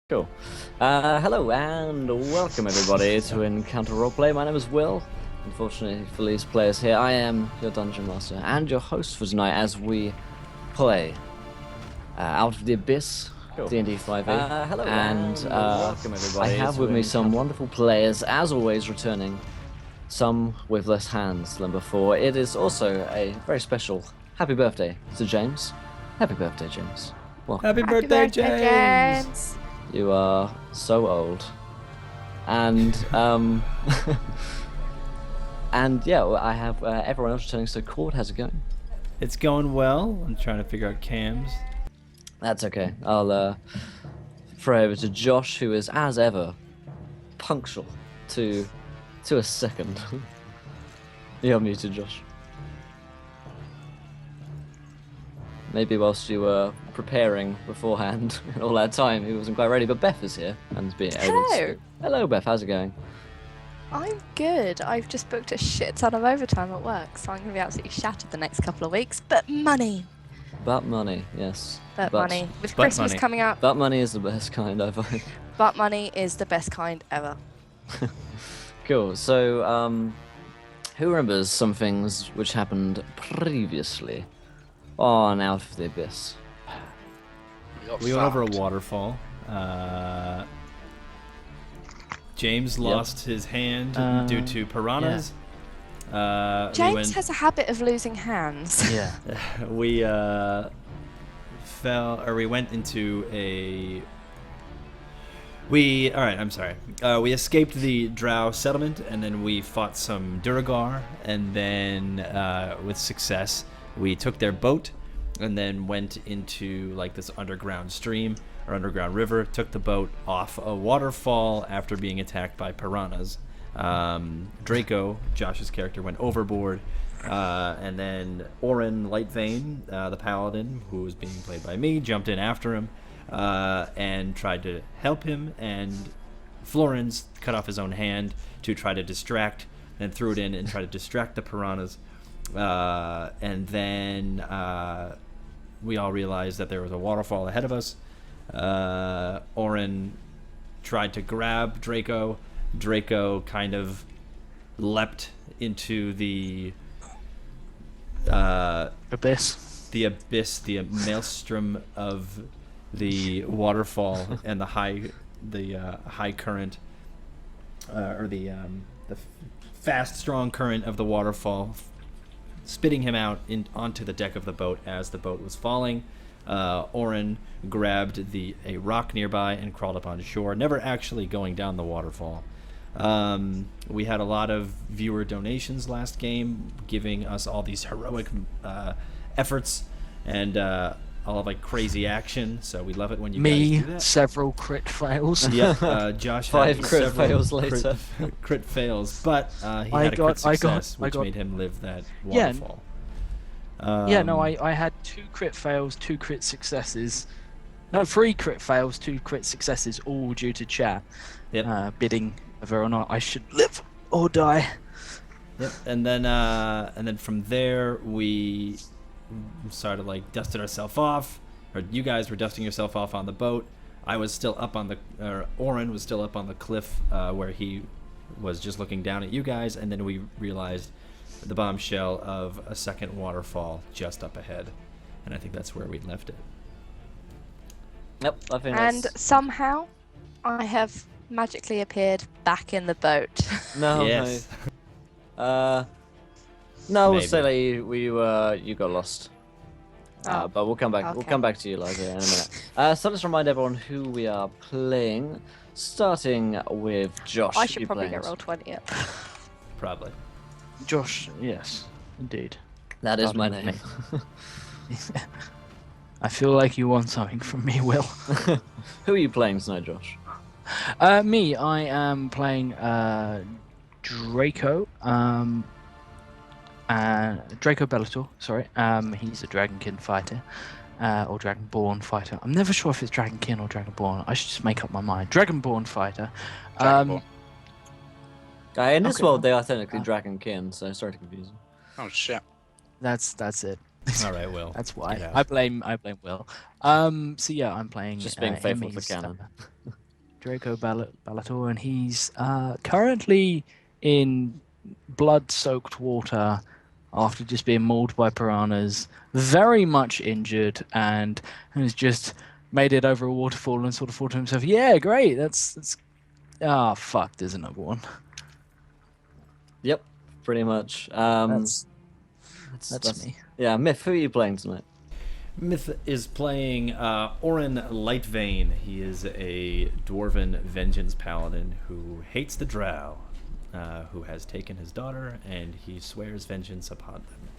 Cool. Hello and welcome everybody to Encounter Roleplay. My name is Will. Unfortunately for these players here, I am your Dungeon Master and your host for tonight as we play Out of the Abyss, D&D5E. Hello and welcome everybody. I have with me some wonderful players, as always returning, some with less hands than before. It is also a very special happy birthday to James. Happy birthday, James. Welcome. Happy birthday, James! You are so old. And, and yeah, I have everyone else returning, so Cord, how's it going? It's going well. I'm trying to figure out cams. That's okay. I'll throw over to Josh, who is, as ever, punctual to a second. You're muted, Josh. Maybe whilst you were preparing beforehand, all that time, he wasn't quite ready. But Beth is here and being able to. Hello, Beth. How's it going? I'm good. I've just booked a shit ton of overtime at work, so I'm going to be absolutely shattered the next couple of weeks. But money. But money, yes. But money. With Christmas coming up. But money is the best kind, I find. But money is the best kind ever. Cool. So, who remembers some things which happened previously on Out of the Abyss? We went over a waterfall. James lost his hand due to piranhas. Yeah. James has a habit of losing hands. Yeah. We went into a... We escaped the Drow settlement, and then we fought some Duragar, and then with success, we took their boat, and then went into like this underground stream or underground river. Took the boat off a waterfall after being attacked by piranhas. Draco, Josh's character, went overboard, and then Oren Lightvein, the paladin, who was being played by me, jumped in after him and tried to help him. And Florence cut off his own hand to try to distract, and threw it in and tried to distract the piranhas. And then we all realized that there was a waterfall ahead of us. Oren tried to grab Draco. Draco kind of leapt into the abyss, the maelstrom of the waterfall and the high current, or the fast, strong current of the waterfall, spitting him out onto the deck of the boat as the boat was falling. Oren grabbed a rock nearby and crawled up on shore, never actually going down the waterfall. We had a lot of viewer donations last game, giving us all these heroic efforts and all of like crazy action. So we love it when you guys do that. Several crit fails. Yeah, Josh 5 had crit fails later. Crit fails, but he had a crit success, which made him live that waterfall. I had 2 crit fails, 2 crit successes. No, 3 crit fails, 2 crit successes, all due to chat. Yep. Bidding whether or not I should live or die. Yep. And then from there we started like dusted ourselves off, or you guys were dusting yourself off on the boat. I was still up on Oren was still up on the cliff where he was just looking down at you guys, and then we realized the bombshell of a second waterfall just up ahead, and I think that's where we left it. Yep, I think and somehow I have magically appeared back in the boat. No. Yes. No, we'll say that you got lost. Oh, but we'll come back. okay. We'll come back to you later in a minute. So let's remind everyone who we are playing. Starting with Josh. I should you probably playing get Roll20 up. Probably. Josh, yes, indeed. That is my name. I feel like you want something from me, Will. Who are you playing tonight, Josh? Me, I am playing Draco. Draco Bellator, sorry. He's a Dragonkin fighter, or Dragonborn fighter. I'm never sure if it's Dragonkin or Dragonborn. I should just make up my mind. Dragonborn fighter. In this world, they are technically Dragonkin, so sorry to confuse you. Oh shit. That's it. All right, Will. That's get why. out. I blame Will. So yeah, I'm playing Just being faithful to Emmy's, canon. Draco Ballator, and he's currently in blood-soaked water after just being mauled by piranhas, very much injured, and has just made it over a waterfall and sort of thought to himself, "Yeah, great. That's ah fuck. There's another one." Yep, pretty much. That's me. Yeah, Myth, who are you playing tonight? Myth is playing Orin Lightvein. He is a dwarven vengeance paladin who hates the drow, who has taken his daughter, and he swears vengeance upon them.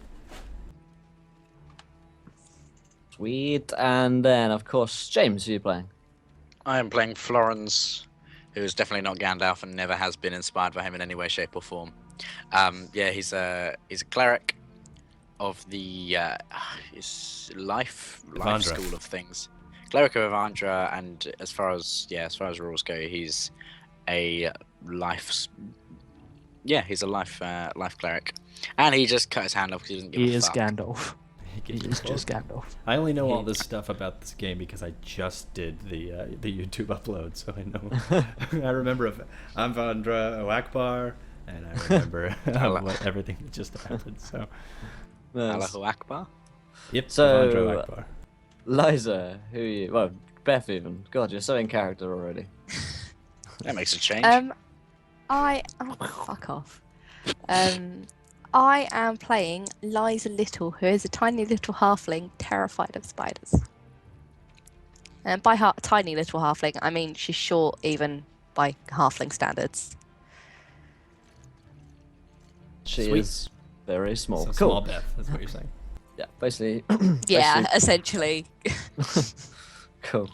Sweet. And then, of course, James, who are you playing? I am playing Florence, who is definitely not Gandalf and never has been inspired by him in any way, shape, or form. Yeah, he's a cleric of the his life Evandra. school of things. Cleric of Evandra, and as far as rules go, he's a life cleric, and he just cut his hand off because he doesn't give He a is fuck. Gandalf. He is just Gandalf. I only know all this stuff about this game because I just did the YouTube upload, so I know. I remember Evandra Akbar, and I remember everything that just happened. So, Nice. Allahu Akbar. yep. So, Evandra Akbar. Liza, who are you? Well, Beth even. God, you're so in character already. That makes a change. Fuck off. I am playing Liza Little, who is a tiny little halfling terrified of spiders. And by tiny little halfling, I mean she's short even by halfling standards. She Sweet. is very small. So Cool. small Beth, that's what you're saying. Yeah, basically. Yeah, basically- essentially. Cool.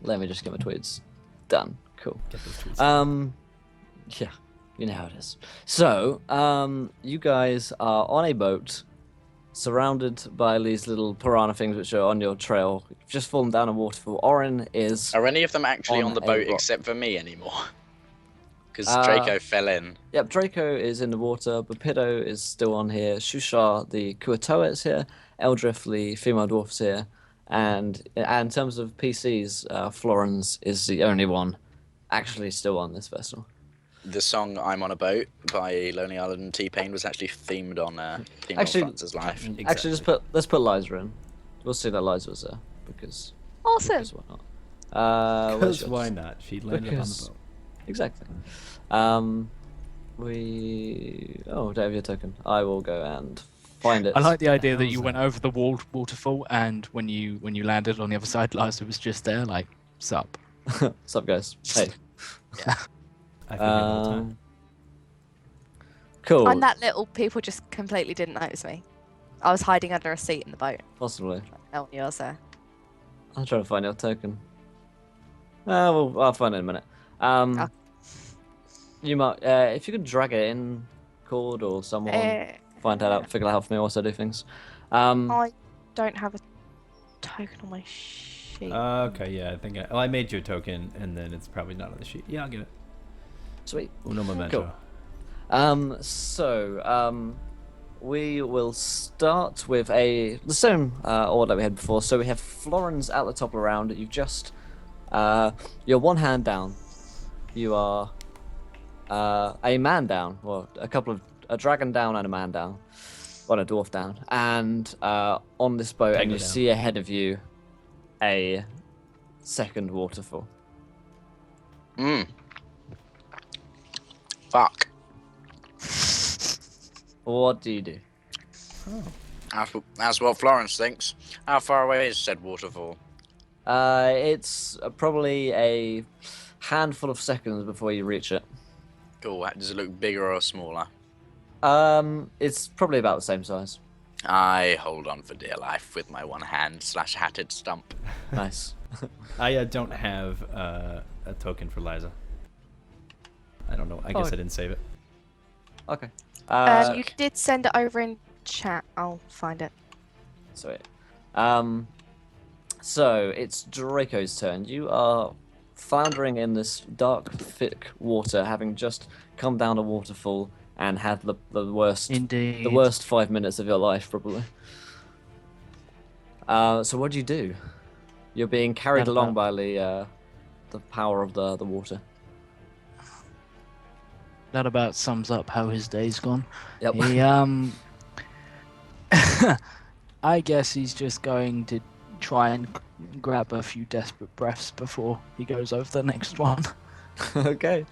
Let me just get my tweets done. Cool. Get those tweets. Yeah, you know how it is. So, you guys are on a boat, surrounded by these little piranha things which are on your trail. You've just fallen down a waterfall. Orin is. Are any of them actually on on the a boat rock. except for me anymore? Because Uh, Draco fell in. Yep, Draco is in the water. Bapido is still on here. Shusha the Kuo-toa is here. Eldrith the female dwarf is here. And in terms of PCs, Florence is the only one actually still on this vessel. The song "I'm on a Boat" by Lonely Island and T-Pain was actually themed on female Actually- France's life. Exactly. Actually, let's put Liza in. We'll see that Liza was there because Awesome. why not? Where's Because yours? why not? She landed Because- on the boat. Exactly. Oh, do I have your token? I will go and find it. I like the idea that hell's you went that? over the waterfall, and when you landed on the other side, Liza was just there, like, sup. What's up, guys? Hey. Yeah. I think the whole time. Cool. I'm that little. People just completely didn't notice me. I was hiding under a seat in the boat. Possibly. No one knew I was there. I'll try to find your token. Well, I'll find it in a minute. Okay. You might, if you could drag it in, Cord or someone, find that out, figure out how for me also do things. I don't have a token on my sheet. Okay, yeah, I think I made your token, and then it's probably not on the sheet. Yeah, I'll get it. Sweet. Uno momento. Cool. We will start with the same order we had before. So we have Florence at the top of the round. You've just, you're one hand down. You are a man down, well, a dragon down and a man down, well, a dwarf down, and on this boat, and Penguin you down. see ahead of you a second waterfall. Fuck. What do you do? That's what Florence thinks. How far away is said waterfall? It's probably a handful of seconds before you reach it. Cool. Does it look bigger or smaller? It's probably about the same size. I hold on for dear life with my one hand / hatted stump. Nice. I don't have a token for Liza. I don't know. I guess I didn't save it. Okay. You did send it over in chat. I'll find it. Sweet. So it's Draco's turn. You are floundering in this dark, thick water, having just come down a waterfall, and had the worst Indeed. the worst 5 minutes of your life probably. So what do you do? You're being carried That along about- by the power of the water. That about sums up how his day's gone. Yep. He I guess he's just going to try and grab a few desperate breaths before he goes over the next one. Okay.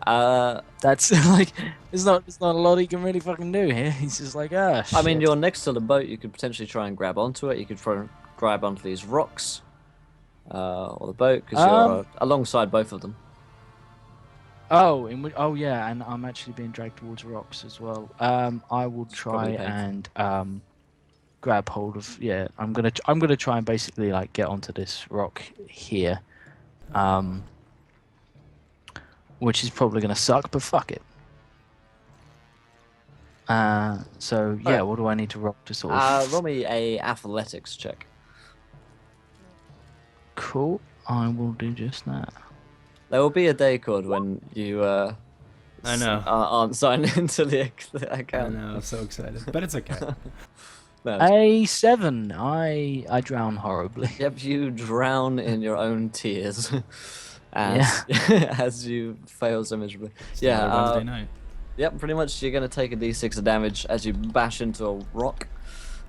That's like there's not a lot he can really fucking do here. He's just like, ah, I mean, shit." you're next to the boat. You could potentially try and grab onto it. You could grab onto these rocks, or the boat, because you're alongside both of them. Oh, oh yeah, and I'm actually being dragged towards rocks as well. I will probably try painful. and grab hold of I'm gonna try and basically like get onto this rock here, which is probably gonna suck, but fuck it. So yeah, Alright. what do I need to roll to sort of? Roll me a athletics check. Cool, I will do just that. There will be a day code when you I know. aren't signed into the I account. know, I'm so excited, but it's okay. No, it's- A 7. I drown horribly. Yep, you drown in your own tears as as you fail so miserably. Another Wednesday night. Yep, pretty much you're gonna take a d6 of damage as you bash into a rock.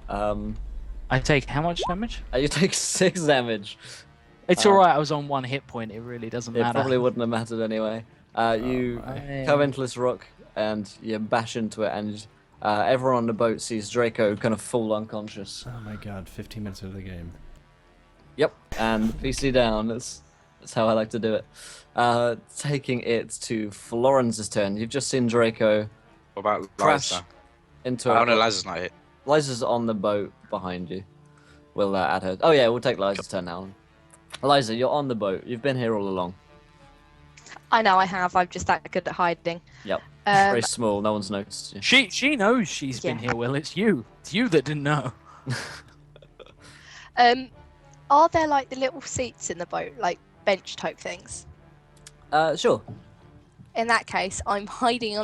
I take how much damage? You take 6 damage. It's alright. I was on 1 hit point. It really doesn't It matter. probably wouldn't have mattered anyway. You Alright. come into this rock and you bash into it, and everyone on the boat sees Draco kind of fall unconscious. Oh my god, 15 minutes of the game. Yep, and PC down. That's how I like to do it. Taking it to Florence's turn. You've just seen Draco What about crash Liza? into Oh a. no, Liza's not hit. Liza's on the boat behind you. We'll add her. Oh yeah, we'll take Liza's turn now. Liza, you're on the boat. You've been here all along. I know I have. I'm just that good at hiding. Yep. Um, Very small. No one's noticed you. She knows she's been Yeah. here, Will. It's you. It's you that didn't know. Are there like the little seats in the boat, like bench type things? Sure. In that case, I'm hiding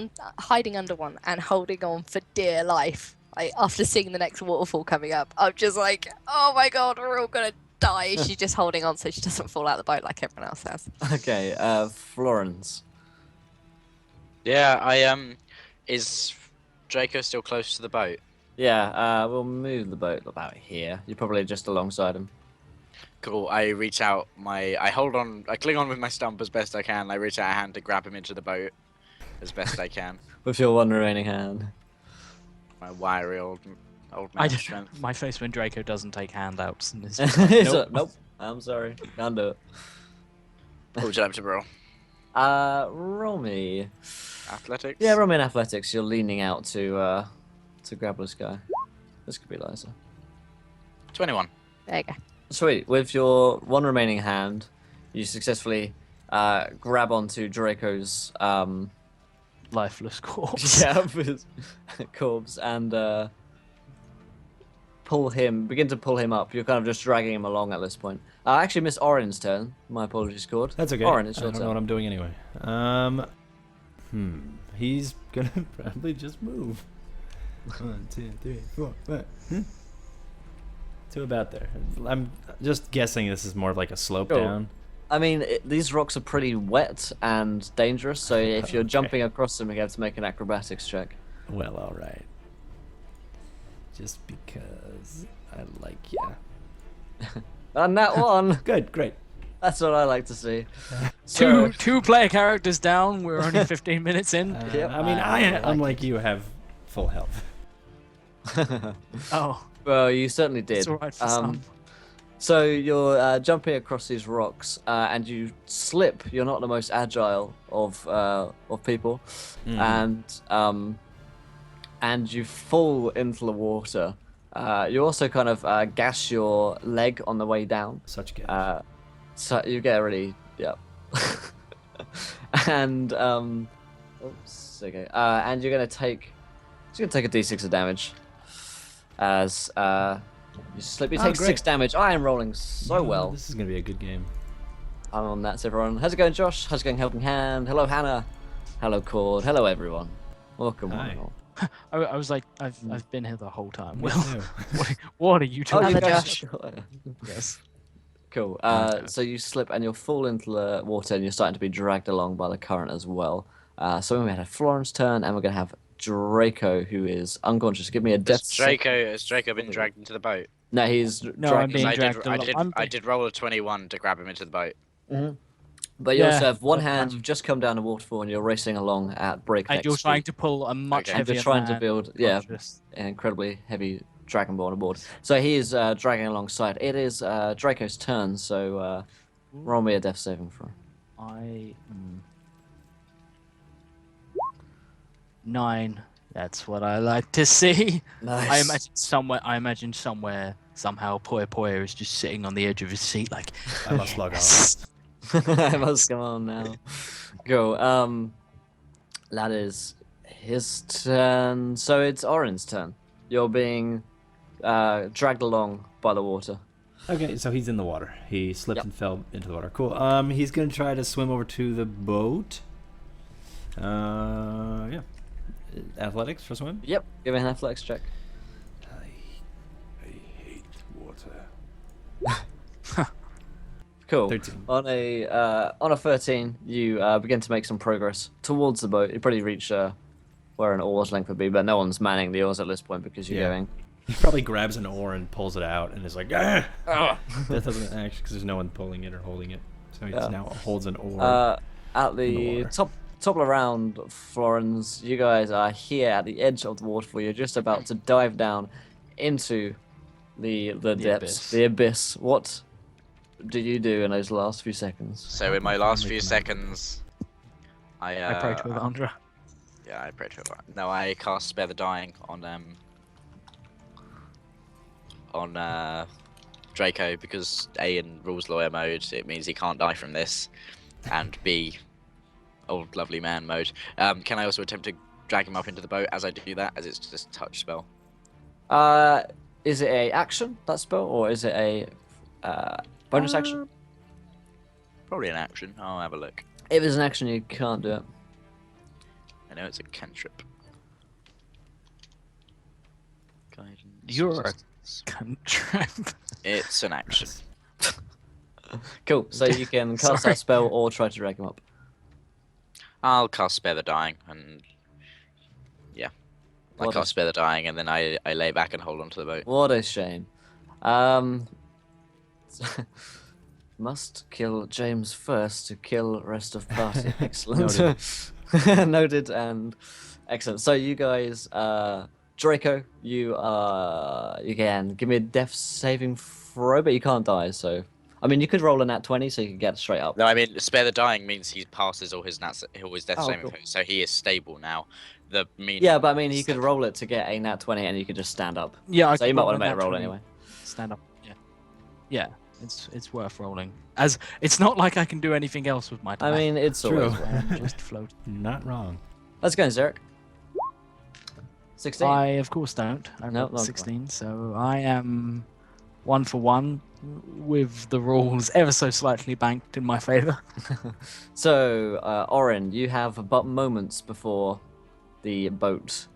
under one and holding on for dear life. Like after seeing the next waterfall coming up, I'm just like, oh my god, we're all gonna die. She's just holding on so she doesn't fall out the boat like everyone else has. Okay. Florence. Yeah, is Draco still close to the boat? Yeah. We'll move the boat about here. You're probably just alongside him. Cool. I reach out I cling on with my stump as best I can. I reach out a hand to grab him into the boat as best I can. With your one remaining hand. My wiry old I man just strength. my face when Draco doesn't take handouts and is He's just like, nope. like, nope. I'm sorry. Can't do it. What would you like to roll? Roll me. Athletics? Yeah, roll me in athletics. You're leaning out to grab this guy. This could be Liza. 21. There you go. Sweet. With your one remaining hand, you successfully grab onto Draco's Lifeless corpse. his corpse and begin to pull him up. You're kind of just dragging him along at this point. Actually, Miss Oren's turn. My apologies, Cord. That's okay. Oren, it's I your don't know what turn. I'm doing anyway. He's gonna probably just move. 1, 2, 3, 4, 5. To about there. I'm just guessing this is more of like a slope Sure. down. I mean, these rocks are pretty wet and dangerous, so if you're Okay. jumping across them, you have to make an acrobatics check. Well, all right. Just because I like ya. And that one, Good, great. that's what I like to see. So, Two player characters down. We're only 15 minutes in. Yep. I mean, I like unlike you, have full health. Oh, well, you certainly did. it's alright for some. So you're jumping across these rocks, and you slip. You're not the most agile of people, and you fall into the water. You also kind of gash your leg on the way down. Such good. So you get really and oops, okay. And you're gonna take a d6 of damage as you slip. You Oh, take great. 6 damage. I am rolling so well. This is gonna be a good game. I'm on that, everyone. How's it going, Josh? How's it going, Helping Hand? Hello, Hannah. Hello, Cord. Hello, everyone. Welcome Hi. on. I was like, I've been here the whole time. Me Well, too. what are you Oh, talking you Hello, guys. Josh. Yes. Cool. Okay. So you slip and you'll fall into the water, and you're starting to be dragged along by the current as well. So we had Florence turn, and we're gonna have Draco, who is unconscious. Give me a death. Has Draco been dragged into the boat? No, he's No, I'm dragging. being I did, dragged I along. did, I did roll a 21 to grab him into the boat. But you also Yeah, have one but, hand. You've just come down the waterfall, and you're racing along at breakneck And you're speed. trying to pull a much Okay. And heavier you're trying to man build, unconscious. an incredibly heavy dragonborn aboard. So he is dragging alongside. It is Draco's turn. So roll me a death saving throw. I 9. That's what I like to see. Nice. I imagine somewhere, somehow, Poya is just sitting on the edge of his seat, like. I must log on. "Yes." I must come on now. Go. That is his turn. So it's Orin's turn. You're being dragged along by the water. Okay, so he's in the water. He slipped Yep. and fell into the water. Cool. He's gonna try to swim over to the boat. Yeah. Athletics for swim. Yep. Give me an athletics check. I hate water. Cool. 13. On a 13, you begin to make some progress towards the boat. You probably reach where an oar's length would be, but no one's manning the oars at this point because you're Yeah. going. He probably grabs an oar and pulls it out and is like, ah! That doesn't actually, because there's no one pulling it or holding it. So he Yeah. now holds an oar. At in the the water. top of the round, Florence, you guys are here at the edge of the waterfall. You're just about to dive down into the depths, abyss. the abyss. What do you do in those last few seconds? So in my last few Command. seconds, I I pray to Elandra. yeah, I pray to her. No, I cast Spare the Dying on Draco because A, in rules lawyer mode, it means he can't die from this, and B, old lovely man mode. Can I also attempt to drag him up into the boat as I do that, as it's just a touch spell? Is it a action, that spell, or is it a bonus action? Probably an action. I'll have a look. If it's an action, you can't do it. I know it's a cantrip. Guidance. You're a resistance. Cantrip. It's an action. Cool. So you can cast Sorry. that spell or try to drag him up. I'll cast Spare the Dying, and yeah, I What cast is- Spare the Dying, and then I lay back and hold onto the boat. What a shame. Must kill James first to kill rest of party. Excellent. Noted. Noted and excellent. So you guys, Draco, you can give me a death saving throw, but you can't die. So I mean, you could roll a nat 20, so you can get straight up. No, I mean Spare the Dying means he passes all his death Oh, saving cool. throws, so he is stable now. The meaning. Yeah, but I mean, you could roll it to get a nat 20, and you could just stand up. Yeah, I So you could might roll want to a make a roll nat 20. anyway. Stand up. Yeah. Yeah. It's worth rolling. As it's not like I can do anything else with my I time. mean, it's True. always worth. I'm just float. Not wrong. Let's go, Zarek. 16. I of course don't. I No, rolled not 16, so I am 1 for 1 with the rules ever so slightly banked in my favour. So, Orin, you have but moments before the boat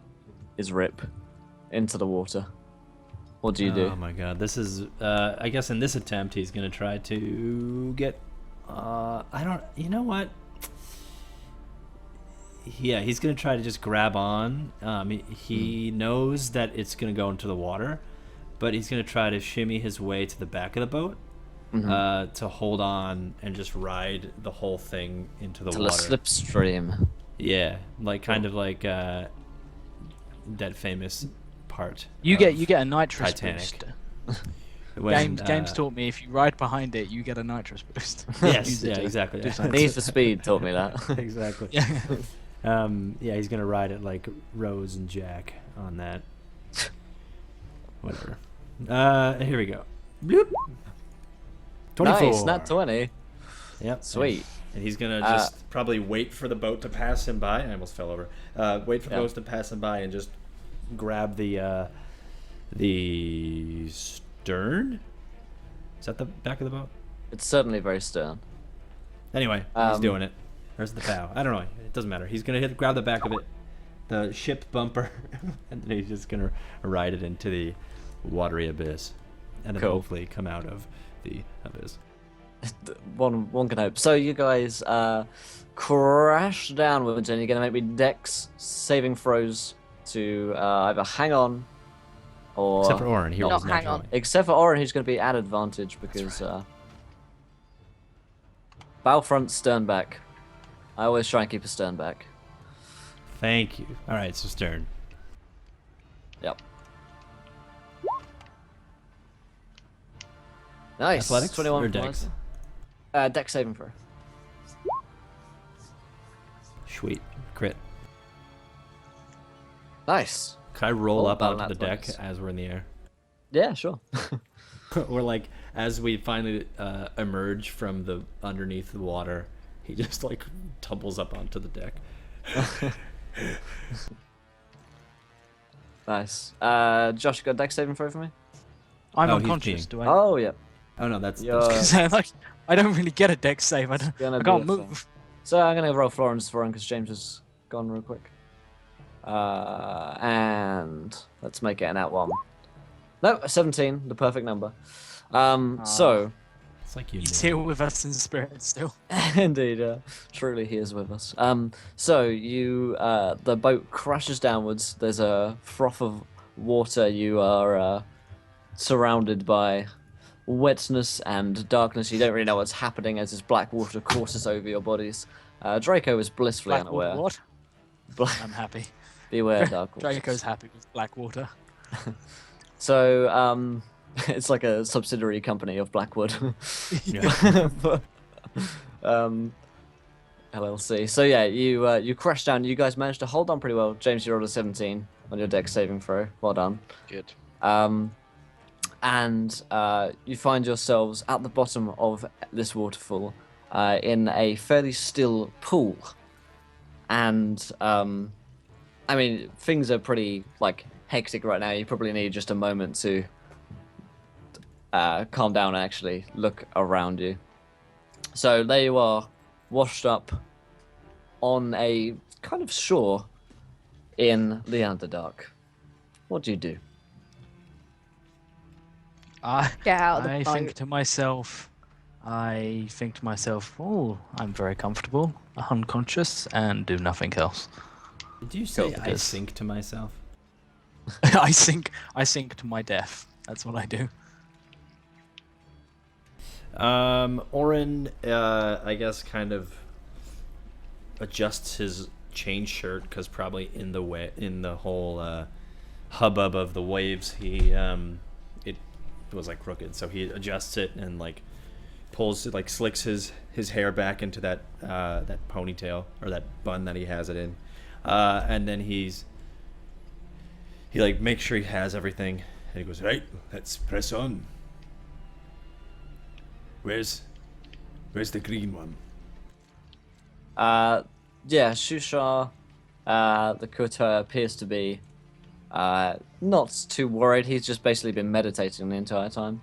is rip into the water. What do you do? Oh my god, this is. I guess in this attempt, he's gonna try to get. I don't. You know what? Yeah, he's gonna try to just grab on. He knows that it's gonna go into the water, but he's gonna try to shimmy his way to the back of the boat to hold on and just ride the whole thing into the Till a water. slipstream. Yeah, like kind of like that famous part. You of get a nitrous Titanic. boost. when, Games taught me if you ride behind it, you get a nitrous boost. Yes, Use it yeah, to exactly. do something. Need for Speed taught me that. Exactly. Yeah. Yeah, he's gonna ride it like Rose and Jack on that. Whatever. Here we go. Bloop. 24. Nice, nat 20. Yep. Sweet. And he's gonna just probably wait for the boat to pass him by. I almost fell over. Wait for the Yeah. boat to pass him by and just grab the stern. Is that the back of the boat? It's certainly very stern. Anyway, he's Um, doing it. Where's the bow? I don't know. It doesn't matter. He's gonna grab the back of it, the ship bumper, and then he's just gonna ride it into the watery abyss, and then Cool. hopefully come out of the abyss. One can hope. So you guys crash downwards, and you're gonna make me dex saving throws to either hang on or Except for Orin, he Not rolls hang natural on. 20. except for Orin, who's gonna be at advantage because bow front, stern back. I always try and keep a stern back. Thank you. All right, so stern. Yep. Nice. Athletics 21 or dex? Dex saving throw. Sweet. Crit. Nice. Can I roll Oh, up about onto the that deck twice. as we're in the air? Yeah, sure. Or like as we finally emerge from the underneath the water, he just like tumbles up onto the deck. Nice. Josh, you got a dex saving throw for me? I'm Oh, he's unconscious. peeing. Do I? Oh, yeah. Oh no, that's You're- Like, I don't really get a dex save. I gonna be can't a move. So I'm gonna roll Florence for him because James has gone real quick. And let's make it an out one. No, 17, the perfect number. So it's like you. He's knew. here with us in spirit still. indeed, truly he is with us. So you, the boat crashes downwards. There's a froth of water. You are surrounded by wetness and darkness. You don't really know what's happening as this black water courses over your bodies. Draco is blissfully Blackwater, unaware. what? Black, I'm happy. beware, dark waters. Draco's happy with Blackwater. So, it's like a subsidiary company of Blackwood. Yeah. But, LLC. So yeah, you crash down. You guys managed to hold on pretty well. James, you rolled a 17 on your dex saving throw. Well done. Good. And you find yourselves at the bottom of this waterfall in a fairly still pool. And I mean, things are pretty like hectic right now. You probably need just a moment to calm down and actually look around you. So there you are, washed up on a kind of shore in the Underdark. What do you do? Get out of the I boat. think to myself, oh, I'm very comfortable, unconscious, and do nothing else. Did you say I because- think to myself? I sink to my death. That's what I do. Orin, I guess, kind of adjusts his chain shirt because probably in the whole hubbub of the waves, it was like crooked, so he adjusts it and like pulls it, like slicks his hair back into that that ponytail or that bun that he has it in, and then he like makes sure he has everything, and he goes, right, let's press on. Where's the green one? Yeah, Shusha, the Kuo-toa appears to be not too worried. He's just basically been meditating the entire time.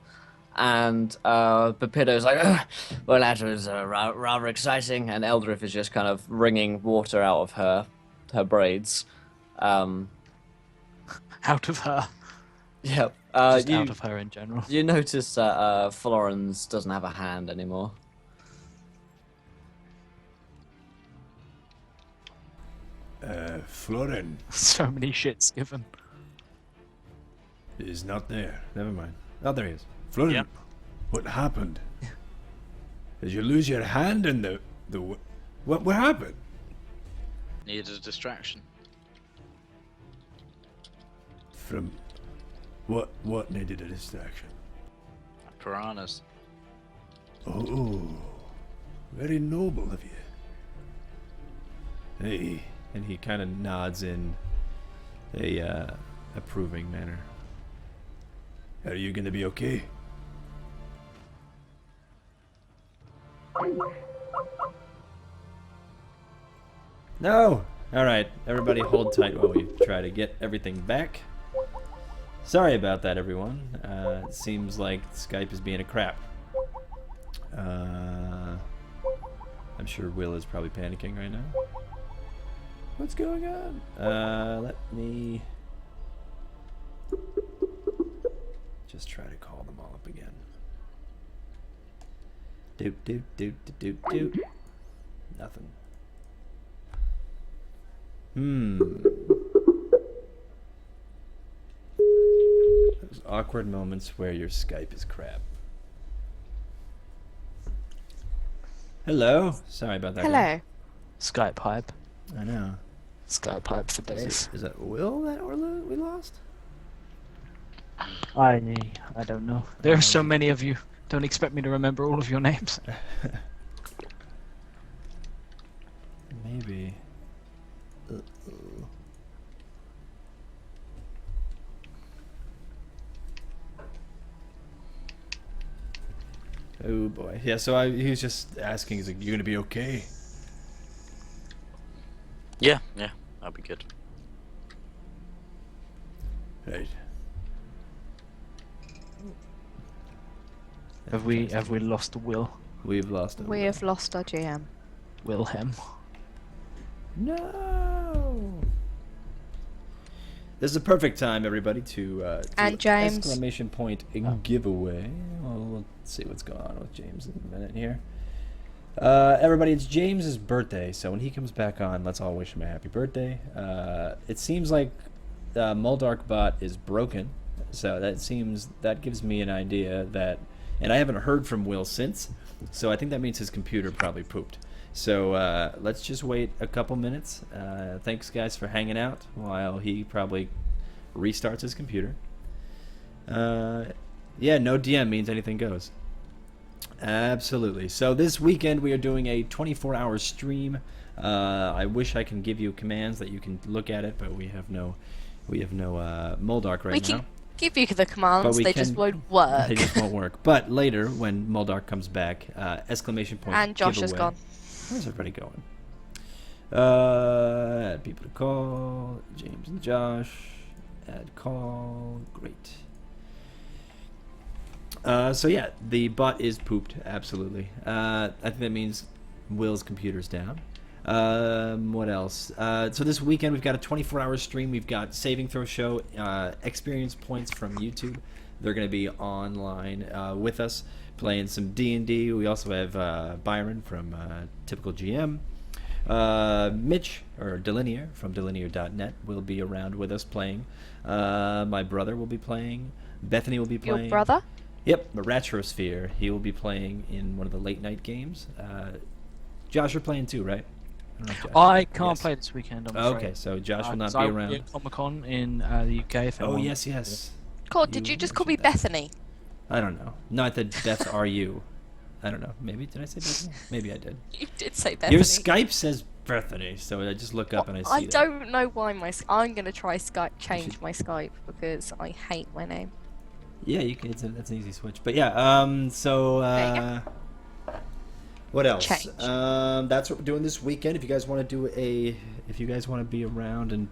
And Pepito's like, "Ugh, well, that was rather exciting. And Eldrith is just kind of wringing water out of her braids. Out of her. Yep. Just out of her in general. You notice that Florence doesn't have a hand anymore. Florin So many shits given. is not there. Never mind. Oh, there he is. Florin, Yep. what happened? Did you lose your hand in what happened? Needed a distraction. From what needed a distraction? Piranhas. Oh, very noble of you. Hey, And he kind of nods in a approving manner. are you gonna be okay? No! Alright, everybody hold tight while we try to get everything back. Sorry about that, everyone. It seems like Skype is being a crap. I'm sure Will is probably panicking right now. What's going on? Let me just try to call them all up again. Doop doop doop doop doop doop. Nothing. Those awkward moments where your Skype is crap. Hello. Sorry about that. Hello. Skype hype. Guy. I know. Skype hype for days. Is that Will that we lost? I don't know. There are so many of you. Don't expect me to remember all of your names. Maybe. Oh boy. Yeah, so he was just asking, he's like, you gonna be okay? Yeah, that'll be good. Right. Have we lost Will? We've lost him. We have lost our GM. Wilhelm. No! This is a perfect time, everybody, to And James. exclamation point giveaway. Well, let's see what's going on with James in a minute here. Everybody, it's James's birthday, so when he comes back on, let's all wish him a happy birthday. It seems like Muldark bot is broken, so that gives me an idea that, and I haven't heard from Will since, so I think that means his computer probably pooped. So let's just wait a couple minutes. Thanks, guys, for hanging out while he probably restarts his computer. Yeah, no DM means anything goes. Absolutely. So this weekend we are doing a 24-hour stream. I wish I can give you commands that you can look at it, but we have no Muldark right now. We can give you the commands, But they just won't work. They just won't work. But later, when Muldark comes back, exclamation point And Josh is giveaway. gone. Where's everybody going? Add people to call. James and Josh. Add call. Great. So yeah, the bot is pooped. Absolutely. I think that means Will's computer's down. What else? So this weekend we've got a 24-hour stream. We've got saving throw show, experience points from YouTube. They're going to be online with us, playing some D&D. We also have Byron from Typical GM. Mitch, or Delinear, from delinear.net, will be around with us playing. My brother will be playing. Bethany will be playing. Your brother? Yep, the Retrosphere. He will be playing in one of the late night games. Josh, you're playing too, right? I don't know if Josh I can't Yes. play this weekend. I'm Okay, afraid. so Josh will not 'Cause be I will around. at Comic-Con in the UK. If Oh, anyone- yes. God, did you just call me Bethany? I don't know. No, I said Beth, are you? I don't know. Maybe, did I say Bethany? Maybe I did. You did say Bethany. Your Skype says Bethany, so I just look up and I see I that. don't know why I'm gonna try change my Skype because I hate my name. Yeah, you can. That's an easy switch. But yeah, so There what else? Change. That's what we're doing this weekend. If you guys want to be around and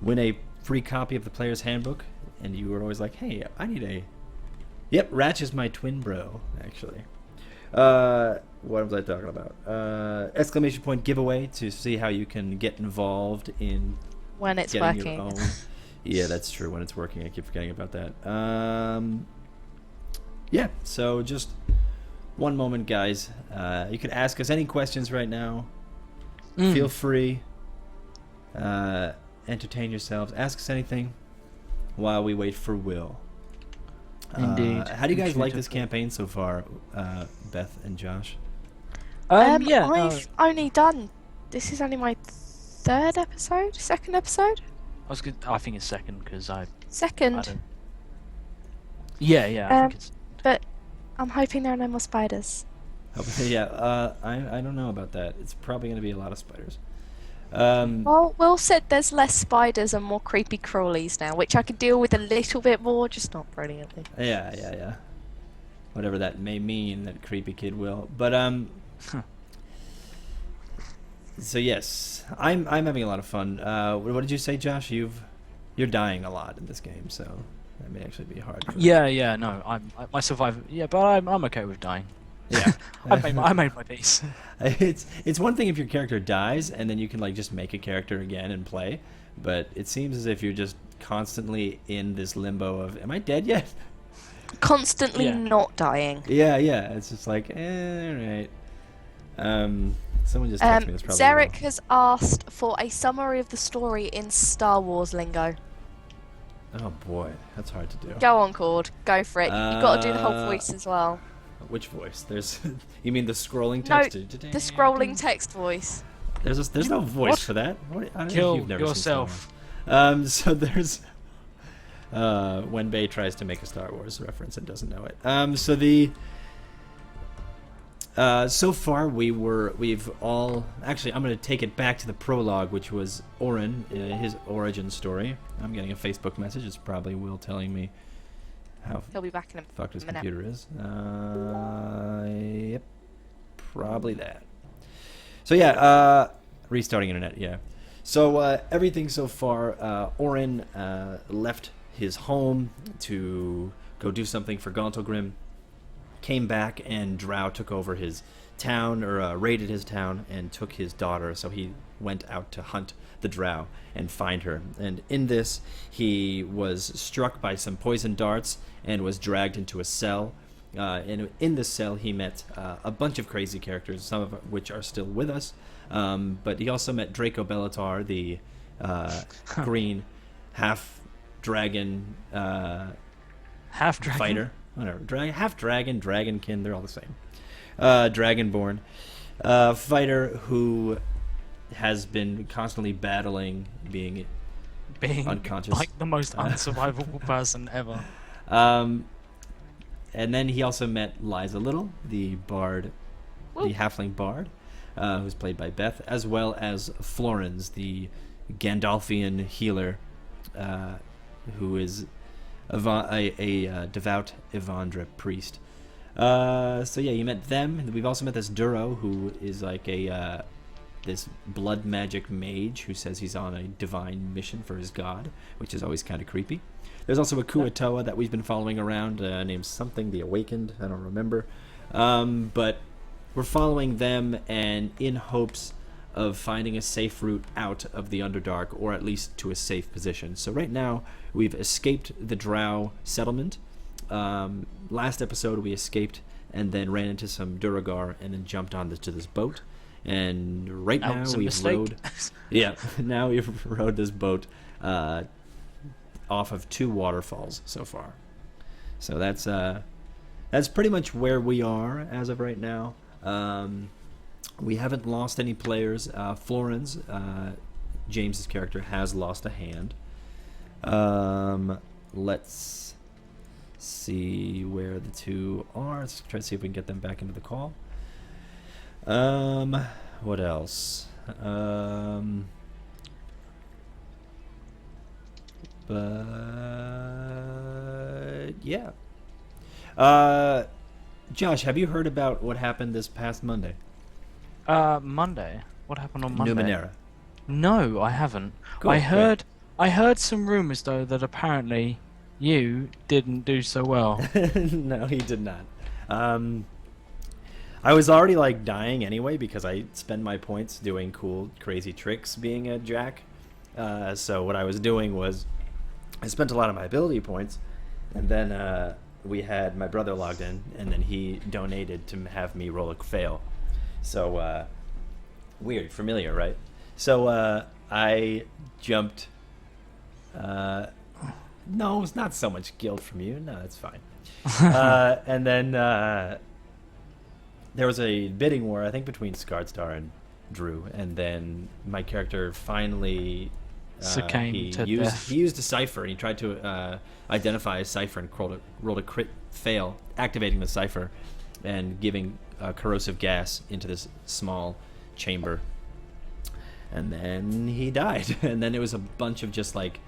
win a free copy of the Player's Handbook, and you were always like, hey, I need a. Yep, Ratch is my twin bro, actually. What was I talking about? Exclamation point giveaway to see how you can get involved in When it's getting working. your own. Yeah, that's true. When it's working, I keep forgetting about that. Yeah, so just one moment, guys. You can ask us any questions right now. Feel free. Entertain yourselves. Ask us anything while we wait for Will. Indeed. How do you guys Computer like this call. campaign so far, Beth and Josh? Yeah. I've only done. This is only my second episode. I think it's second because I Second, don't. Yeah, I think it's. but I'm hoping there are no more spiders. Yeah, I don't know about that. It's probably going to be a lot of spiders. Mm. Well, Will said there's less spiders and more creepy crawlies now, which I can deal with a little bit more, just not brilliantly. Yeah. Whatever that may mean, that creepy kid will. But so yes, I'm having a lot of fun. What did you say, Josh? You're dying a lot in this game, so that may actually be hard. For Yeah. No, my survivor. Yeah, but I'm okay with dying. Yeah. I made my peace. It's one thing if your character dies and then you can like just make a character again and play, but it seems as if you're just constantly in this limbo of, am I dead yet? Constantly Yeah. not dying. Yeah. It's just like, all right. Someone just texted me. That's probably Zarek has asked for a summary of the story in Star Wars lingo. Oh boy, that's hard to do. Go on, Cord. Go for it. You've got to do the whole voice as well. Which voice? There's, you mean the scrolling No, text? the scrolling text voice. There's no voice What? for that. What? I don't know if Kill you've never seen Star yourself. Wars. So there's when Bay tries to make a Star Wars reference and doesn't know it. So the so far we've all actually, I'm going to take it back to the prologue, which was Orin, his origin story. I'm getting a Facebook message. It's probably Will telling me how He'll be back in a fucked his minute. computer is. Yep, probably that. So yeah, restarting internet. Yeah. So everything so far, Orin left his home to go do something for Gauntlegrim. Came back and Drow took over his town, or raided his town and took his daughter. So he went out to hunt the Drow and find her. And in this, he was struck by some poison darts and was dragged into a cell. And in this cell, he met a bunch of crazy characters, some of which are still with us. But he also met Draco Bellatar, the green half-dragon Half-dragon. fighter. Whatever. Half-dragon, dragonkin, they're all the same. Dragonborn. Fighter who has been constantly battling being unconscious. like the most unsurvivable person ever. And then he also met Liza Little, the bard, the halfling bard, who's played by Beth, as well as Florens, the Gandalfian healer, who is a devout Evandra priest. So yeah, you met them. We've also met this Duro, who is like a this blood magic mage who says he's on a divine mission for his god, which is always kind of creepy. There's also a Kua-Toa that we've been following around, named something, the Awakened. I don't remember. But we're following them and in hopes of finding a safe route out of the Underdark, or at least to a safe position. So right now, we've escaped the Drow settlement. Last episode, we escaped and then ran into some Duragar and then jumped onto this boat. And right now we've rowed. Yeah, now we've rowed this boat off of 2 waterfalls so far. So that's pretty much where we are as of right now. We haven't lost any players. Florens, James's character, has lost a hand. Let's see where the 2 are. Let's try to see if we can get them back into the call. What else? But yeah. Josh, have you heard about what happened this past Monday? Monday. What happened on Monday? Numenera. No, I haven't. Cool, I heard some rumors though that apparently you didn't do so well. No, he did not. I was already like dying anyway because I spend my points doing cool, crazy tricks being a jack. So what I was doing was I spent a lot of my ability points, and then we had my brother logged in, and then he donated to have me roll a fail. So weird, familiar, right? So I jumped. No, it's not so much guilt from you. No, that's fine. And then there was a bidding war, I think, between Scardstar and Drew, and then my character finally Succumbed to he death. used a cipher, and he tried to identify a cipher and rolled a crit fail, activating the cipher and giving corrosive gas into this small chamber. And then he died. And then it was a bunch of just like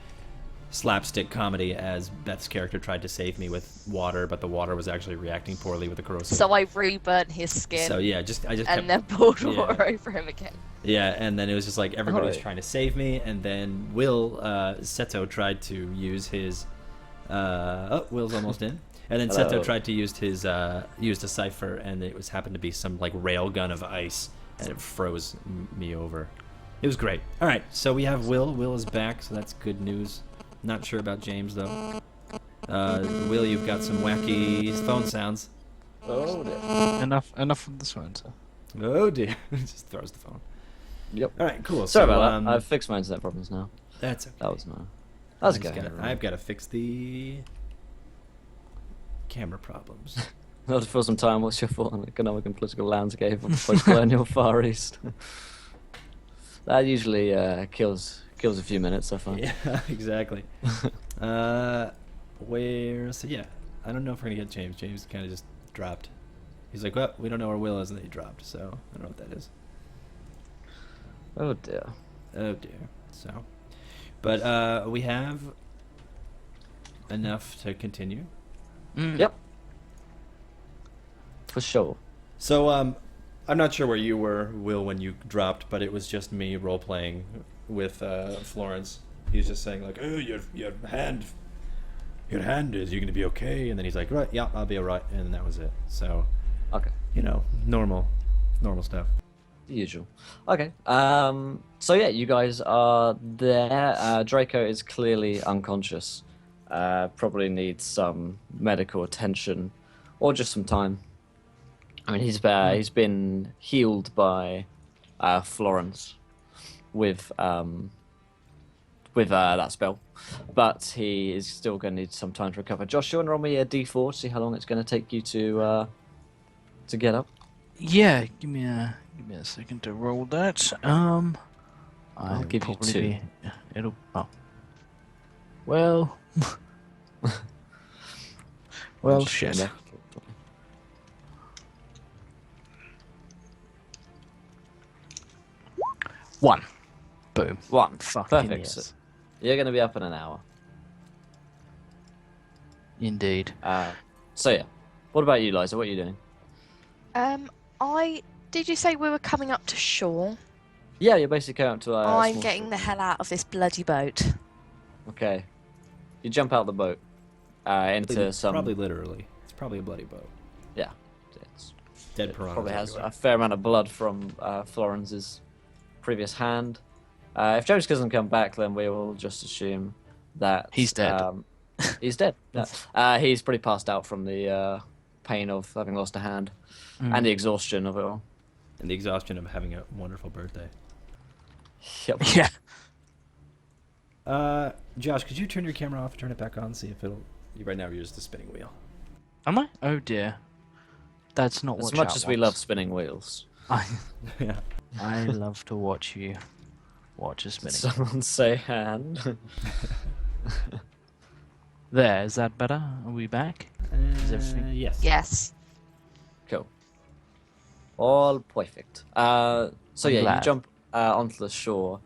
slapstick comedy as Beth's character tried to save me with water, but the water was actually reacting poorly with the corrosive. So I reburnt his skin. So yeah, I just kept, then poured water over him again. yeah, and then it was just like everybody was Oh. trying to save me, and then Will Seto tried to use his Will's almost in. And then Hello. Seto tried to use his used a cipher, and it was happened to be some like rail gun of ice, and it froze me over. It was great. All right, so we have Will. Will is back, so that's good news. Not sure about James though. Will, you've got some wacky phone sounds. Oh dear. Enough of this one, sir. Oh dear! Just throws the phone. Yep. All right, cool. Sorry so, about that. I've fixed my internet problems now. That's okay. That was no. That was good. I've got to fix the camera problems. Not for some time. What's your thought on the economic and political landscape of the post-colonial Far East? That usually kills a few minutes, I find. Yeah, exactly. So yeah, I don't know if we're gonna get James. James kind of just dropped. He's like, well, we don't know where Will is, and then he dropped. So I don't know what that is. Oh dear. Oh dear. So, but we have enough to continue. Yep. For sure. So I'm not sure where you were, Will, when you dropped, but it was just me role playing with Florence. He's just saying like, oh, your hand is, you're gonna be okay, and then he's like, right, yeah, I'll be alright, and that was it. So, Okay. normal stuff. The usual. Okay. So yeah, you guys are there. Draco is clearly unconscious. Probably needs some medical attention, or just some time. I mean, he's been healed by Florence with that spell, but he is still going to need some time to recover. Josh, you want to roll me a D4 to see how long it's going to take you to get up? Yeah, give me a second to roll that. I'll give you probably 2. It'll. Oh. Well. Well, shit. 1. Boom. 1. Fucking Perfect. yes. So you're going to be up in an hour. Indeed. So yeah, what about you, Liza? What are you doing? Did you say we were coming up to shore? Yeah, you're basically going up to. I'm small getting shore. the hell out of this bloody boat. Okay. You jump out the boat into some. Probably literally. It's probably a bloody boat. Yeah. It's, Dead it piranhas. probably has everywhere. a fair amount of blood from Florence's previous hand. If James doesn't come back, then we will just assume that He's dead. He's dead. Yeah. He's pretty passed out from the pain of having lost a hand and the exhaustion of it all. And the exhaustion of having a wonderful birthday. Yep. Yeah. Josh, could you turn your camera off and turn it back on? See if it'll. Right now, you're just a spinning wheel. Am I? Oh dear. That's not what. As much as we love spinning wheels. Yeah. I love to watch you watch a Did spinning. someone say hand? There, is that better? Are we back? Is everything? Yes. Yes. Cool. All perfect. So yeah, you glad. jump onto the shore,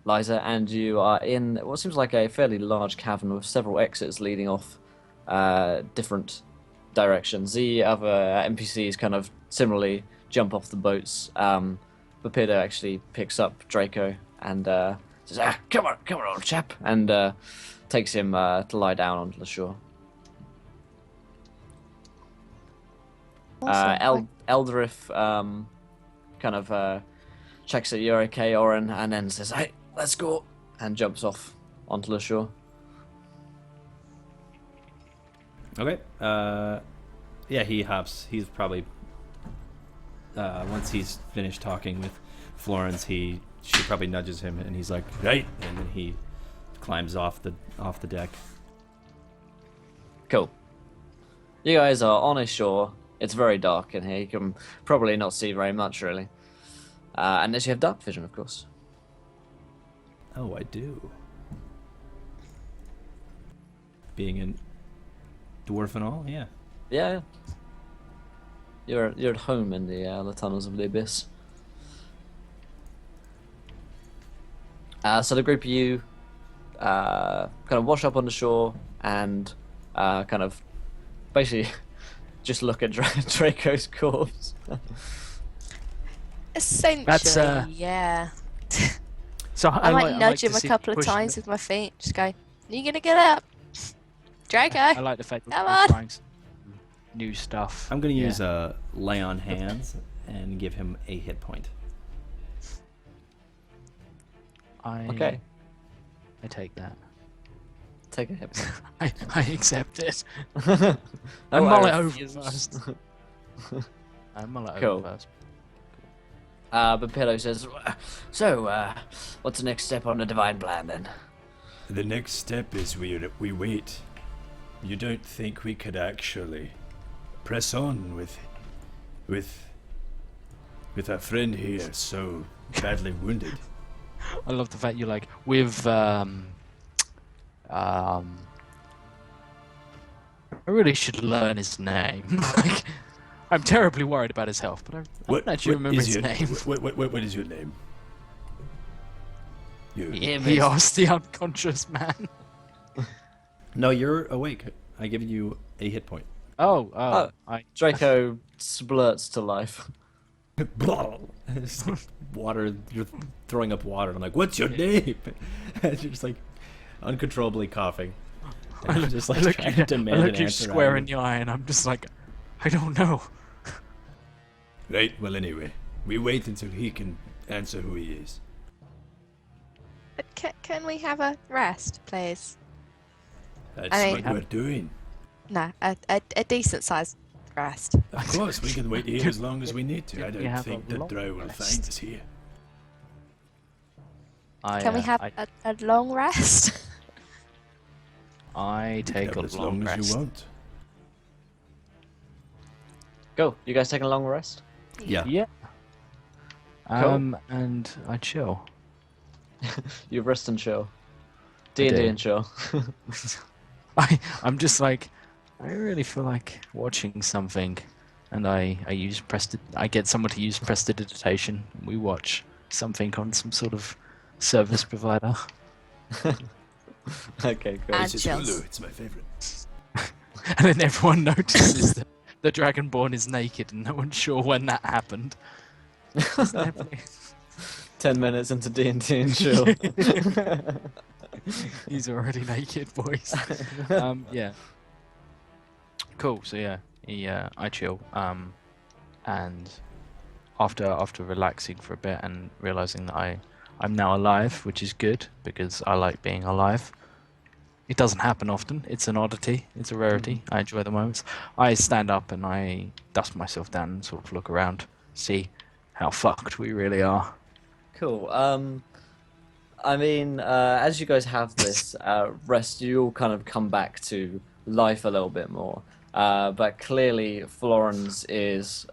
Liza, and you are in what seems like a fairly large cavern with several exits leading off different directions. The other NPCs kind of similarly jump off the boats. Bupido actually picks up Draco and says, come on, old chap," and takes him to lie down onto the shore. Awesome. Eldrith kind of checks that you're okay, Oren, and then says, "Hey, let's go," and jumps off onto the shore. Okay. Yeah, he hops. He's probably once he's finished talking with Florence, she probably nudges him, and he's like, "Right," and then he climbs off the deck. Cool. You guys are on a shore. It's very dark in here. You can probably not see very much, really. Unless you have dark vision, of course. Oh, I do. Being a dwarf and all, yeah. Yeah. You're at home in the tunnels of the abyss. So the group of you kind of wash up on the shore and kind of basically just look at Draco's corpse. Essentially, That's, yeah. So I might like nudge to him a see couple of push- times with my feet. Just go, "Are you gonna get up?" Draco. I like the fact that Come we're on. trying some new stuff. I'm gonna Yeah. use lay on hands and give him a hit point. Okay. I take that. Take a hit. I accept it. Oh, I mull it over refuse. first. I mull it Cool. over first. But Pillow says, so, what's the next step on the divine plan then? The next step is we wait. You don't think we could actually press on with our friend here so badly wounded? I love the fact you're like with I really should learn his name. Like, I'm terribly worried about his health, but I don't actually remember is his your, name. What is your name? You. He asked the unconscious man. No, you're awake. I give you a hit point. Oh, Draco splurts to life. It's like water. You're throwing up water. I'm like, what's your name? And you're just like uncontrollably coughing. And I'm just like I look trying you, to demand I an look you answer. square out in of the eye, and I'm just like, I don't know. Right, well anyway, we wait until he can answer who he is. Can we have a rest, please? That's I what mean- we're doing. No, a decent sized rest. Of course, we can wait here as long as we need to. I Can we don't have think a that long Drow will rest? find us here. Can we have a long rest? I You can take have a as long long as rest. you want. Go. You guys taking a long rest? Yeah. Yeah. Cool. And I chill. You rest and chill. I D&D do. and chill. I'm just like, I really feel like watching something, and I get someone to use prestidigitation. We watch something on some sort of service provider. Okay, cool. And This is chills. Hulu. It's my favorite. And then everyone notices that the Dragonborn is naked, and no one's sure when that happened. 10 minutes into D&D and chill. He's already naked, boys. Yeah. Cool. So yeah, I chill. And after relaxing for a bit and realizing that I'm now alive, which is good because I like being alive. It doesn't happen often. It's an oddity. It's a rarity. I enjoy the moments. I stand up and I dust myself down and sort of look around, see how fucked we really are. Cool. I mean, as you guys have this rest, you all kind of come back to life a little bit more. But clearly, Florence is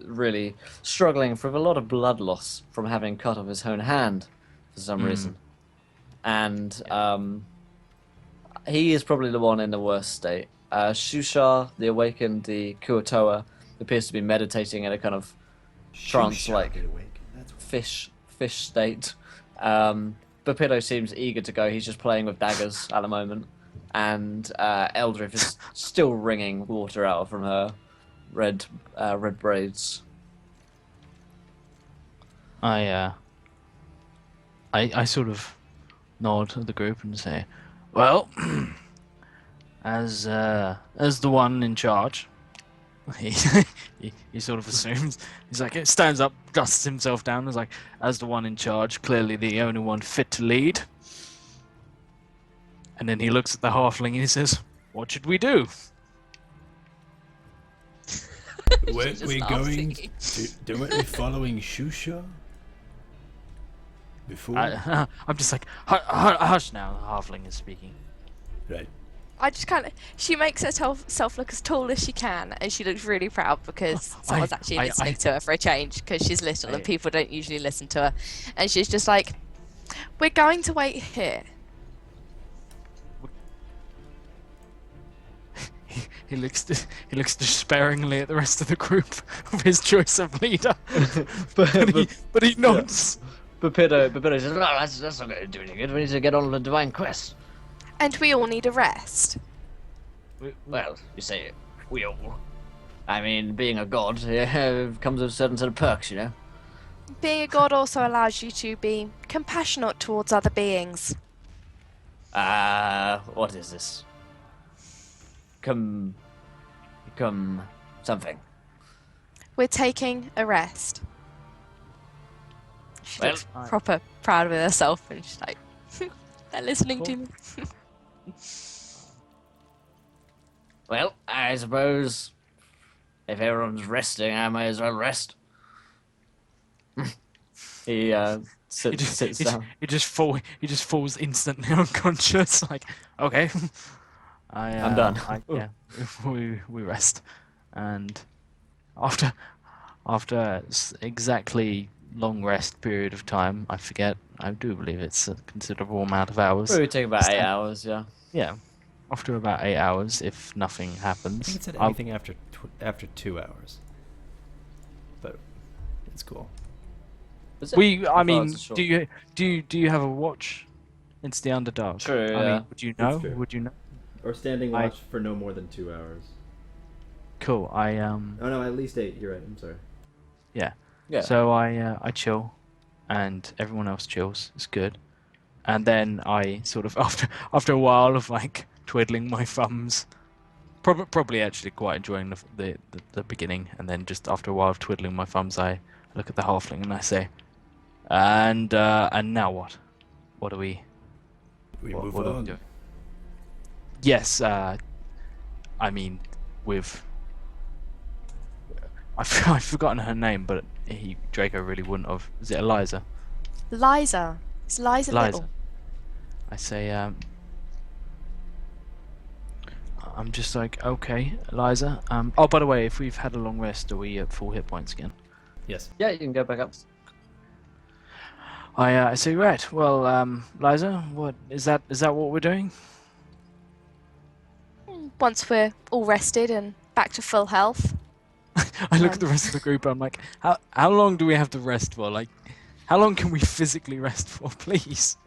really struggling with a lot of blood loss from having cut off his own hand for some reason. And he is probably the one in the worst state. Shusha The Awakened, the Kuo-toa, appears to be meditating in a kind of trance-like Shusha The Awakened, that's fish state. Bapillo seems eager to go. He's just playing with daggers at the moment. And Eldrith is still wringing water out from her red braids. I sort of nod at the group and say, "Well, as the one in charge," he sort of assumes. He's like, stands up, dusts himself down, and is like, "As the one in charge, clearly the only one fit to lead." And then he looks at the halfling and he says, "What should we do?" Weren't just we laughing. going to... Weren't we following Shusha? Before? I'm just like, hush now, the halfling is speaking. Right. I just kind of. She makes herself look as tall as she can, and she looks really proud because someone's actually listening to her for a change because she's little and people don't usually listen to her. And she's just like, "We're going to wait here." He looks despairingly at the rest of the group of his choice of leader, but he nods. Bapillo says, "No, that's not going to do any good. We need to get on the divine quest." And we all need a rest. Well, you say we all. I mean, being a god comes with a certain set of perks, you know. Being a god also allows you to be compassionate towards other beings. What is this? become something. We're taking a rest. She Well, looks proper proud of herself, and she's like, "They're listening to me." Well, I suppose if everyone's resting, I might as well rest. He sits down. He just falls instantly unconscious. Like, okay, I'm done. Yeah, we rest, and after exactly long rest period of time, I forget. I do believe it's a considerable amount of hours. It would take about 8 hours, yeah. Yeah, after about 8 hours, if nothing happens. I think it said anything after 2 hours. But it's cool. Was it? I thought it mean, was short. do you have a watch? It's the Underdark. True, I yeah. mean, would you know? true. Would you know? Or standing I- watch for no more than 2 hours. Cool. Oh no, at least 8. You're right. I'm sorry. Yeah. Yeah. So I chill, and everyone else chills. It's good. And then I sort of after a while of like twiddling my thumbs, probably actually quite enjoying the beginning, and then just after a while of twiddling my thumbs, I look at the halfling and I say, and now what? What do we? We what, move what are we on. doing? Yes. I mean, with. I've forgotten her name, but Draco really wouldn't have. Is it Eliza? Liza. It's Liza Little. I say, I'm just like, okay, Eliza. Oh, by the way, if we've had a long rest, are we at full hit points again? Yes. Yeah, you can go back up. I say, right. Well, Liza, what is that? Is that what we're doing? Once we're all rested and back to full health. I look at the rest of the group. I'm like, how long do we have to rest for? Like, how long can we physically rest for, please?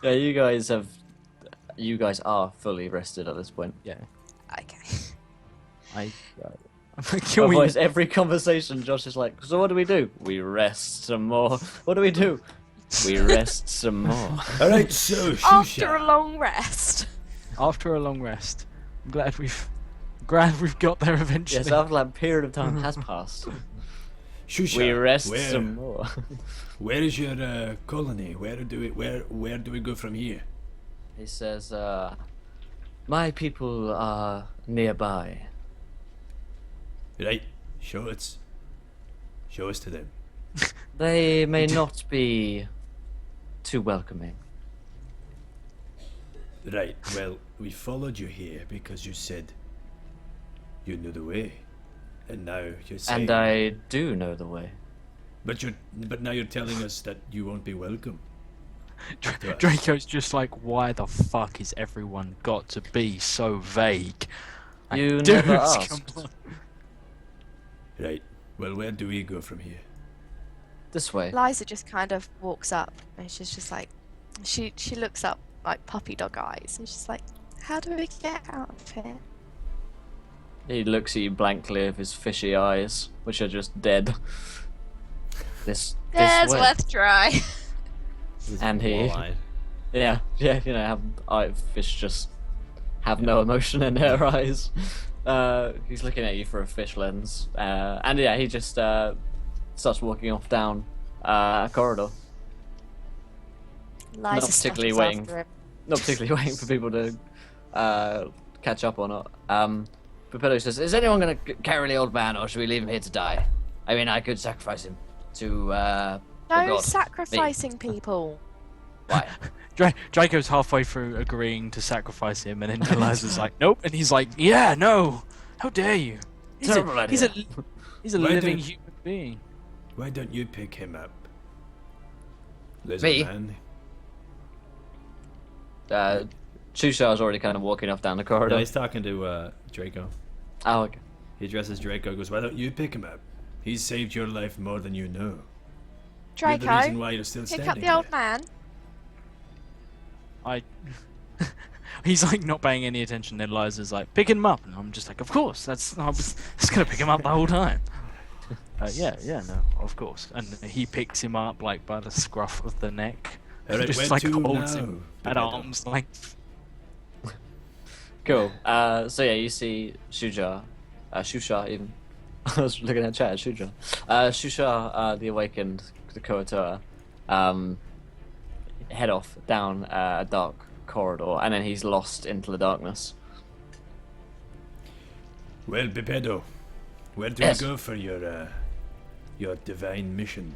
Yeah, you guys are fully rested at this point. Yeah. Okay. I'm like, can we? Otherwise, every conversation, Josh is like, so what do we do? We rest some more. What do we do? We rest some more. All right, so After a Shusha. long rest. After a long rest, I'm glad we've got there eventually. Yes, after that period of time has passed, Shusha, we rest where, some more. Where is your colony? Where do we go from here? He says, my people are nearby. Right, show us to them. They may not be too welcoming. Right, well, we followed you here because you said you knew the way, and now you're saying. And I do know the way. But now you're telling us that you won't be welcome. to us. Draco's just like, why the fuck is everyone got to be so vague? Like, You dudes, never asked. come on. Right, well, where do we go from here? This way. Liza just kind of walks up and she's just like, she looks up like puppy dog eyes and she's like, how do we get out of here? He looks at you blankly with his fishy eyes, which are just dead. This There's way. worth try. And he, Wall-eyed. yeah, fish just have no emotion in their eyes. He's looking at you through a fish lens, and yeah, he just starts walking off down a corridor. Liza particularly stutters waiting. after him. Not particularly waiting for people to catch up or not. But Pedro says, "Is anyone going to carry the old man, or should we leave him here to die? I mean, I could sacrifice him to the No god. sacrificing people. Why? Draco's halfway through agreeing to sacrifice him, and then Eliza's like, nope, and he's like, yeah, no, how dare you? Terrible He's idea. a Why living don't- human being. Why don't you pick him up? Lizard Me? man. Shusha is already kind of walking off down the corridor. No, he's talking to Draco. Oh, okay. He addresses Draco. Goes, Why don't you pick him up? He's saved your life more than you know. Draco, You're the reason why you're still pick standing up the old here. man. He's like not paying any attention. Then Eliza's like, pick him up, and I'm just like, of course. I was just gonna pick him up the whole time. Yeah, no, of course. And he picks him up like by the scruff of the neck, All right, just where like to holds now, him at Pedro? arm's length. Cool. So yeah, you see Shusha even. I was looking at chat. Shusha. Shusha, the Awakened, the Kuo-toa, head off down a dark corridor, and then he's lost into the darkness. Well, Bepedo, where do Yes. we go for your divine mission?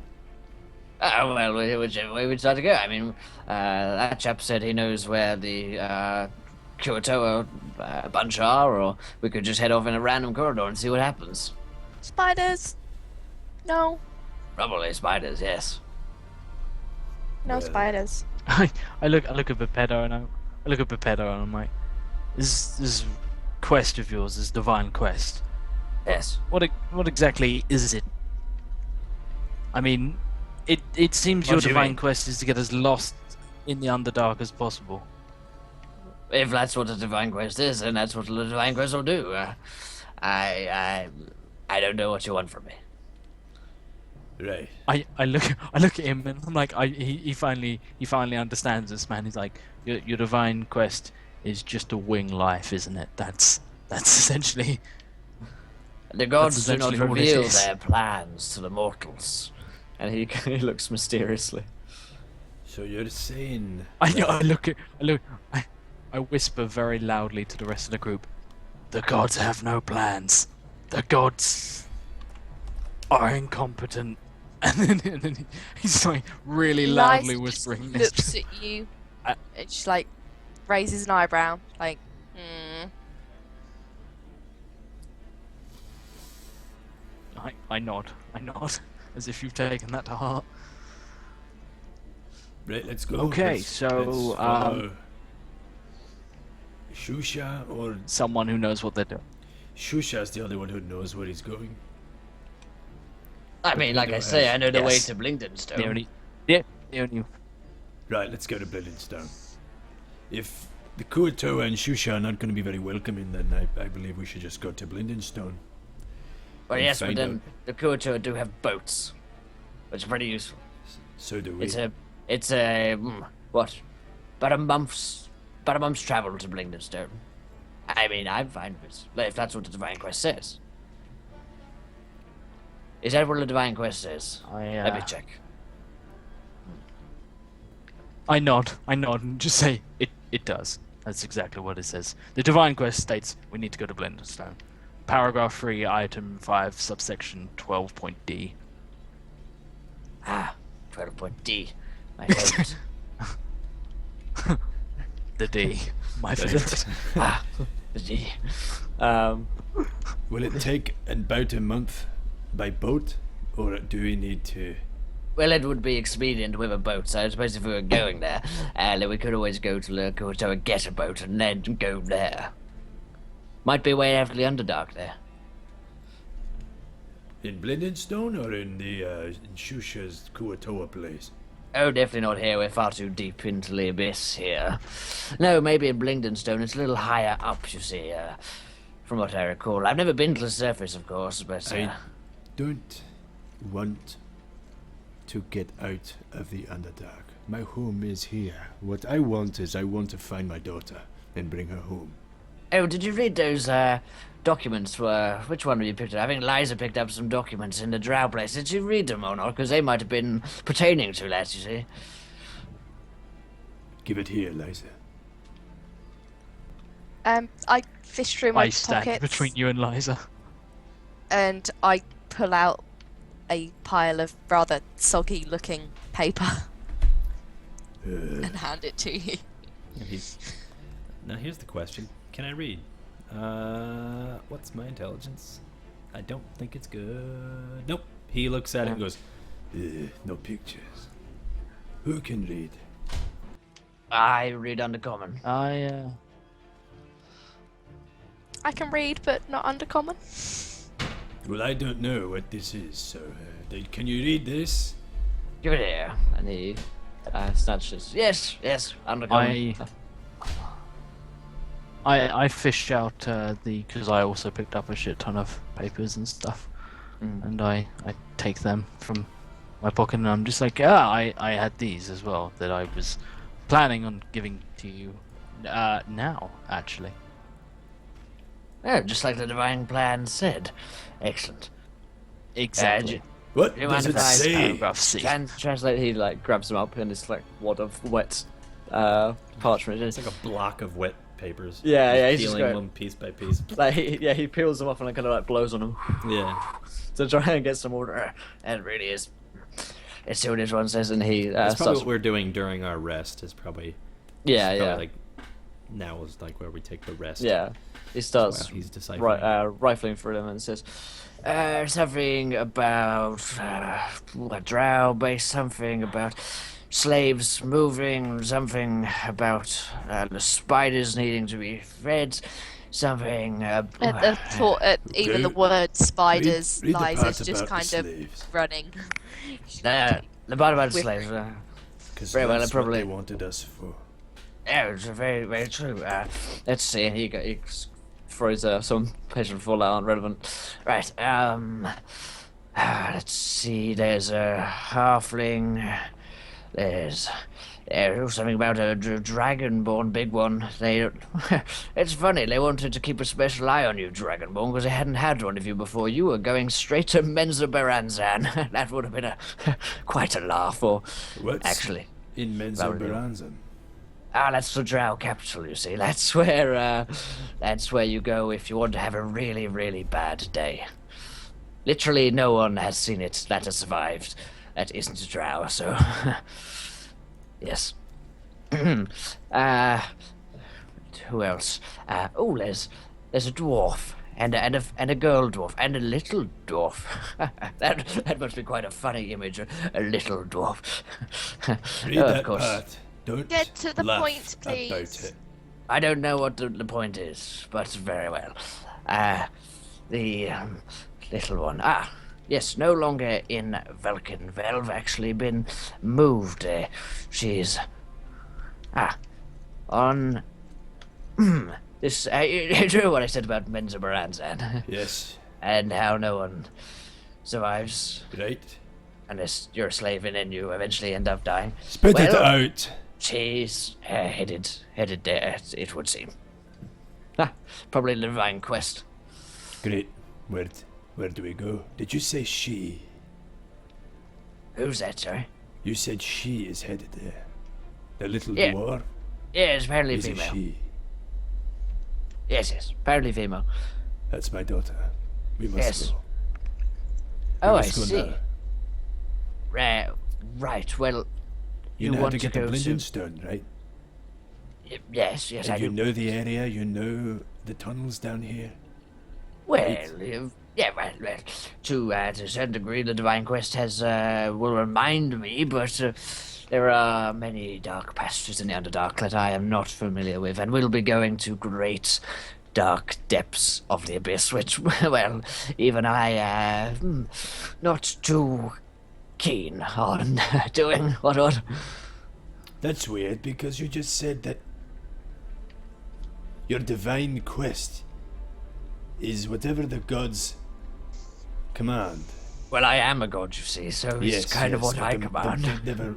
Well, whichever way we decide to go. I mean, that chap said he knows where the Kuo-toa bunch are, or we could just head off in a random corridor and see what happens. Spiders? No, Probably spiders, yes. no Well. spiders. I look at Bepeddo and I'm like, this quest of yours, this divine quest. Yes. What exactly is it? I mean, it seems What your do you divine mean? quest is to get as lost in the Underdark as possible. If that's what a divine quest is, then that's what a divine quest will do. I don't know what you want from me. Right. I look at him and I'm like, he finally understands this, man. He's like, your divine quest is just to wing life, isn't it? That's essentially. The gods do not essentially what it reveal is. their plans to the mortals. And he looks mysteriously. So you're saying I whisper very loudly to the rest of the group. The gods have no plans. The gods are incompetent. And then he's like really loudly Eliza just whispering this. looks at you I- and just like raises an eyebrow, like, hmm. I nod, as if you've taken that to heart. right? Let's go. Okay, Let's so, follow Shusha, or Someone who knows what they're doing. Shusha's the only one who knows where he's going. I mean, like I Window say, has- I know the way Yes. to Blingdenstone. The only. Right, let's go to Blindstone. If the Kuo-toa and Shusha are not going to be very welcoming, then I believe we should just go to Blindstone. Well, and yes, but find then out. the Kuo-toa do have boats, which are pretty useful. So do we. It's a what? About a month's travel to Blingdenstone. I mean, I'm fine with it, if that's what the Divine Quest says. Is that what the Divine Quest says? Let me check. I nod and just say it does. That's exactly what it says. The divine quest states we need to go to Blenderstone. Paragraph 3, item 5, subsection 12.d. Ah, 12.d. My favorite. The D, my favorite. The D. Will it take about a month by boat, or do we need to? Well, it would be expedient with a boat, so I suppose if we were going there, then we could always go to the Kuo-toa, get a boat, and then go there. Might be way after the Underdark there. In Blindstone or in the in Shusha's Kuo-toa place? Oh, definitely not here. We're far too deep into the abyss here. No, maybe in Blingdenstone. It's a little higher up, you see, from what I recall. I've never been to the surface, of course, but... I don't want to get out of the Underdark. My home is here. What I want is I want to find my daughter and bring her home. Oh, did you read those documents? Which one have you picked up? I think Liza picked up some documents in the Drow place. Did you read them or not? Because they might have been pertaining to that, you see. Give it here, Liza. I fish through my I stand pockets between you and Liza. and I pull out a pile of rather soggy-looking paper and hand it to you. Now here's the question: can I read? What's my intelligence? I don't think it's good. Nope. He looks at it and goes, No pictures. Who can read? I read Undercommon. I can read, but not undercommon. Well, I don't know what this is, so can you read this? Give it here. And he snatches. Yes, Undercommon. I fished out because I also picked up a shit ton of papers and stuff, and I take them from my pocket and I'm just like, I had these as well that I was planning on giving to you now, actually. Oh, just like the divine plan said. Excellent. Exactly. What Do you does mind it if I say? Paragraph C. Translate. He like grabs them up and it's like wad of wet parchment. It's like a block of wet papers. Yeah, he's just peeling going- them piece by piece. Like he peels them off and kind of like blows on them Yeah. to try and get some order. And it really is. It's what this one says, and he That's probably starts. what we're doing during our rest. Is probably Yeah, it's probably yeah, Like now is like where we take the rest. yeah. He starts While he's deciphering. rifling through them and says, something about a drow base, something about slaves moving, something about the spiders needing to be fed, something. At the thought, even the word spiders, Read the Liza's part just about kind the of slaves, running. The part about the With- slaves. 'cause Very well, that's I probably- what they wanted us for. Yeah, it's very, very true. Let's see. He throws some patient fallout relevant. Right. Let's see. There's a halfling. There's something about a dragonborn, big one. It's funny. They wanted to keep a special eye on you, dragonborn, because they hadn't had one of you before. You were going straight to Menza Baranzan. That would have been quite a laugh. Or What's actually. in Menza Valid. Baranzan? That's the drow capital, you see. That's where you go if you want to have a really, really bad day. Literally no one has seen it that has survived that isn't a drow, so... yes. Who else? There's a dwarf. And a girl dwarf. And a little dwarf. that must be quite a funny image, a little dwarf. Read Oh, that of course. part. Don't Get to the laugh point, about please. it. I don't know what the point is, but very well. The little one. Yes, no longer in Velkin. Velv actually been moved. She's on. This. You know what I said about Menza Baranzan, Yes, and how no one survives right. unless you're a slave and then you eventually end up dying. Spit it Well, out. She's headed there, it would seem. Probably the divine quest. Great. Where do we go? Did you say she? Who's that, sorry? You said she is headed there. The little Yeah. dwarf Yeah, it's apparently is a female. she. Yes, apparently female. That's my daughter. We must Yes. go. We Oh, I must go see. now. Right, well, You know how want to to get to go to- Blindon Stone, right? yes, I And you do. know the area. You know the tunnels down here. Well, yeah, well, to a certain degree, the divine quest will remind me, but there are many dark passages in the Underdark that I am not familiar with, and we'll be going to great dark depths of the abyss, which, well, even I not too keen on doing. What? That's weird because you just said that your divine quest is whatever the gods command. Well, I am a god, you see, so it's kind of what I command.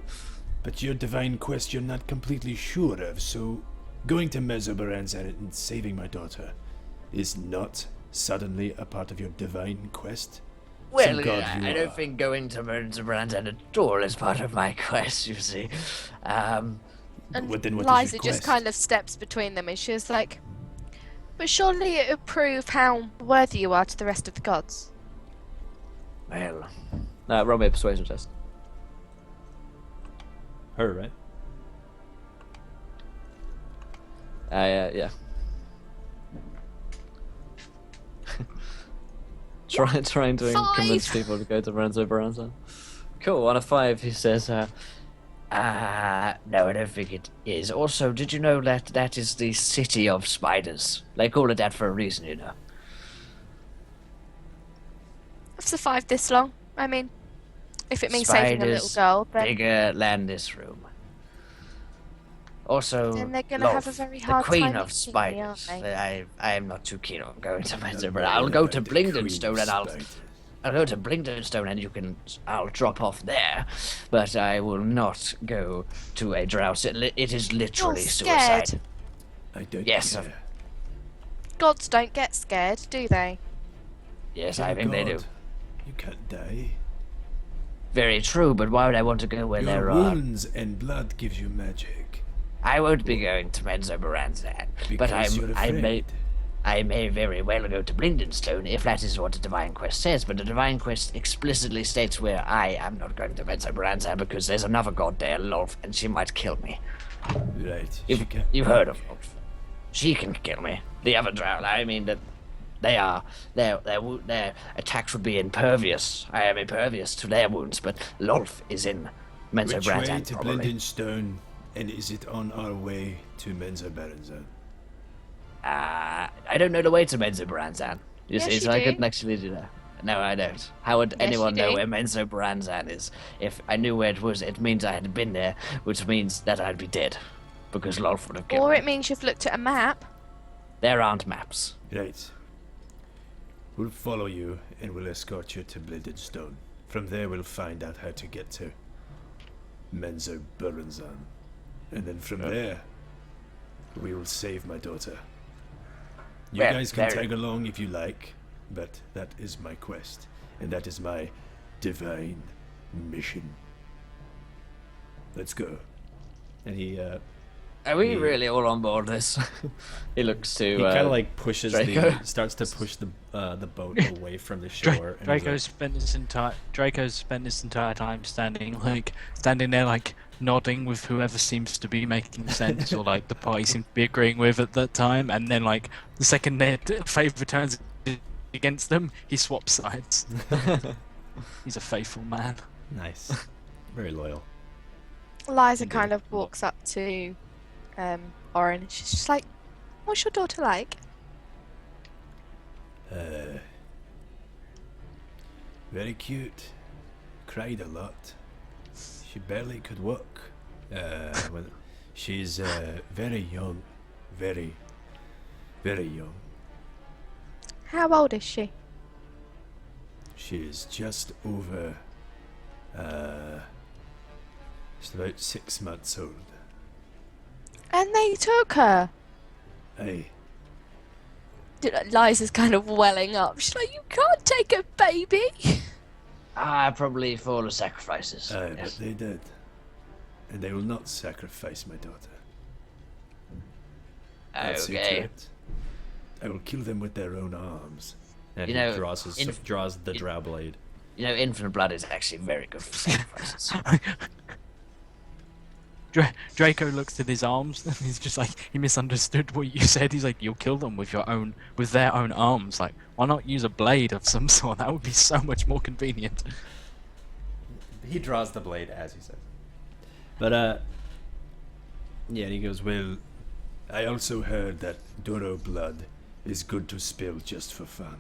But your divine quest you're not completely sure of, so going to Mesobaranzan and saving my daughter is not suddenly a part of your divine quest? Well, Some god I you don't are. think going to Mesobaranzan at all is part of my quest, you see. And then what is your Liza just quest? kind of steps between them and she's like, but surely it would prove how worthy you are to the rest of the gods. Well, roll me a persuasion test. Her, right? Yeah. Trying to convince 5. people to go to Mesobaranzan. Cool. On a 5, he says, no, I don't think it is. Also, did you know that that is the city of spiders? They call it that for a reason, you know. I've survived this long. I mean, if it means saving a little Spiders, girl, then bigger than this room. Also, Then they're gonna have a Lolth, very the hard queen time of eating me, aren't spiders. I am not too keen on going to Not Mesobaranzan. worried I'll go about to the queen Blingdenstone and spiders. I'll go to Blingdenstone and I'll drop off there, but I will not go to a drow. It is literally You're scared. suicide. I don't Yes, care. gods don't get scared, do they? Yes, You're I a think they do. god. You can't die. Very true, but why would I want to go where Your there are... wounds and blood gives you magic. I won't be going to Menzoberranzan, but Because you're afraid. I may very well go to Blindenstone if that is what the Divine Quest says, but the Divine Quest explicitly states where I am not going to Menzoberranzan because there's another god there, Lolf, and she might kill me. Right. She can't You've heard of Lolf. She can kill me. The other drow, I mean, that their attacks would be impervious. I am impervious to their wounds, but Lolf is in Which way Menzoberranzan, to probably. Blindenstone, and is it on our way to Menzoberranzan? I don't know the way to Menzoberranzan. You Yes, see, you so I do. couldn't actually do that. No, I don't. How would anyone you know do. where Menzoberranzan is? If I knew where it was, it means I had been there, which means that I'd be dead. Because Lolf would have killed Or me. it means you've looked at a map. There aren't maps. Right. We'll follow you, and we'll escort you to Blindenstone. From there, we'll find out how to get to Menzoberranzan. And then from there, we will save my daughter. You Well, guys can very- tag along if you like, but that is my quest, and that is my divine mission. Let's go. And he Are we Yeah. really all on board this? He looks to. he kind of like pushes Draco. starts to push the boat away from the shore. and he's Draco's spent this entire time standing there like nodding with whoever seems to be making sense or like the party seems to be agreeing with at that time, and then like the second their favour turns against them, he swaps sides. He's a faithful man. like, nice, very loyal. Liza kind of walks up to Orin and she's just like, "What's your daughter like?" Very cute. Cried a lot. She barely could walk. Well, she's very young. Very, very young. How old is she? She is just over. She's about 6 months old. And they took her. Aye. Liza's kind of welling up. She's like, "You can't take a baby." Probably for all the sacrifices. Aye, Yes. but they did. And they will not sacrifice my daughter. That's your Okay. threat. I will kill them with their own arms. And You he know, draws the drow blade. You know, infinite blood is actually very good for sacrifices. Draco looks at his arms and he's just like, he misunderstood what you said. He's like, "You'll kill them with their own arms. Like, why not use a blade of some sort? That would be so much more convenient." He draws the blade as he says. But yeah, and he goes, Well, I also heard that Doro blood is good to spill just for fun.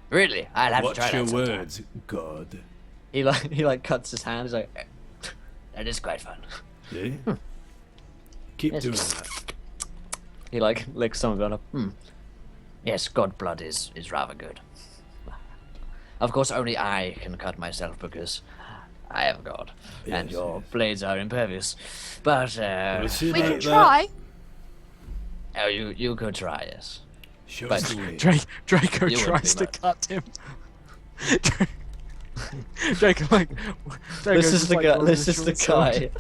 Really? I'll have Watch to try your that sometime. words, God. He cuts his hand. He's like, that is quite fun. Yeah? Keep Yes. doing that. He licks some of it up. Yes, god blood is rather good. Of course, only I can cut myself because I am a god, and Yes, your yes. blades are impervious. But We'll see We about can that. try. oh, you could try, yes. Show But- us the way. Draco You wouldn't tries be to mad. cut him. Draco like. This is the guy. This is the guy.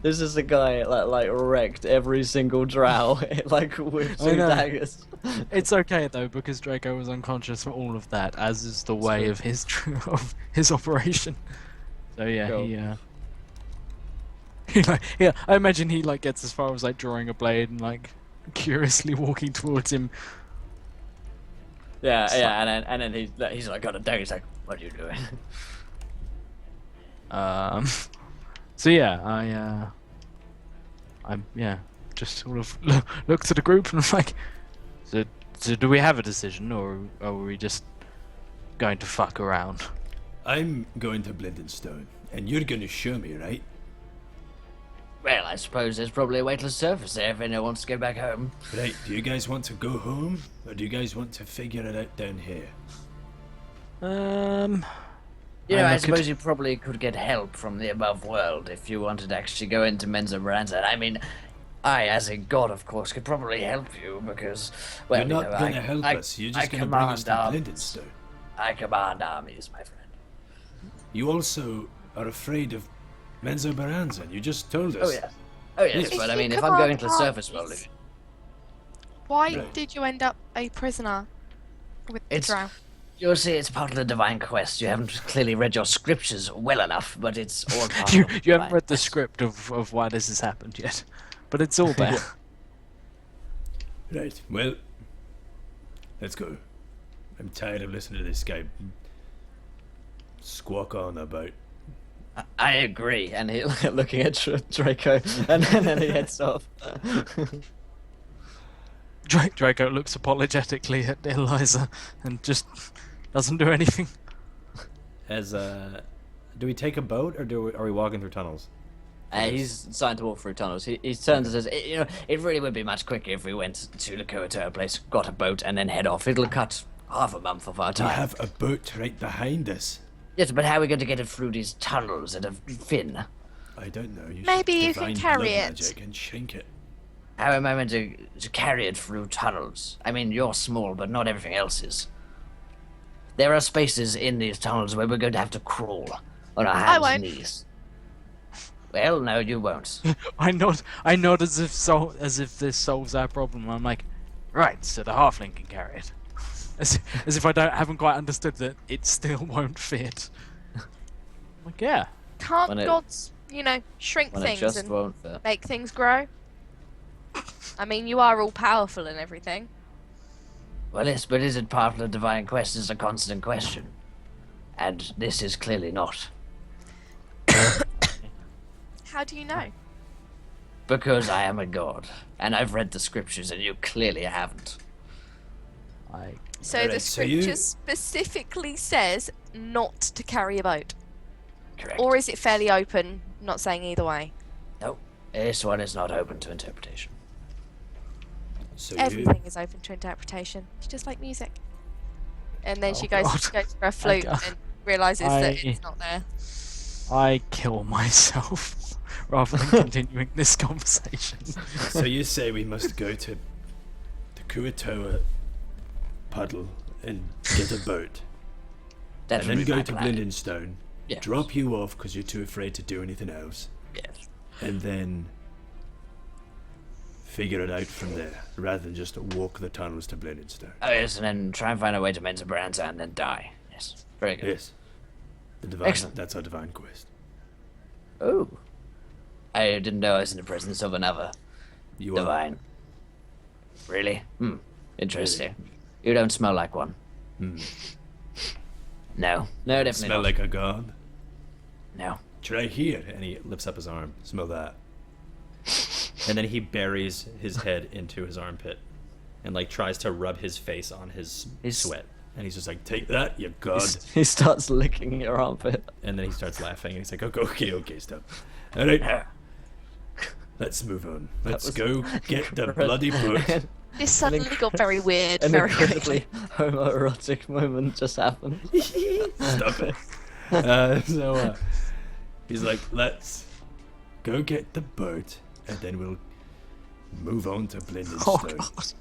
This is the guy like wrecked every single drow with I 2 know. daggers. It's okay though because Draco was unconscious for all of that, as is the way of his operation. So yeah, Cool. yeah. I imagine he like gets as far as like drawing a blade and like curiously walking towards him. Yeah, and then he's like got a dagger. He's like, what are you doing? So yeah, I'm just sort of look to the group and I'm like, so do we have a decision or are we just going to fuck around? I'm going to Blindenstone, and you're going to show me, right? Well, I suppose there's probably a weightless surface there if anyone wants to go back home. Right, do you guys want to go home, or do you guys want to figure it out down here? You know, I I could- suppose you probably could get help from the above world if you wanted to actually go into Menzoberranzan. I mean, I, as a god, of course, could probably help you because, well, You're not you know, gonna help us. You're just gonna bring us to Blindenstone. I command armies, my friend. You also are afraid of Menzoberranzan. You just told us. Oh yes, If but I you mean, if I'm going to the command surface world, armies, Why Right. did you end up a prisoner with the It's- drow? you'll see it's part of the divine quest. You haven't clearly read your scriptures well enough, but it's all part You, of the you haven't divine read the quest. script of why this has happened yet, but it's all there. Right. Well, let's go. I'm tired of listening to this guy squawk on about. I agree, and he looking at Draco, and then he heads off. Draco looks apologetically at Eliza and just doesn't do anything. As do we take a boat or are we walking through tunnels? He's starting to walk through tunnels. He turns and says, you know, it really would be much quicker if we went to the Kuo-toa place, got a boat, and then head off. It'll cut half a month of our We time. have a boat right behind us. Yes, but how are we going to get it through these tunnels at a fin? I don't know. You Maybe should you can divine carry blood it. magic and shrink it. How am I meant to carry it through tunnels? I mean, you're small, but not everything else is. There are spaces in these tunnels where we're going to have to crawl on our hands won't. and knees. Well, no, you won't. I nod as if this solves our problem. I'm like, right, so the halfling can carry it. As if I haven't quite understood that it still won't fit. I'm like, yeah. Can't When it- gods, shrink When it things just and won't fit. make things grow? I mean, you are all powerful and everything. Well, yes, but is it part of the divine quest is a constant question. And this is clearly not. How do you know? Because I am a god. And I've read the scriptures and you clearly haven't. So Alright, the so you- scripture specifically says not to carry a boat. Correct. Or is it fairly open, not saying either way? No, this one is not open to interpretation. So Everything is open to interpretation. It's just like music. And then Oh, she goes God. for a flute ca- and realizes that I- it's not there. I kill myself rather than continuing this conversation. So you say we must go to the Kua-toa puddle and get a boat, That and would then be go my to plan. Blindenstone, Yes. drop you off because you're too afraid to do anything else, Yes. and then figure it out from there, rather than just walk the tunnels to Blindenstone. Oh yes, and then try and find a way to Menzoberranzan and then die. Yes. Very good. Yes. The divine. Excellent. That's our divine quest. Oh. I didn't know I was in the presence of another You divine. Really? Interesting. You don't smell like one. Hmm. No. No, are. definitely Smell not. like a god. No. Try here. And he lifts up his arm. Smell that. And then he buries his head into his armpit and like tries to rub his face on his sweat. And he's just like, take that, you god. He starts licking your armpit. And then he starts laughing and he's like, Okay, stop. All right, let's move on. Let's was go get the bloody boat. This suddenly got very weird An very incredibly quickly. homoerotic moment just happened. Stop it. So he's like, let's go get the boat, and then we'll move on to Oh Blindenstone.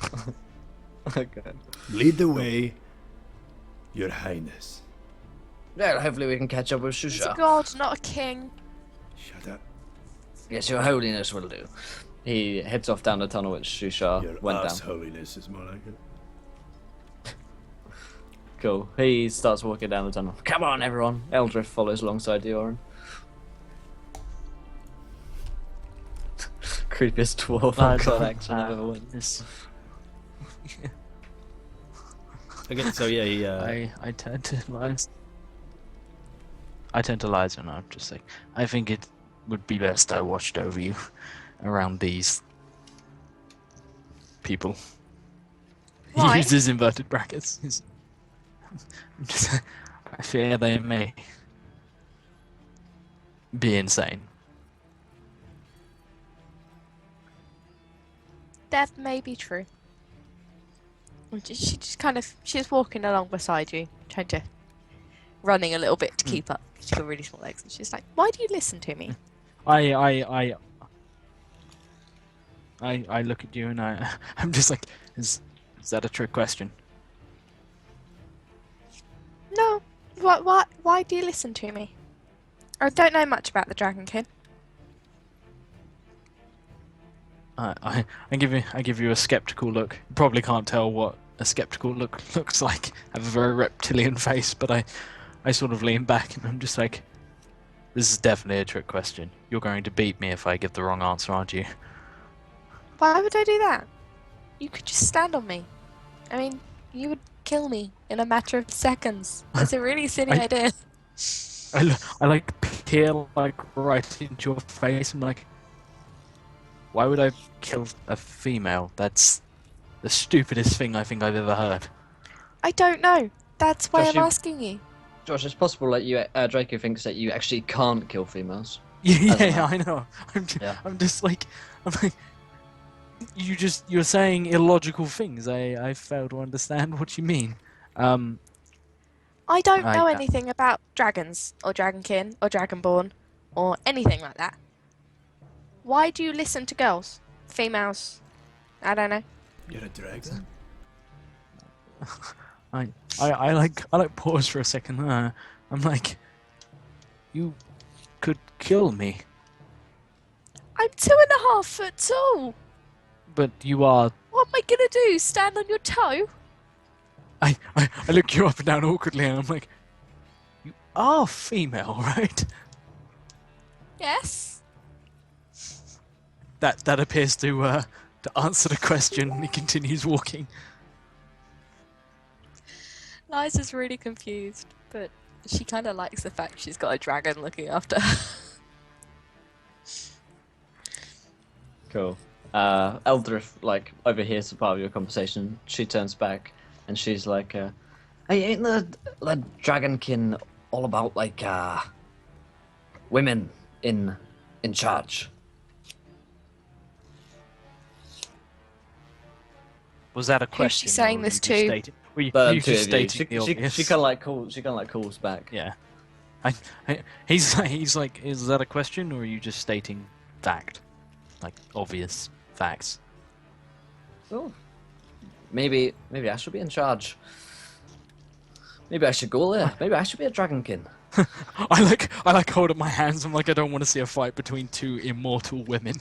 god. Okay. Lead the way, Your Highness. Well, hopefully we can catch up with He's a Shusha. god, not a king. Shut up. Yes, your holiness will do. He heads off down the tunnel which Shusha Your went arse down. holiness is more like it. Cool. He starts walking down the tunnel. Come on, everyone. Eldriff follows alongside Dioran. Creepiest dwarf on God action I've ever witnessed. okay, so yeah, he, I turn to Liza. I turn to Liza and I'm just like, I think it would be best I watched over you around these people. Why? He uses inverted brackets. I fear they may be insane. That may be true. She's walking along beside you, running a little bit to keep up. She's got really small legs, and she's like, "Why do you listen to me?" I I look at you and I'm just like, is that a trick question? No. Why do you listen to me? I don't know much about the Dragonkin. I give you a skeptical look. You probably can't tell what a skeptical look looks like. I have a very reptilian face, but I sort of lean back and I'm just like, this is definitely a trick question. You're going to beat me if I give the wrong answer, aren't you? Why would I do that? You could just stand on me. I mean, you would kill me in a matter of seconds. It's a really silly idea. I like peer like right into your face. I'm like, why would I kill a female? That's the stupidest thing I think I've ever heard. I don't know. That's why Josh, I'm asking you. Josh, it's possible that you Draco thinks that you actually can't kill females. Yeah, I know. I'm just like, you're saying illogical things. I fail to understand what you mean. I don't know anything about dragons, or dragonkin, or dragonborn, or anything like that. Why do you listen to girls? Females? I don't know. You're a dragon? I like pause for a second. I'm like, you could kill me, I'm 2.5 foot tall. but you are. What am I gonna do? Stand on your toe? I look you up and down awkwardly, and I'm like, you are female, right? Yes. That appears to answer the question. He continues walking. Liza's really confused, but she kind of likes the fact she's got a dragon looking after her. Cool. Eldrith, like, overhears a part of your conversation. She turns back and she's like, hey, ain't the dragonkin all about, like, women in charge? Was that a Who's question? she saying or were this you just to? stating- Were you Two just of you. stating the obvious? She kind of like calls back. Yeah. He's like, is that a question, or are you just stating fact? Like, obvious facts. Oh, maybe I should be in charge. Maybe I should go there. Maybe I should be a dragonkin. I like hold up my hands. I'm like, I don't want to see a fight between two immortal women.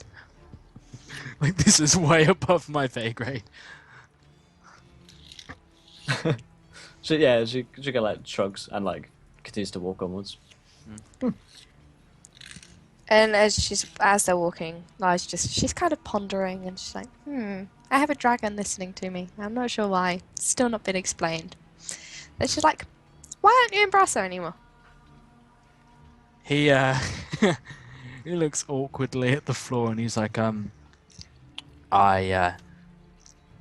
Like, this is way above my pay grade. She kind of like shrugs and like continues to walk onwards. And as they're walking, she's kind of pondering and she's like, I have a dragon listening to me. I'm not sure why. It's still not been explained. And she's like, why aren't you in Brasso anymore? He he looks awkwardly at the floor and he's like, I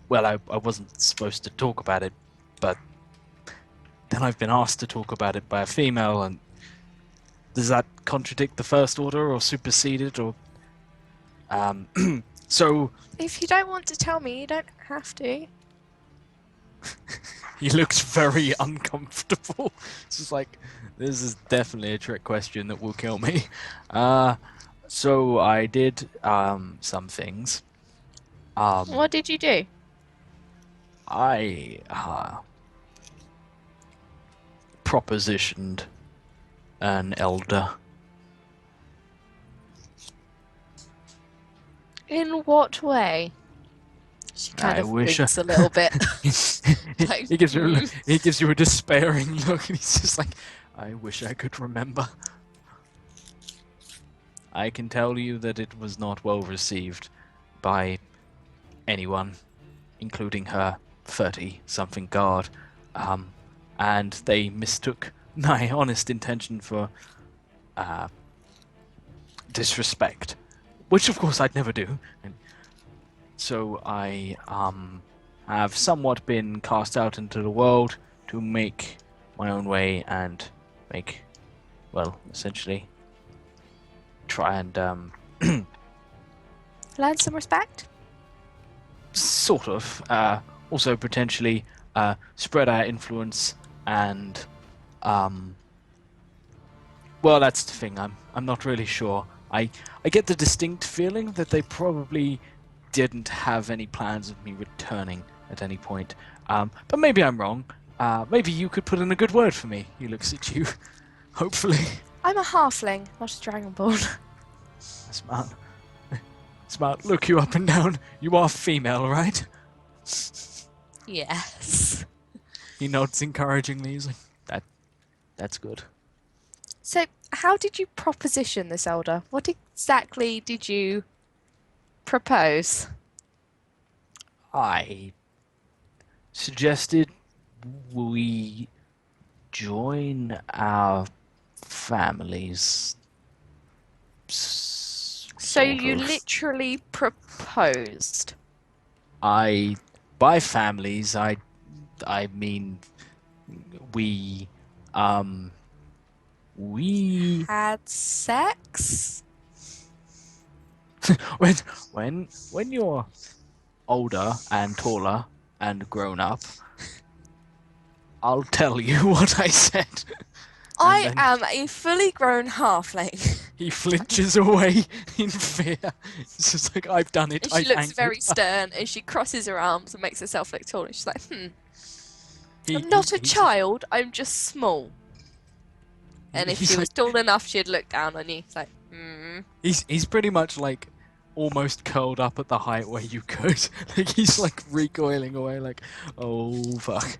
wasn't supposed to talk about it, but then I've been asked to talk about it by a female, and does that contradict the First Order or supersede it, or so If you don't want to tell me, you don't have to. he looks very uncomfortable. It's just like, this is definitely a trick question that will kill me. So I did some things. What did you do? I propositioned an elder. In what way? She kind of winks a little bit. Like, he gives you a despairing look, and he's just like, I wish I could remember. I can tell you that it was not well received by anyone, including her 30-something guard, and they mistook my honest intention for disrespect, which of course I'd never do. And so I have somewhat been cast out into the world to make my own way and make, well, essentially try and learn some respect? sort of also potentially spread our influence and well, that's the thing, I'm not really sure. I get the distinct feeling that they probably didn't have any plans of me returning at any point. But maybe I'm wrong. Maybe you could put in a good word for me. He looks at you. Hopefully. I'm a halfling, not a dragonborn. Smart. Smart. Look you up and down. You are female, right? Yes. He nods encouragingly. He's like, that's good. So, how did you proposition this elder? What exactly did you propose? I suggested we join our families. So you literally proposed. By families, I mean we Had sex? when you're older and taller and grown up, I'll tell you what I said. I am a fully grown halfling. He flinches away in fear. It's just like, I've done it. And she I've looks angered very her." stern and she crosses her arms and makes herself look tall. And she's like, He- I'm not a he's- child, I'm just small. And if He's she was like- tall enough, she'd look down on you. It's like, He's pretty much like almost curled up at the height where you could. Like he's like recoiling away, like, oh fuck.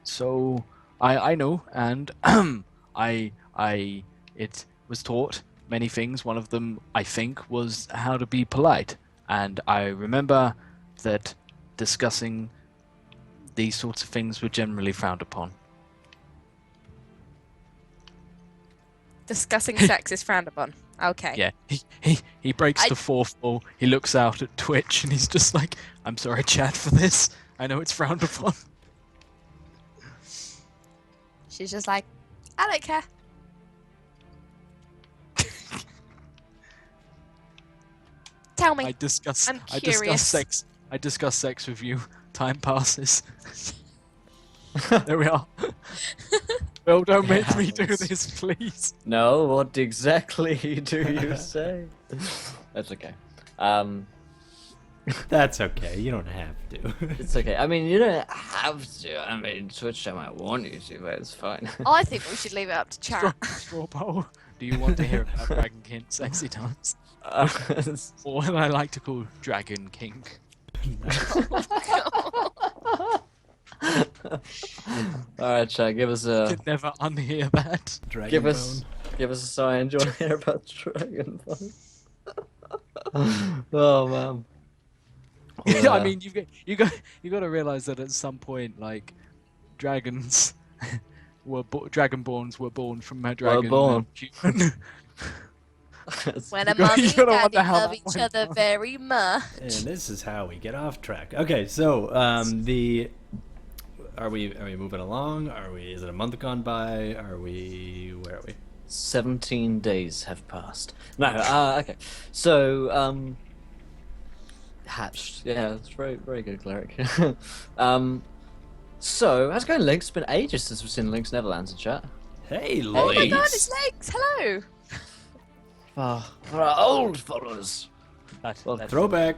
So I know, and it was taught many things. One of them, I think, was how to be polite, and I remember that discussing these sorts of things were generally frowned upon. discussing sex is frowned upon. Okay. Yeah, he breaks the fourth wall. He looks out at Twitch and he's just like, "I'm sorry, chat, for this. I know it's frowned upon." She's just like, I don't care. Tell me. I discuss I'm curious. sex. I discuss sex with you. Time passes. There we are. Well, don't make me do this, please. No, what exactly do you say? That's okay. That's okay. You don't have to. It's okay. I mean, you don't have to. I mean, Twitch I might want you to, but it's fine. I think we should leave it up to chat. Straw poll. Do you want to hear about Dragon King sexy times? Or what I like to call Dragon King. Alright, chat, give us a Could never unhear that. Dragon give bone. us a sign. Do you want to hear about Dragon Ball? Oh man. Yeah, I mean, you got to realize that at some point, like, dragons dragonborns were born from a dragon. born. Human. When a You gotta mummy and wonder daddy how love that each went other down. very much. And this is how we get off track. Okay, so are we moving along? Is it a month gone by? Where are we? 17 days have passed. No, okay. So, hatched. Yeah, it's very good, cleric. So, how's it going, Lynx? It's been ages since we've seen Lynx Neverlands in chat. Hey, Oh my ladies. god, it's legs! Hello! For our old followers. Well, Throwback.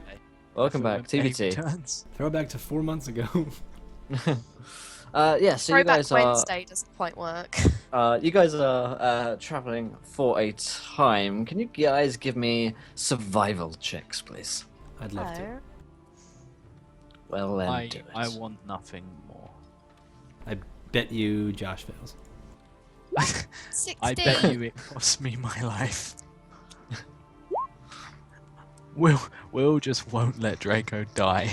Welcome back, TBT. Turns. Throwback to 4 months ago. Yeah, so you Throwback guys are Wednesday doesn't quite work. traveling for a time. Can you guys give me survival checks, please? I'd love to. Hello. Well then, do it. I want nothing more. I bet you Josh fails. 16. I bet you it cost me my life. Will just won't let Draco die.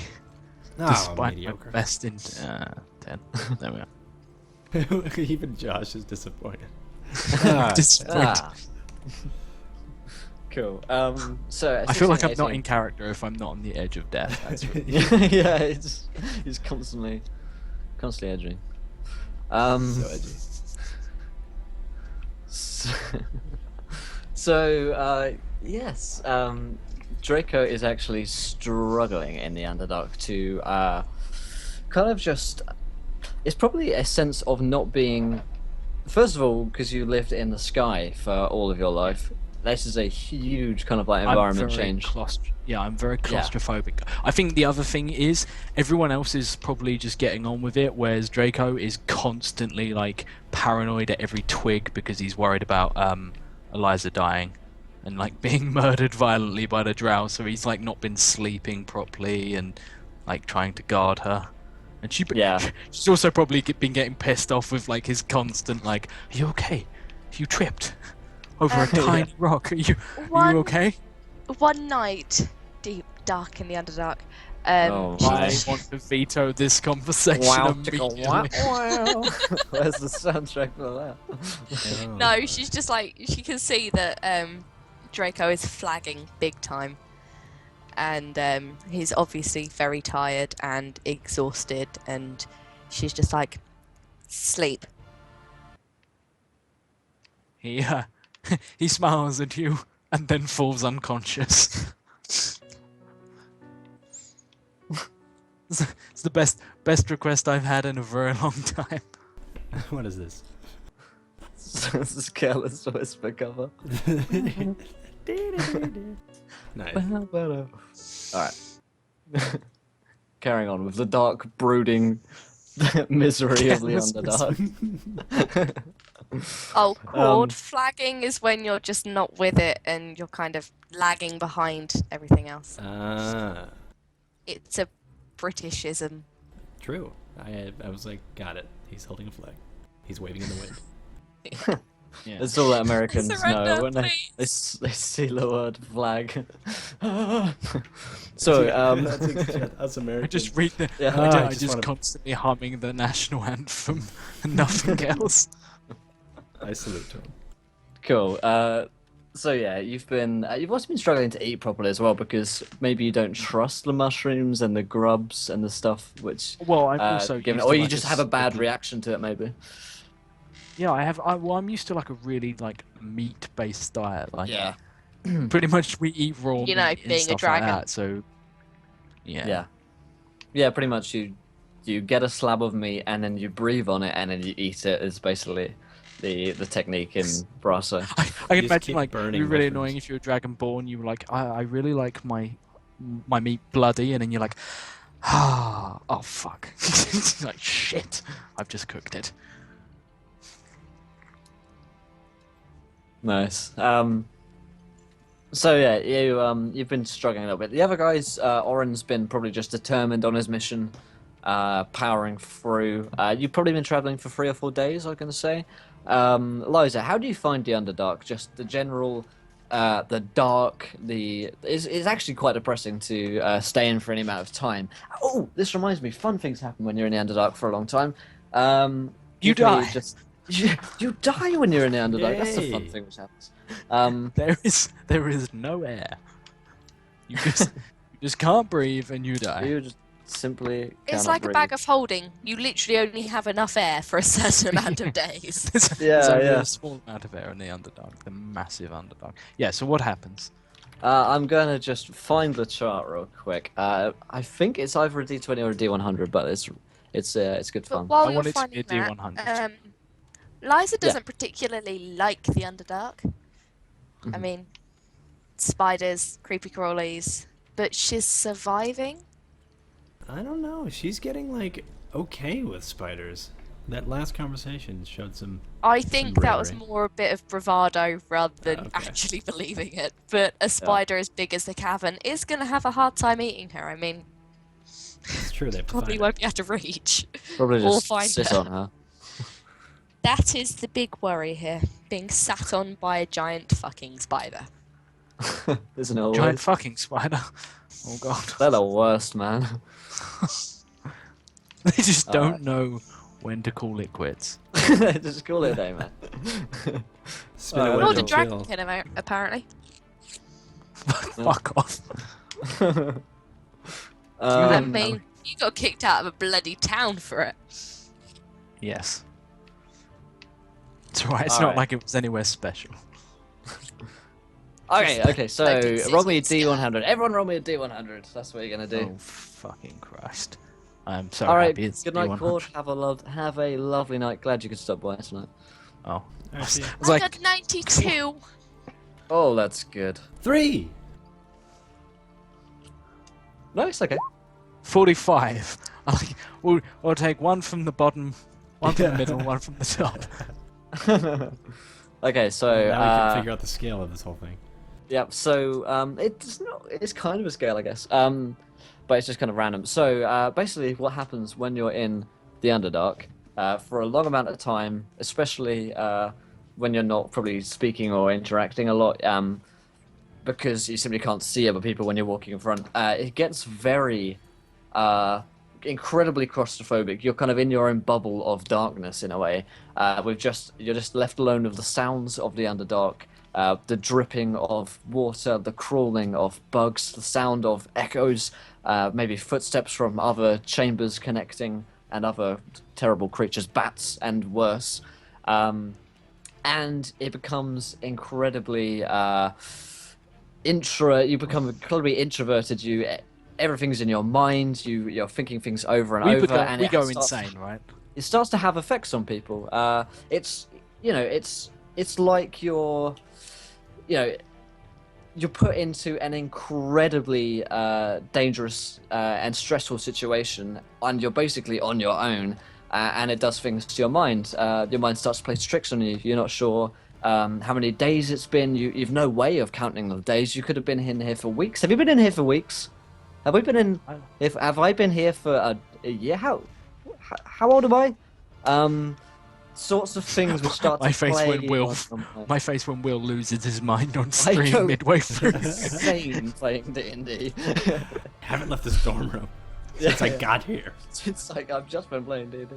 Oh, Despite my mediocre. best in 10. There we are. Even Josh is disappointed. Ah, Disappointed. Ah. Cool. So I feel like I'm 16, not in character if I'm not on the edge of death. That's really... yeah, he's constantly edging. so edgy. So, yes, Draco is actually struggling in the Underdark to kind of just. It's probably a sense of not being. First of all, because you lived in the sky for all of your life, this is a huge kind of like I'm environment very change. I'm very claustrophobic. I think the other thing is everyone else is probably just getting on with it, whereas Draco is constantly like paranoid at every twig because he's worried about Eliza dying and like being murdered violently by the drow. So he's like not been sleeping properly and like trying to guard her. And she's also probably been getting pissed off with like his constant like, "Are you okay? You tripped over a tiny rock. Are you okay?" One night, deep, dark in the Underdark. I want to veto this conversation immediately. Where's the soundtrack for that? No, she's just like, she can see that Draco is flagging big time. And he's obviously very tired and exhausted, and she's just like, sleep. He smiles at you and then falls unconscious. It's the best request I've had in a very long time. What is this? This is Careless Whisper cover. Nice. Alright. Carrying on with the dark, brooding misery of the Underdark. Chord flagging is when you're just not with it and you're kind of lagging behind everything else. It's a Britishism. True. I was like, got it. He's holding a flag. He's waving in the wind. Yeah. It's all that Americans Surrender, know when they see the word flag. So, us Americans. I just read the. Yeah. I just constantly humming the national anthem and nothing else. I salute to him. Cool. So yeah, you've also been struggling to eat properly as well because maybe you don't trust the mushrooms and the grubs and the stuff which. Well, I've also given, used or to, you like, just have a bad reaction to it, maybe. Yeah, I have. I'm used to like a really like meat-based diet. Like, Yeah. pretty much we eat raw You know, meat and being a stuff dragon. like that. So, yeah. Yeah. Pretty much, you get a slab of meat and then you breathe on it and then you eat it. Is basically the technique in Brasso. I can just imagine keep like it'd burning be really mushrooms. annoying if you're a dragonborn. You were like, I really like my meat bloody, and then you're like, oh fuck, like shit, I've just cooked it. Nice. So yeah, you've been struggling a little bit. The other guys, Oren's been probably just determined on his mission, powering through. You've probably been traveling for 3 or 4 days, I was going to say. Liza, how do you find the Underdark? Just the general, the dark, it's actually quite depressing to stay in for any amount of time. Oh, this reminds me, fun things happen when you're in the Underdark for a long time. You die. You die when you're in the Underdark. That's the fun Yay. thing which happens. There is no air. You just can't breathe and you die. You just simply It's cannot like breathe. a bag of holding. You literally only have enough air for a certain amount of days. There's only yeah. a small amount of air in the Underdark, the massive Underdark. Yeah. So what happens? I'm gonna just find the chart real quick. I think it's either a D20 or a D100, but it's good But fun. while I you're want it to finding be a that, D100. Liza doesn't particularly like the Underdark. I mean, spiders, creepy crawlies, but she's surviving. I don't know. She's getting like okay with spiders. That last conversation showed some. I think that was bravery. more a bit of bravado rather than Okay. actually believing it. But a spider as big as the cavern is going to have a hard time eating her. I mean, It's true. They probably won't be able to reach. Probably Or just find sit her. on her. That is the big worry here, being sat on by a giant fucking spider. Isn't it always? Giant fucking spider. Oh god. They're the worst, man. They just don't Alright. know when to call it quits. Just call it a day, man. Spin Alright, a Nor web the and dragon kill. can, apparently. Fuck off. I Um, mean, you got kicked out of a bloody town for it. Yes. It's alright, it's not Alright. like it was anywhere special. okay, so Loaded roll me a cities, yeah. D100. Everyone roll me a D100. That's what you're gonna do. Oh fucking Christ. I'm so Alright, happy it's good night, D100. Claude. Have a lovely night. Glad you could stop by tonight. Oh. Alright, see ya. I was I like, got 92. Oh, that's good. 3. No, it's okay. 45. We'll take one from the bottom, one from the middle, one from the top. Okay, so Now we can figure out the scale of this whole thing. yeah, so it's not. It's kind of a scale, I guess. But it's just kind of random. So basically, what happens when you're in the Underdark for a long amount of time, especially when you're not probably speaking or interacting a lot, because you simply can't see other people when you're walking in front. It gets very incredibly claustrophobic. You're kind of in your own bubble of darkness in a way. You're just left alone with the sounds of the Underdark. The dripping of water, the crawling of bugs, the sound of echoes, maybe footsteps from other chambers connecting, and other terrible creatures, bats and worse. And it becomes incredibly you become incredibly introverted. Everything's in your mind. You're thinking things over and over, and we go insane, right? It starts to have effects on people. It's like you're put into an incredibly dangerous and stressful situation, and you're basically on your own, and it does things to your mind. Your mind starts to play tricks on you. You're not sure how many days it's been. You've no way of counting the days. You could have been in here for weeks. Have you been in here for weeks? Have we been in? Have I been here for a year? How old am I? Sorts of things will start My to face play. My face when Will loses his mind on stream midway through. Insane playing D&D. Haven't left this dorm room since I got here. It's like I've just been playing D&D.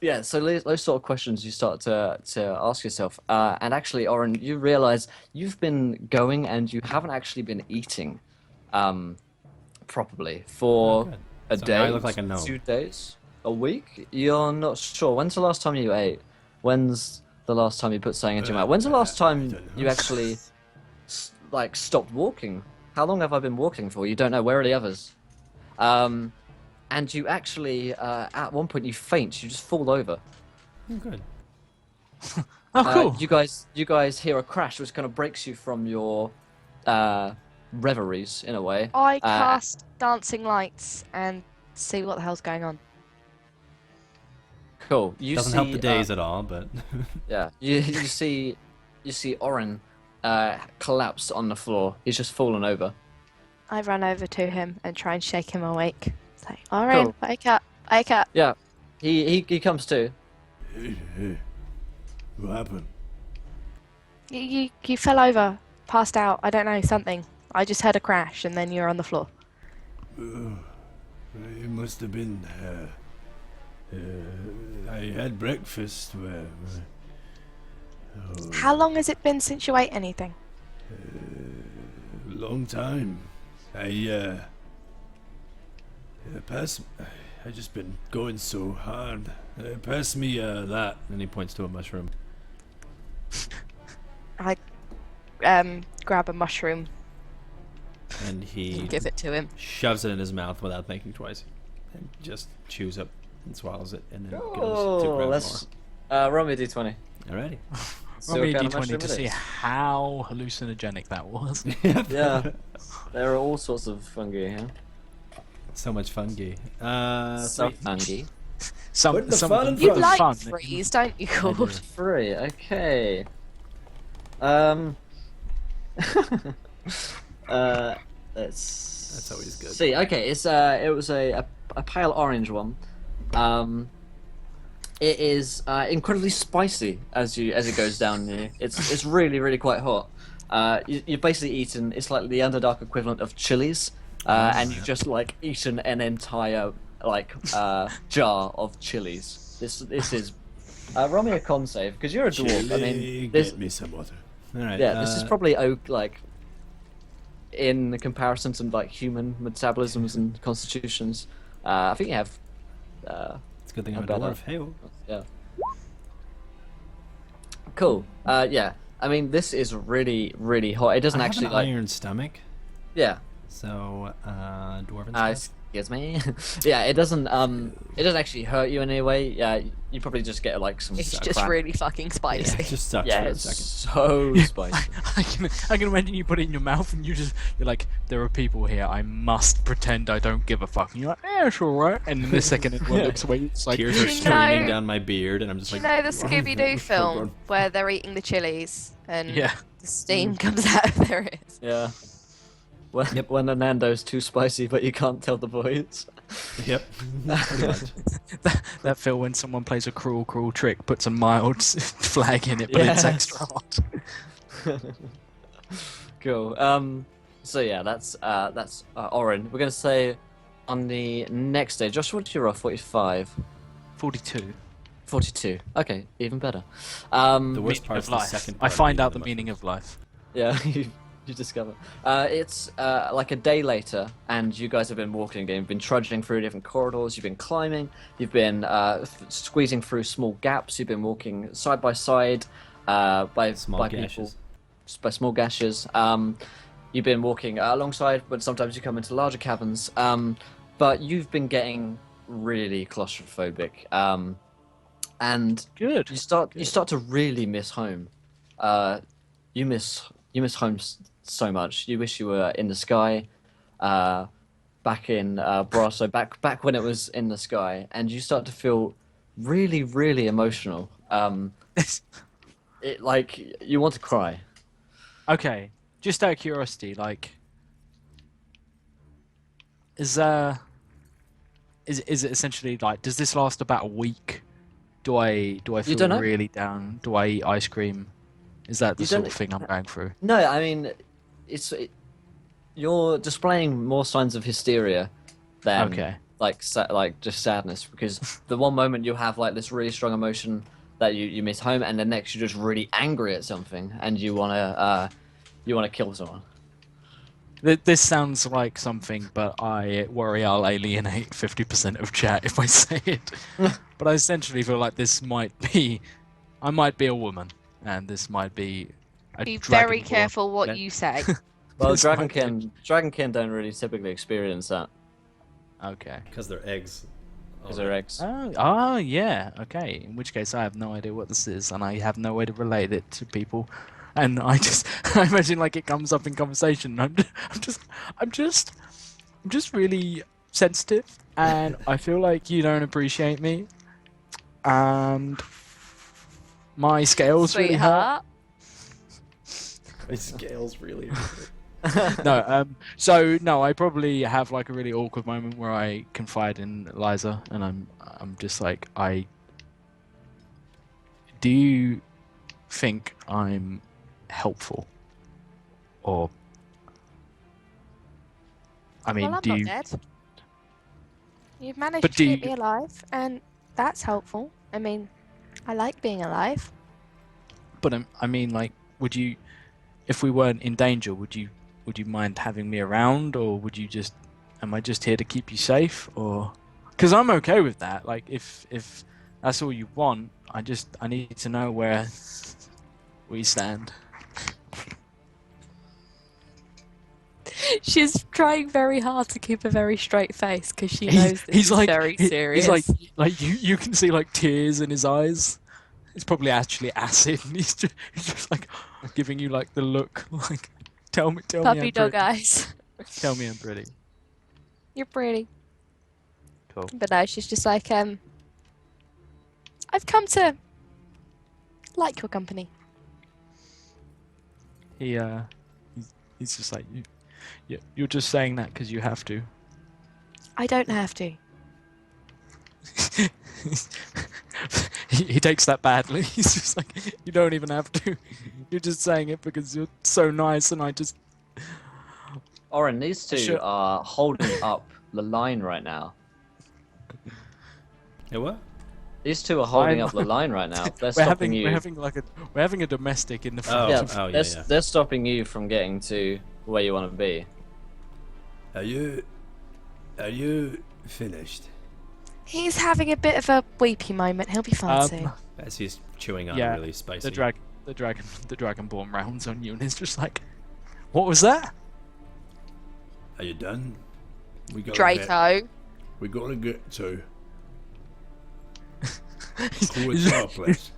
Yeah, so those sort of questions you start to ask yourself. And actually, Oren, you realize you've been going and you haven't actually been eating properly for a So day, I look like a gnome. 2 days, a week. You're not sure. When's the last time you ate? When's the last time you put something into your mouth? When's the last time you actually stopped walking? How long have I been walking for? You don't know. Where are the others? And you actually, at one point, you faint. You just fall over. Oh, good. Oh, cool. You guys hear a crash, which kind of breaks you from your reveries in a way. I cast dancing lights and see what the hell's going on. Cool. You Doesn't see, help the days at all, but Yeah. You see Oren collapse on the floor. He's just fallen over. I run over to him and try and shake him awake. Say, Oren, Cool. wake up, wake up. Yeah. He comes to. Hey, what happened? You fell over, passed out. I don't know, something. I just heard a crash and then you're on the floor. It must have been. I had breakfast. How long has it been since you ate anything? Long time. I just been going so hard. Pass me that. then he points to a mushroom. I grab a mushroom And he and give it to him. shoves it in his mouth without thinking twice. And just chews up and swallows it and then goes to Oh, grab let's roll me a d20. more. Alrighty. See Roll me a what kind of d20 mushroom to it see is. how hallucinogenic that was. Yeah. There are all sorts of fungi here. So much fungi. So Sweet. fungi. Put the Some fun in of them You front. like fun. freeze, don't you, Cord? do. 3. Okay. That's always good. See, okay, it was a pale orange one. It is incredibly spicy as it goes down here. It's really quite hot. You've basically eaten. It's like the Underdark equivalent of chilies, and you've just like eaten an entire jar of chilies. This is. Roll me a con save because you're a dwarf. I mean, this, Get me some water. Alright. yeah, this is probably in comparison to like human metabolisms and constitutions. I think you have. It's a good thing I'm a better. dwarf. Hey. Yeah. Cool. Yeah. I mean, this is really hot. It doesn't I actually have an iron stomach, Yeah. so dwarven I stuff. Excuse me. Yeah, it doesn't actually hurt you in any way. Yeah, you probably just get like some. It's just cramp. really fucking Yeah, spicy. it just sucks Yeah, for a it's second. so spicy. I can imagine you put it in your mouth and you're like, there are people here. I must pretend I don't give a fuck. And you're like, yeah, it's all right. And in the second it looks away, it's like Tears are You streaming know- down my beard, and I'm just Do you like, know the Scooby Doo film where they're eating the chilies and yeah. the steam comes out of their ears? Yeah. When the Nando's too spicy, but you can't tell the boys. yep, pretty much. That feel when someone plays a cruel trick, puts a mild flag in it, but it's Yes. extra hot. Cool. So yeah, that's Oren. We're gonna say on the next day. Joshua, what did you roll? 45. 42. 42. Okay, even better. The worst Meaning part of is the life. second I part find being out the most meaning of life. Yeah, you discover. It's like a day later, and you guys have been walking again. You've been trudging through different corridors. You've been climbing. You've been squeezing through small gaps. You've been walking side by side by Small people, gashes. by small gashes. You've been walking alongside, but sometimes you come into larger caverns. But you've been getting really claustrophobic. And Good. you start to really miss home. You miss home so much. You wish you were in the sky, back in Brasso, back when it was in the sky, and you start to feel really, really emotional. It like you want to cry. Okay, just out of curiosity, like, is it essentially like, does this last about a week? Do I don't feel know. really down? Do I eat ice cream? Is that the You sort don't- of thing I'm going through? No, I mean, you're displaying more signs of hysteria than Okay. like just sadness, because the one moment you have like this really strong emotion that you miss home, and the next you're just really angry at something and you wanna kill someone. This sounds like something, but I worry I'll alienate 50% of chat if I say it. But I essentially feel like I might be a woman, and this might be a Be dragonborn. very careful what Yeah. you say. Well, This might be- dragonkin don't really typically experience that Okay. Because they're eggs. because they're eggs. Oh, yeah. Okay. In which case, I have no idea what this is, and I have no way to relate it to people. And I imagine like it comes up in conversation. I'm just really sensitive, and I feel like you don't appreciate me, and my scales really hurt. Sweetheart. My scales really. No, so no, I probably have like a really awkward moment where I confide in Liza, and I'm just like, do you think I'm helpful, or I mean, Well, I'm do not you? dead. You've managed But to do keep you- me alive, and that's helpful. I mean, I like being alive. But I mean, like, would you, if we weren't in danger, would you mind having me around, or would you just? Am I just here to keep you safe, or? Because I'm okay with that. Like, if that's all you want, I need to know where we stand. She's trying very hard to keep a very straight face because she knows this is very serious. He's like you can see like tears in his eyes. It's probably actually acid, and he's just like giving you like the look, like tell me puppy I'm dog pretty. eyes. Tell me I'm pretty. You're pretty. Cool. But no, she's just like, I've come to like your company. He's just like you're just saying that because you have to. I don't have to. he takes that badly. He's just like, you don't even have to. You're just saying it because you're so nice, and I just. Oren, these two Sure. are holding up the line right now. Hey, what? These two are holding Fine. up the line right now. They're We're stopping you. we're having a domestic in the front. Yeah, Oh, they're, yeah. they're stopping you from getting to where you want to be. Are you finished? He's having a bit of a weepy moment. He'll be fine soon. As he's chewing on Yeah, really spicy. the dragonborn rounds on you, and it's just like, what was that? Are you done? We gotta Draco. we gotta get to Kua-Toa place.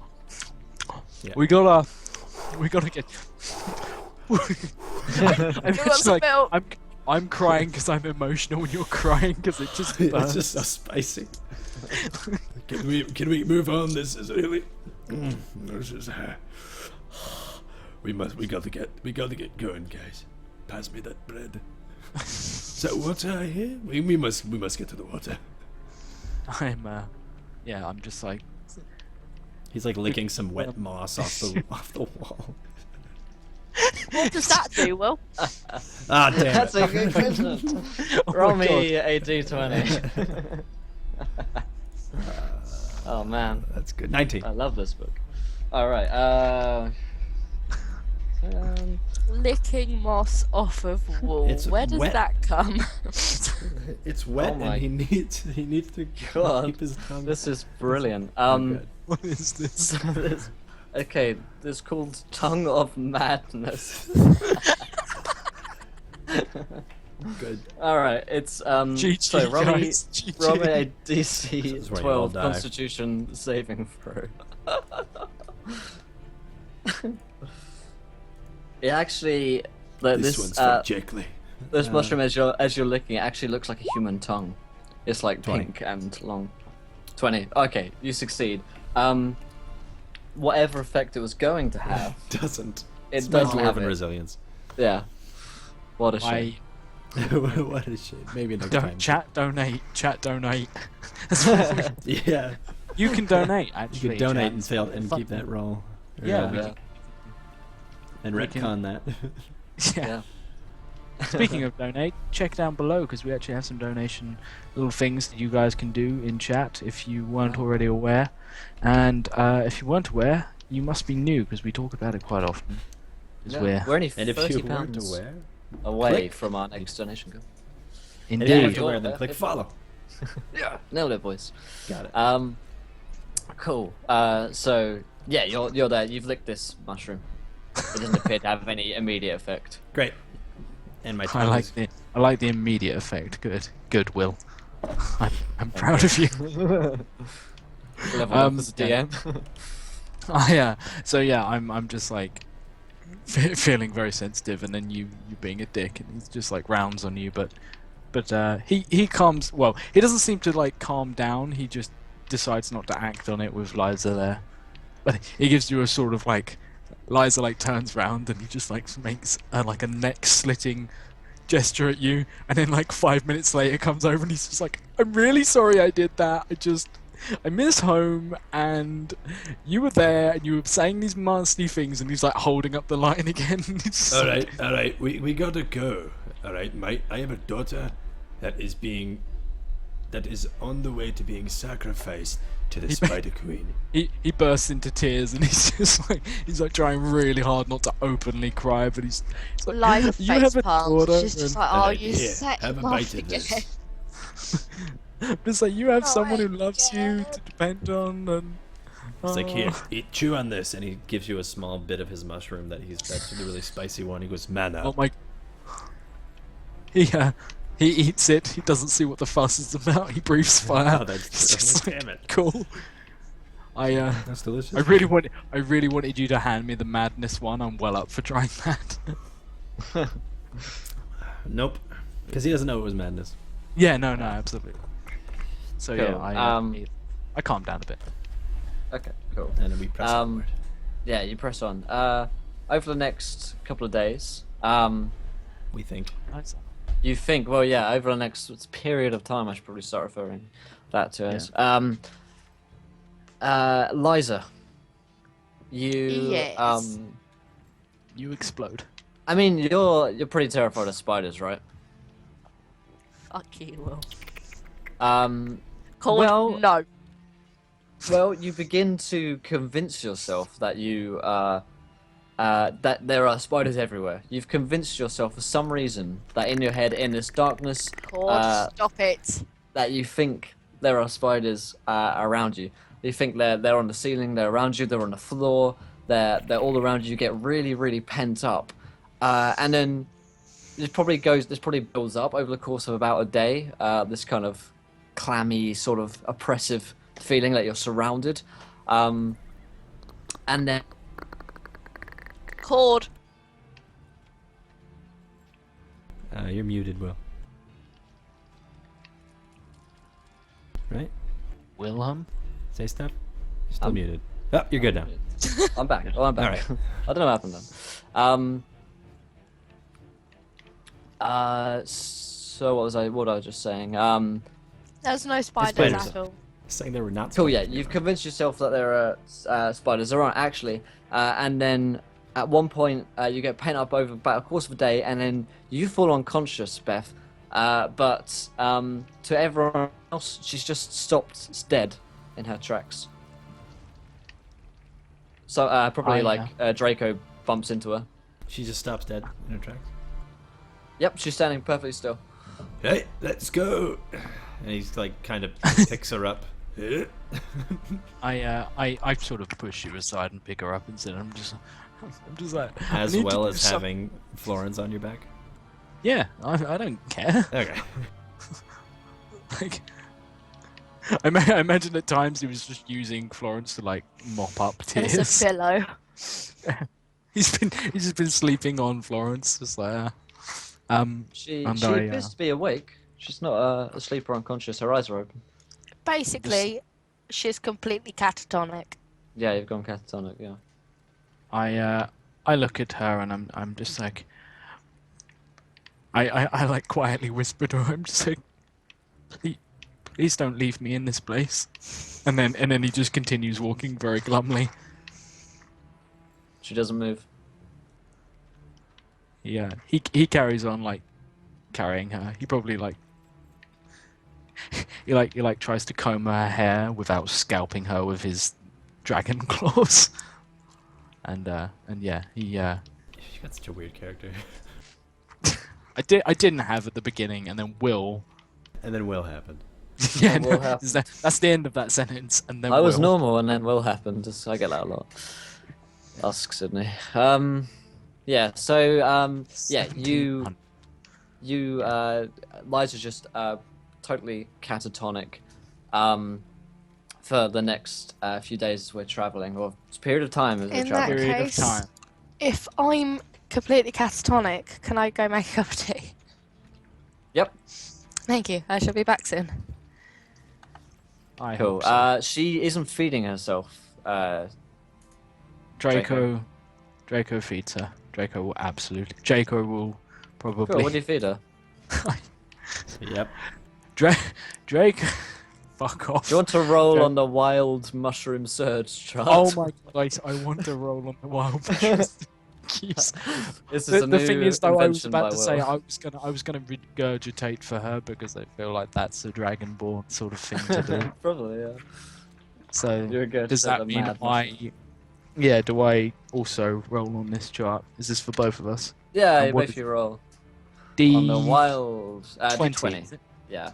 We gotta get. I'm Who wants just a like, milk? I'm crying because I'm emotional, and you're crying because it just It's burns. just so spicy. Can we move on? This is really. This is. We gotta get going, guys. Pass me that bread. Is that water I hear? We must get to the water. I'm just like, He's like licking some wet moss off the wall. What does that do, Will? Ah, damn That's it. a good question. oh Roll my God. me a d20. Oh man, That's good. 19. I love this book. All right. Licking moss off of wall. It's Where does wet. that come? It's wet Oh my and he needs to God, keep his tongue. this is brilliant. good. What is this? Okay, this is called Tongue of Madness. Good. All right, it's GG, so roll me guys, GG. roll me a This DC is where you all 12 die. Constitution saving throw. It actually This one's for Jekyll. this mushroom as you're licking it actually looks like a human tongue. It's like 20. pink and long. 20. Okay, you succeed. Whatever effect it was going to have, Doesn't. it It's my doesn't have dwarven it. resilience. Yeah. What a shame. What a shit. Maybe next time. Chat donate. Yeah. You can donate. You Actually, could donate chat. and fail and Fuck keep that roll. Or, Yeah, Yeah. and we can- retcon that. Yeah. Speaking of donate, check down below because we actually have some donation little things that you guys can do in chat if you weren't already aware. And if you weren't aware, you must be new because we talk about it quite often. 'Cause Yeah, we're only And if 30 you weren't pounds aware, away click. from our next donation goal. and if you indeed. weren't aware, then click follow. Yeah, nailed it, boys. Got it. Cool. So yeah, you're there. You've licked this mushroom. It doesn't appear to have any immediate effect. Great. And my I tongue like is... I like the immediate effect. Good, Will. I'm proud of you. Level up as a yeah. DM. So yeah, I'm just like feeling very sensitive, and then you being a dick, and he's just like rounds on you, but he calms. Well, he doesn't seem to like calm down. He just decides not to act on it with Liza there, but he gives you a sort of like Liza like turns round and he just like makes like a neck slitting gesture at you, and then like 5 minutes later comes over and he's just like, I'm really sorry I did that. I miss home, and you were there, and you were saying these nasty things, and he's like holding up the line again. He's just All like, right. We gotta go. All right, mate. I have a daughter that is on the way to being sacrificed to the Spider Queen. He bursts into tears, and he's just like trying really hard not to openly cry, but he's like, Liza you face have a palms. daughter. She's just and- like, All oh, right, you here, set have a him off bite of again. this. It's like you have Oh, someone who I loves you get to depend on, and It's like, here, oh. chew on this, and he gives you a small bit of his mushroom that's the really spicy one. He goes, man Oh up. my! He eats it. He doesn't see what the fuss is about. He breathes fire. Oh, that's It's just like, damn it. cool. That's delicious. I really wanted you to hand me the madness one. I'm well up for trying that. Nope. Because he doesn't know it was madness. Yeah, no, absolutely. So Cool. yeah, I calmed down a bit. Okay, cool. And then we press forward. Yeah, you press on. Over the next couple of days, We think. Nice. you think, well, yeah, over the next period of time, I should probably start referring that to as. Liza, you, Yes. You explode. I mean, you're pretty terrified of spiders, right? Fuck you, Will. Well, No. Well, you begin to convince yourself that that there are spiders everywhere. You've convinced yourself for some reason that in your head, in this darkness, God, stop it. that you think there are spiders around you. You think they're on the ceiling, they're around you, they're on the floor, they're all around you. You get really, really pent up, and then this probably builds up over the course of about a day. This kind of clammy, sort of oppressive feeling that you're surrounded, and then Cord. You're muted, Will. Right? Wilhelm? Say stuff. You're still muted. Oh, you're good now. I'm back. Oh, I'm back. All right. I don't know what happened then. So what was I just saying? There's no spiders spiders. at all. Saying there were not. Cool, yeah, spiders. you've convinced yourself that there are spiders. There aren't actually. And then at one point, you get pent up over about a course of a day, and then you fall unconscious, Beth. But to everyone else, she's just stopped dead in her tracks. So probably Draco bumps into her. She just stops dead in her tracks. Yep, she's standing perfectly still. Hey, let's go. And he's like kind of picks her up. I sort of push you aside and pick her up and sit. I'm just like, I As need to well do as some- having Florence on your back. Yeah, I don't care. Okay. Like, I imagine at times he was just using Florence to like mop up It's a tears. pillow. He's just been sleeping on Florence, just like. She And appears to be awake. She's not asleep or unconscious. Her eyes are open. Basically, she's completely catatonic. Yeah, you've gone catatonic. Yeah. I look at her and I'm just like. I like quietly whisper to her. I'm just like, please don't leave me in this place. And then he just continues walking very glumly. She doesn't move. Yeah, he carries on like carrying her. He probably like he like tries to comb her hair without scalping her with his dragon claws. And yeah, he She got such a weird character. I didn't have at the beginning, and then Will. And then Will happened. Yeah, Will happened. that's the end of that sentence. And then I was Will. normal, and then Will happened. I get that a lot. Ask Sydney. Yeah. So yeah, you Liza's just totally catatonic for the next few days as we're traveling, or period of time as we're In that traveling. Period of case, time. if I'm completely catatonic, can I go make a cup of tea? Yep. Thank you. I shall be back soon. I Cool. hope so. She isn't feeding herself. Draco feeds her. Draco will absolutely. Draco will probably. Cool. What do you feed her? Yep. Drake. Fuck off. Do you want to roll Yeah. on the wild mushroom surge chart? Oh my god! I want to roll on the wild mushrooms. Jeez. This is a The new thing is, though, I was invention about by to say Will. I was gonna regurgitate for her because I feel like that's a dragonborn sort of thing to do. Probably, yeah. So You're good. does that mean Yeah. Do I also roll on this chart? Is this for both of us? Yeah, And you what make is- you roll. D On the wild... 20. 20. Yeah.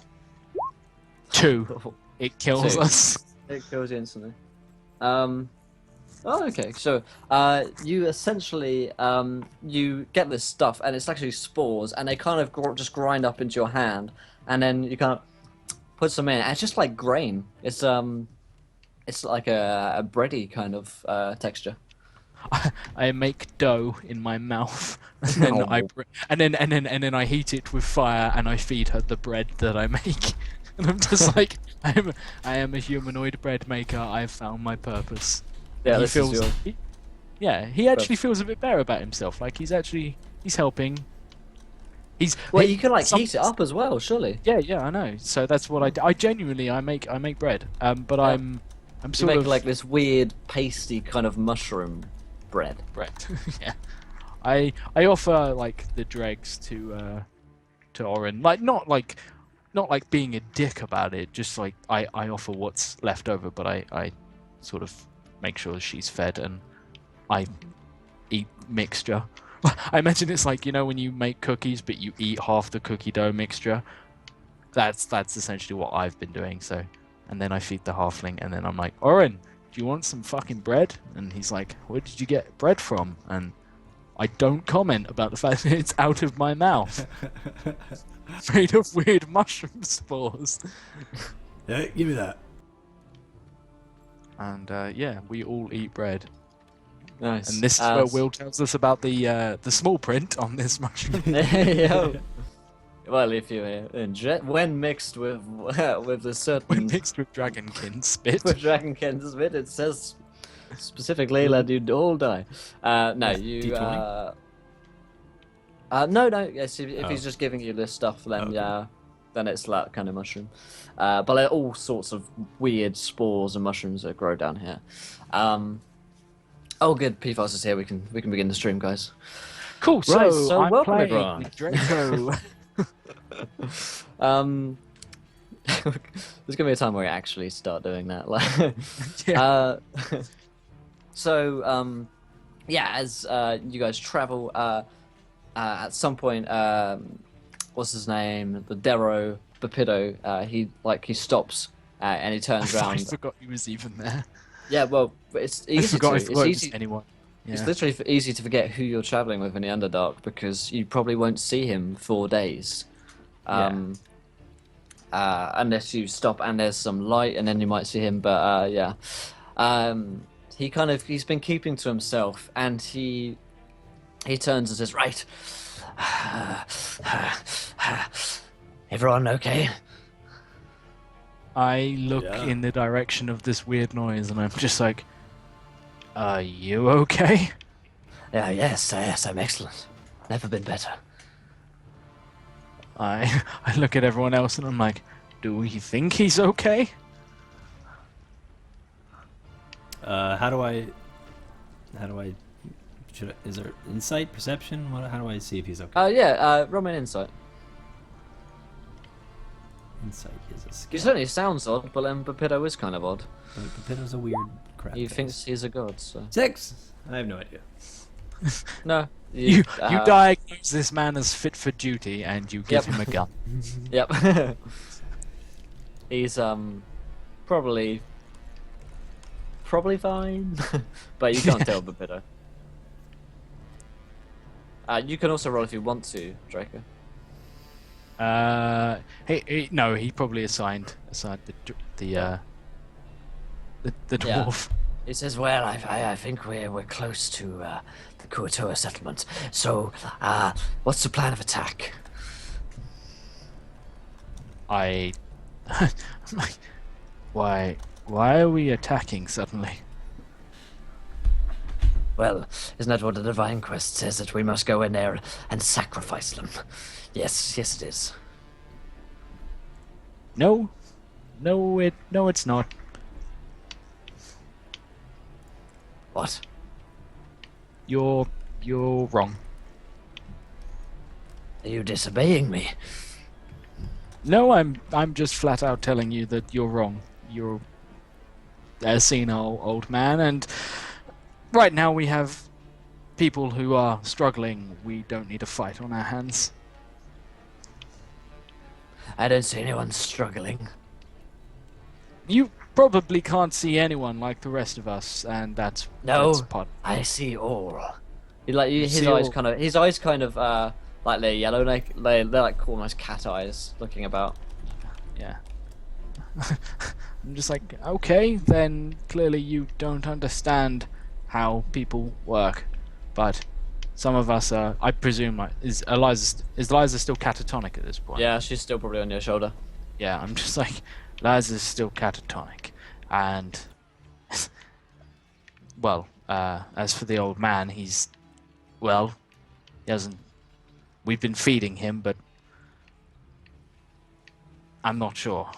2. It kills 2. us. It kills you instantly. Oh, okay. So, you essentially, you get this stuff, and it's actually spores, and they kind of just grind up into your hand, and then you kind of put some in. And it's just like grain. It's like a bready kind of texture. I make dough in my mouth, and then and then I heat it with fire, and I feed her the bread that I make. And I'm just like, I am a humanoid bread maker. I've found my purpose. Yeah, he this feels, is your... he actually feels a bit better about himself. Like he's helping. Well, you can like heat it up as well, surely. Yeah, I know. So that's what I do. I genuinely I make bread. But Yeah. I'm You sort make of like this weird pasty kind of mushroom bread. bread. Yeah. I offer like the dregs to Oren. Not like being a dick about it, just like I offer what's left over, but I sort of make sure she's fed and I eat mixture. I imagine it's like, you know, when you make cookies but you eat half the cookie dough mixture. That's essentially what I've been doing. So, and then I feed the halfling, and then I'm like, Oren, do you want some fucking bread? And he's like, where did you get bread from? And I don't comment about the fact that it's out of my mouth. Made of weird mushroom spores. Yeah, give me that. And yeah, we all eat bread. Nice. And this is where Will tells us about the small print on this mushroom. Yeah. Well, if you when mixed with a certain When mixed with dragonkin spit. with dragonkin spit, it says specifically that you'd all die. No, you. D20? No. Yes, if Oh. he's just giving you this stuff, then Okay. then it's that kind of mushroom. But there are all sorts of weird spores and mushrooms that grow down here. Oh, good. PFAS is here. We can begin the stream, guys. Cool. Right, So, so I'm welcome, playing everyone. with Draco. There's gonna be a time where I actually start doing that. Like, Yeah. yeah, as you guys travel, at some point, what's his name? The Dero Bapido. He stops and he turns I around. forgot he was even there. Yeah, well, it's I easy forgot to. if it was It's easy. anyone. It's Yeah. literally easy to forget who you're traveling with in the Underdark because you probably won't see him for days. Unless you stop and there's some light, and then you might see him. But yeah, he's been keeping to himself, and he turns and says, "Right, everyone okay?" I look Yeah. in the direction of this weird noise, and I'm just like, "Are you okay?" Yes, I'm excellent. Never been better. I look at everyone else, and I'm like, "Do we think he's okay?" How do I? Is there insight, perception? How do I see if he's okay? Roll me an insight. Insight is a He skill. certainly sounds odd, but Bapido is kind of odd. But Pepito's a weird crap. He face. thinks he's a god, so 6. I have no idea. You no. you uh, diagnose this man as fit for duty, and you give Yep. him a gun. Yep. He's probably fine, but you can't tell Bapido. You can also roll if you want to, Draco. No, he probably assigned the dwarf. He says, "Well, I think we're close to the Kuo-toa settlement. So, what's the plan of attack?" I'm like, why are we attacking suddenly? Well, isn't that what the Divine Quest says, that we must go in there and sacrifice them? Yes, it is. No, it's not. What? You're wrong. Are you disobeying me? No, I'm just flat out telling you that you're wrong. You're a senile old man, and right now we have people who are struggling. We don't need a fight on our hands. I don't see anyone struggling. You probably can't see anyone like the rest of us, and that's No, that's part. I see all. His see eyes all. kind of like they're yellow, like they're like almost cat eyes, looking about. Yeah. I'm just like, okay, then clearly you don't understand how people work, but some of us are. I presume, like, is Eliza still catatonic at this point? Yeah, she's still probably on your shoulder. Yeah, I'm just like, Eliza's still catatonic, and well, as for the old man, he hasn't. We've been feeding him, but I'm not sure.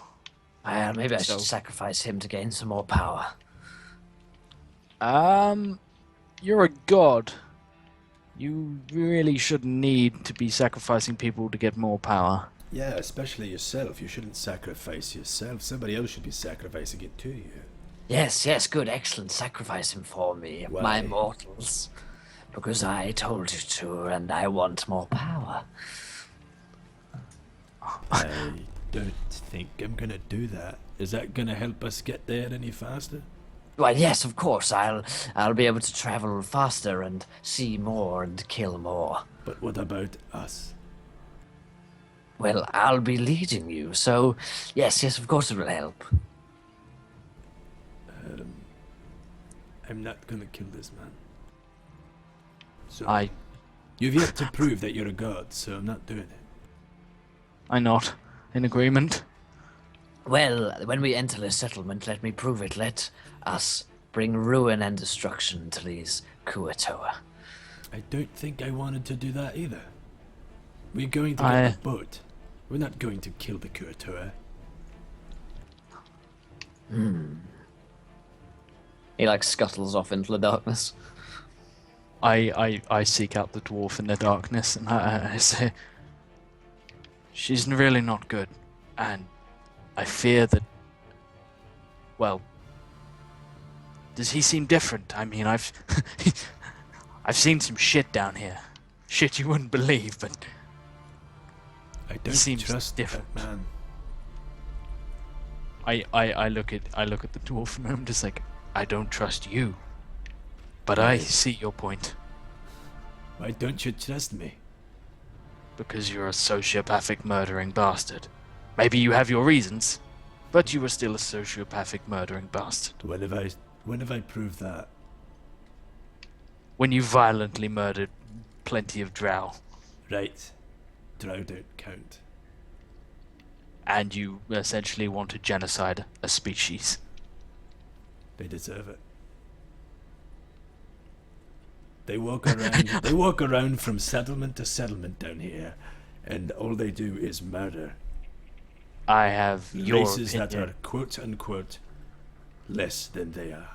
Well, maybe I So- should sacrifice him to gain some more power. You're a god. You really shouldn't need to be sacrificing people to get more power. Yeah, especially yourself. You shouldn't sacrifice yourself. Somebody else should be sacrificing it to you. Yes, good, excellent. Sacrifice him for me, Why? my mortals. Because I told you to, and I want more power. I don't think I'm gonna do that. Is that gonna help us get there any faster? Well, yes, of course. I'll be able to travel faster and see more and kill more. But what about us? Well, I'll be leading you, so yes, of course it will help. I'm not gonna kill this man. So I you've yet to prove that you're a god, so I'm not doing it. not in agreement. Well, when we enter the settlement, let me prove it. Let us bring ruin and destruction to these Kuo-toa. I don't think I wanted to do that either. We're going to get I- the boat. We're not going to kill the Kuo-toa. He like scuttles off into the darkness. I seek out the dwarf in the darkness and I say, she's really not good, and I fear that. Well, does he seem different? I mean, I've seen some shit down here, shit you wouldn't believe, but I don't seems trust different. that man. I look at the dwarf and I'm just like, I don't trust you, but I see your point. Why don't you trust me? Because you're a sociopathic murdering bastard. Maybe you have your reasons, but you are still a sociopathic murdering bastard. When have I proved that? When you violently murdered plenty of drow, Right. Drow don't count. and you essentially want to genocide a species. They deserve it. They walk around from settlement to settlement down here, and all they do is murder. I have your Races that opinion. are quote unquote less than they are.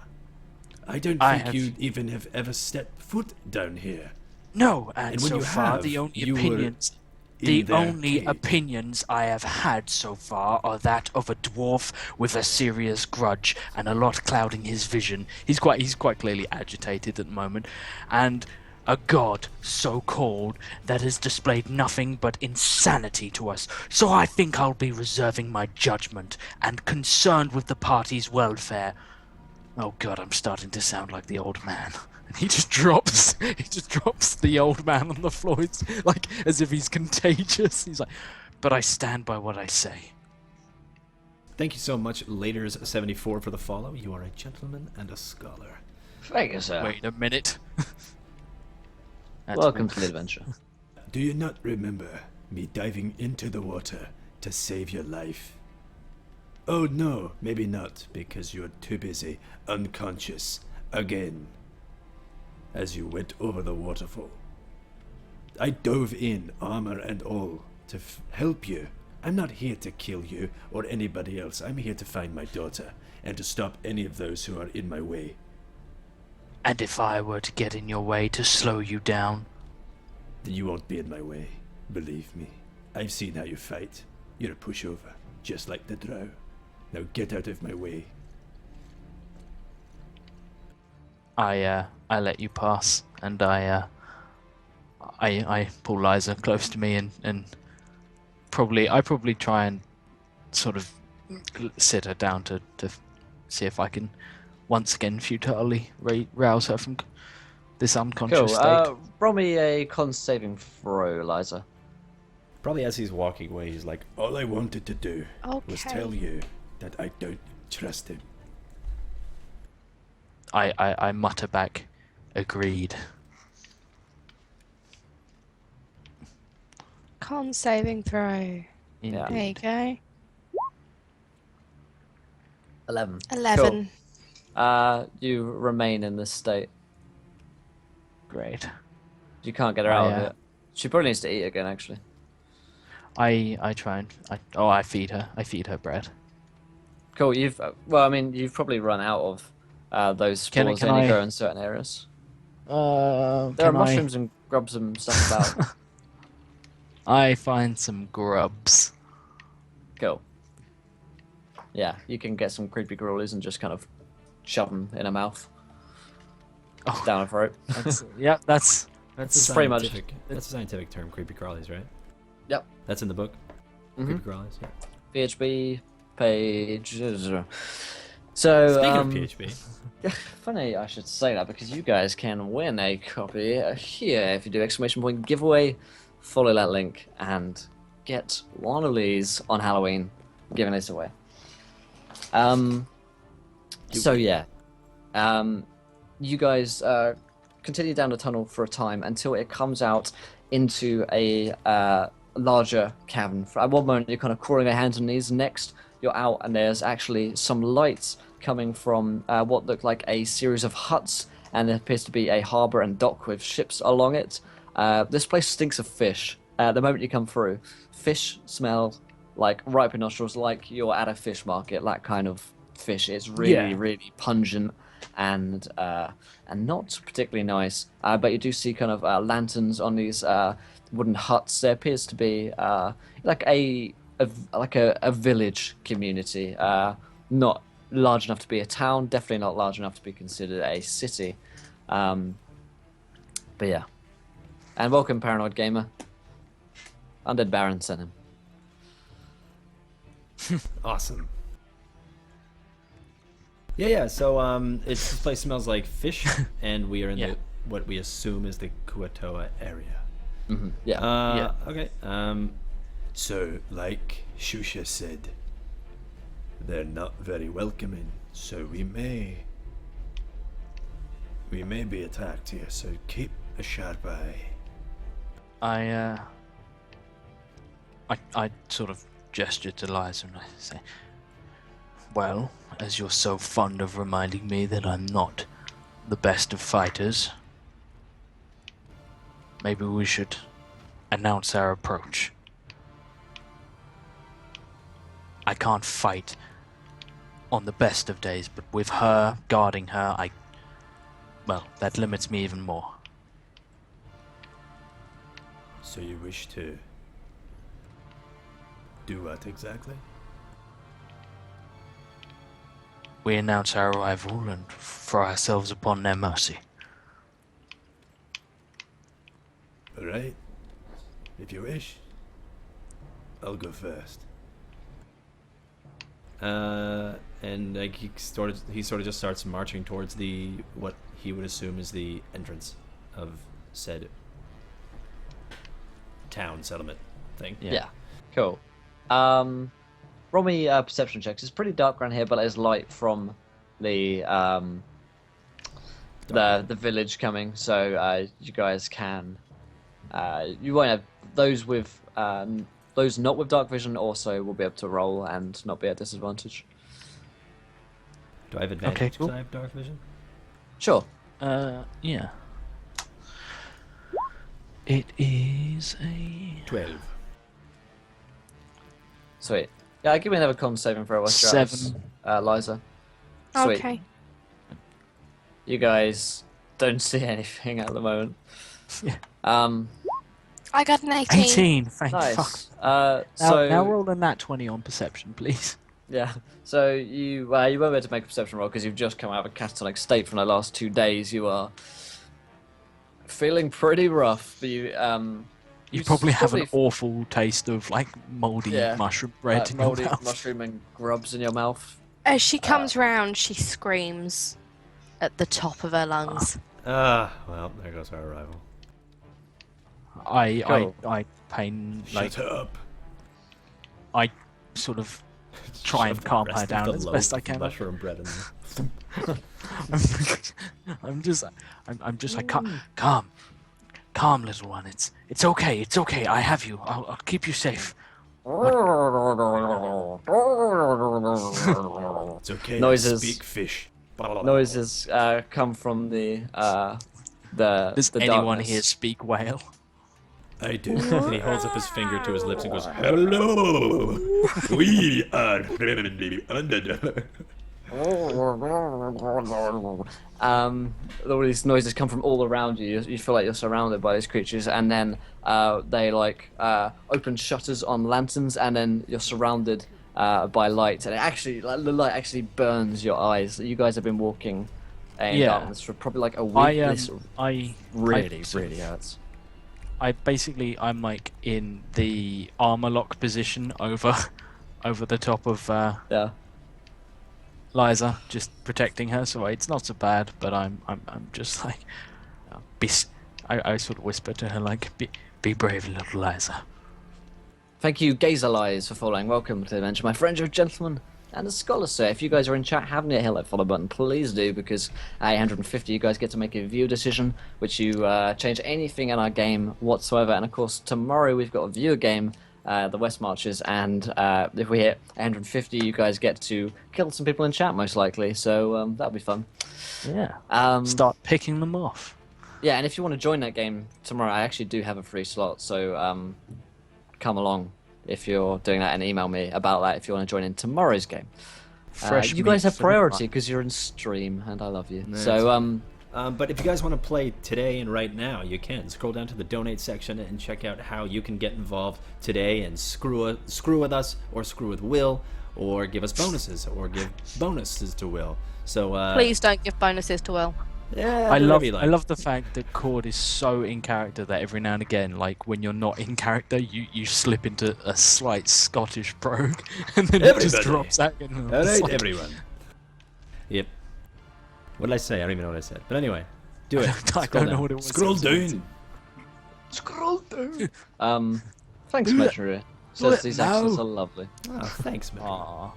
I don't I think have- you even have ever stepped foot down here. No, and And when so you far have, the only you were opinions. in The their only cage. opinions I have had so far are that of a dwarf with a serious grudge and a lot clouding his vision. He's quite clearly agitated at the moment, and a god so called that has displayed nothing but insanity to us. So I think I'll be reserving my judgment and concerned with the party's welfare. Oh god, I'm starting to sound like the old man. And he just drops the old man on the floor. It's like as if he's contagious. He's like, but I stand by what I say. Thank you so much, Laters74, for the follow. You are a gentleman and a scholar. Thank you, sir. Wait a minute. That's Welcome to the adventure. Do you not remember me diving into the water to save your life? Oh no, maybe not, because you're too busy, unconscious, again, as you went over the waterfall. I dove in, armor and all, to help you. I'm not here to kill you or anybody else. I'm here to find my daughter and to stop any of those who are in my way. And if I were to get in your way to slow you down, Then you won't be in my way, believe me. I've seen how you fight. You're a pushover, just like the drow. Now get out of my way. I let you pass, and I pull Liza close to me and probably try and sort of sit her down to see if I can once again futilely rouse her from this unconscious Cool. state. Roll me a con saving throw, Liza. Probably as he's walking away, he's like, All I wanted to do was Okay. tell you that I don't trust him. I mutter back, agreed. Con saving throw. Yeah. There you go. 11. 11. You remain in this state. Great. You can't get her out of yeah. it. She probably needs to eat again, actually. I try and I feed her. I feed her bread. Cool. You've probably run out of those Can spores. They I- only grow in certain areas. There are Can mushrooms and grubs and stuff about. I find some grubs. Cool. Yeah, you can get some creepy crawlies and just kind of shove them in her mouth, Oh, down her throat. that's It's pretty much- That's a scientific term, creepy crawlies, right? Yep. That's in the book. Mhm. Creepy crawlies. Yeah. PHP page So, Speaking of PHP, funny I should say that because you guys can win a copy here if you do exclamation point giveaway. Follow that link and get one of these on Halloween. Giving this away. So yeah, you guys continue down the tunnel for a time until it comes out into a larger cavern. At one moment you're kind of crawling your hands and knees. Next you're out and there's actually some lights coming from what look like a series of huts, and there appears to be a harbour and dock with ships along it. This place stinks of fish. The moment you come through, fish smell like right up your nostrils, like you're at a fish market. That kind of fish. It's really, really pungent and not particularly nice. But you do see kind of lanterns on these wooden huts. There appears to be like a village community. Not large enough to be a town. Definitely not large enough to be considered a city. But yeah. And welcome, Paranoid Gamer. Undead Baron sent him. awesome. Yeah. So this place smells like fish, and we are in what we assume is the Kuo-toa area. Mm-hmm. Yeah. Okay. So, like Shusha said, they're not very welcoming, so we may be attacked here, so keep a sharp eye. I sort of gesture to Liza and I say, well, as you're so fond of reminding me that I'm not the best of fighters, maybe we should announce our approach. I can't fight on the best of days, but with her, guarding her, that limits me even more. So you wish to do what exactly? We announce our arrival and throw ourselves upon their mercy. Alright. If you wish, I'll go first. And like he sort of just starts marching towards what he would assume is the entrance of said town settlement thing. Yeah. Cool. Roll me perception checks. It's pretty dark around here, but there's light from the village coming, so you guys can. You won't have those with those not with dark vision. Also, will be able to roll and not be at disadvantage. Do I have advantage Okay, because cool. I have dark vision? Sure. Yeah. It is a 12. Sweet. Yeah, give me another con saving throw. 7. Liza. Sweet. Okay. You guys don't see anything at the moment. Yeah. I got an 18. 18. Thank fuck. Nice. So Now roll a nat 20 on perception, please. yeah. So you won't be able to make a perception roll because you've just come out of a catatonic state from the last 2 days. You are feeling pretty rough. But You probably have an awful taste of like moldy mushroom bread in your moldy mouth. mushroom and grubs in your mouth. As she comes round, she screams at the top of her lungs. Well, there goes our arrival. I pain like Shut up. I sort of try and Shove the calm rest her of down the as loaf best I of can. Mushroom bread in there. I'm just like calm, little one. It's okay. It's okay. I have you. I'll keep you safe. It's okay. Noises. Speak fish. Noises come from the Does anyone darkness. here speak whale? I do. And he holds up his finger to his lips and goes, Hello. We are friendly undead. All these noises come from all around you. You feel like you're surrounded by these creatures, and then they open shutters on lanterns, and then you're surrounded by light, and the light actually burns your eyes. You guys have been walking in darkness for probably like a week. This really hurts. I'm like in the armor lock position over the top of Yeah. Liza, just protecting her, so it's not so bad. But I'm just like, be. I sort of whisper to her like, be brave, little Liza. Thank you, Gazer Lies, for following. Welcome to the adventure, my friends, you're a gentleman and a scholar, sir. If you guys are in chat, haven't hit that follow button, please do, because at 850 you guys get to make a view decision, which you change anything in our game whatsoever. And of course, tomorrow we've got a viewer game, the West Marches, and if we hit 850, you guys get to kill some people in chat, most likely. So that'll be fun. Yeah. Start picking them off. Yeah, and if you want to join that game tomorrow, I actually do have a free slot, so come along if you're doing that and email me about that if you want to join in tomorrow's game. You guys have priority because you're in stream, and I love you. No, so, but if you guys want to play today and right now, you can scroll down to the donate section and check out how you can get involved today and screw with us, or screw with Will, or give us bonuses, or give bonuses to Will. So Please don't give bonuses to Will. yeah, I love the fact that Cord is so in character that every now and again, like when you're not in character, you slip into a slight Scottish brogue, and then it just drops out. All right, everyone. Yep. What did I say? I don't even know what I said. But anyway, do it. I don't know what it was. Scroll down. Scroll down. Thanks, Metro. Says these accents are lovely. Oh, thanks, man. Aww.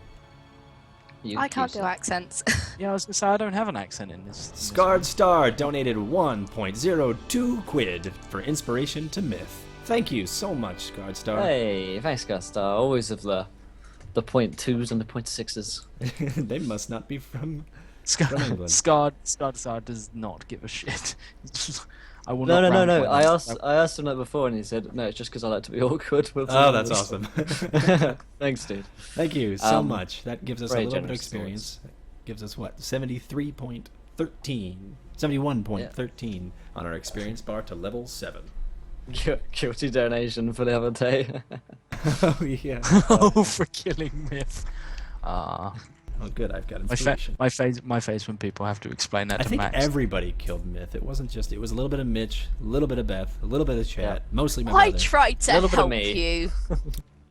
I can't do accents. Yeah, I was gonna say I don't have an accent in this. Scarred Star donated 1.02 quid for inspiration to myth. Thank you so much, Scarred Star. Hey, thanks, Gastar. Always of the .2s and the .6s. They must not be from England. Scarred Star does not give a shit. I will No. not I asked him that before, and he said, "No, it's just because I like to be awkward." Oh, that's awesome. Thanks, dude. Thank you so much. That gives us a very little bit of generous experience. Gives us what? 73.13. 71.13 on our experience bar to level 7. Guilty donation for the other day. Oh, yeah. Oh, for killing myth. Oh, good. I've got My inspiration. face when people have to explain that I to think Max. everybody killed Myth. It wasn't just. It was a little bit of Mitch, a little bit of Beth, a little bit of Chat, Yeah. mostly my I brother. tried to Little bit of help me. you.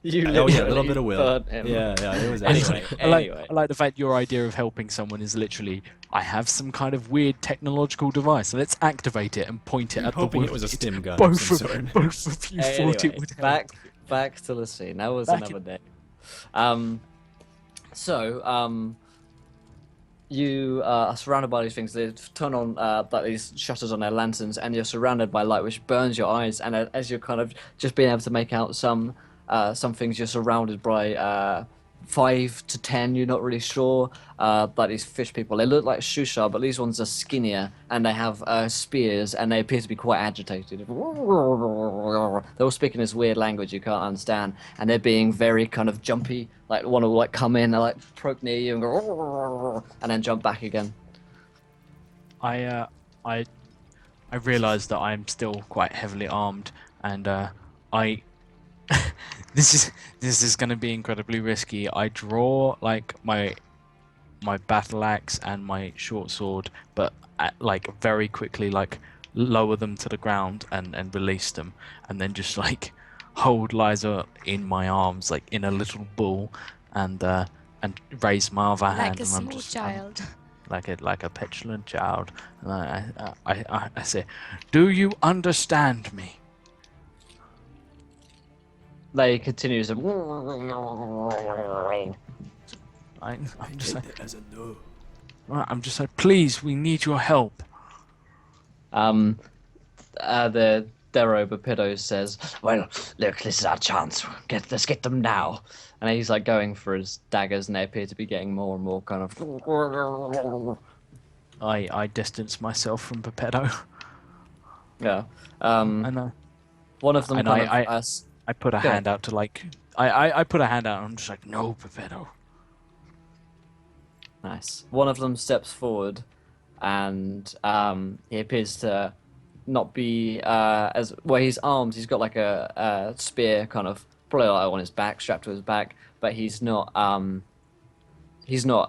You Oh yeah, a little literally bit of Will. burnt him. Yeah, it was. Anyway, Anyway. I like the fact your idea of helping someone is literally, I have some kind of weird technological device, so let's activate it and point it at the hoping wood. it was a stim gun of some sort. Both of you thought it would help. back to the scene. That was Back another day. You are surrounded by these things. They turn on like these shutters on their lanterns, and you're surrounded by light, which burns your eyes. And as you're kind of just being able to make out some things, you're surrounded by 5 to 10. You're not really sure. Like these fish people. They look like Shusha, but these ones are skinnier, and they have spears, and they appear to be quite agitated. They're all speaking this weird language you can't understand, and they're being very kind of jumpy. Like want to like come in and like poke near you and go, and then jump back again. I realise that I'm still quite heavily armed, and I this is going to be incredibly risky. I draw like my battle axe and my short sword, but like very quickly like lower them to the ground and release them, and then just like hold Liza in my arms like in a little ball, and raise my other hand, Like a and I'm small just child. like a petulant child, and I say, "Do you understand me?" They continues. I'm just like, I'm just like, please, we need your help. The Dero Bapido says, "Well, look, this is our chance. Let's get them now." And he's like going for his daggers, and they appear to be getting more and more kind of. I distance myself from Pepetto. Yeah. And One of them and kind I- of. I put a Go hand out to like, I put a hand out, and I'm just like, no, Pepetto. Nice. One of them steps forward, and he appears to not be as well. He's armed. He's got like a spear, kind of probably like on his back, strapped to his back, but he's not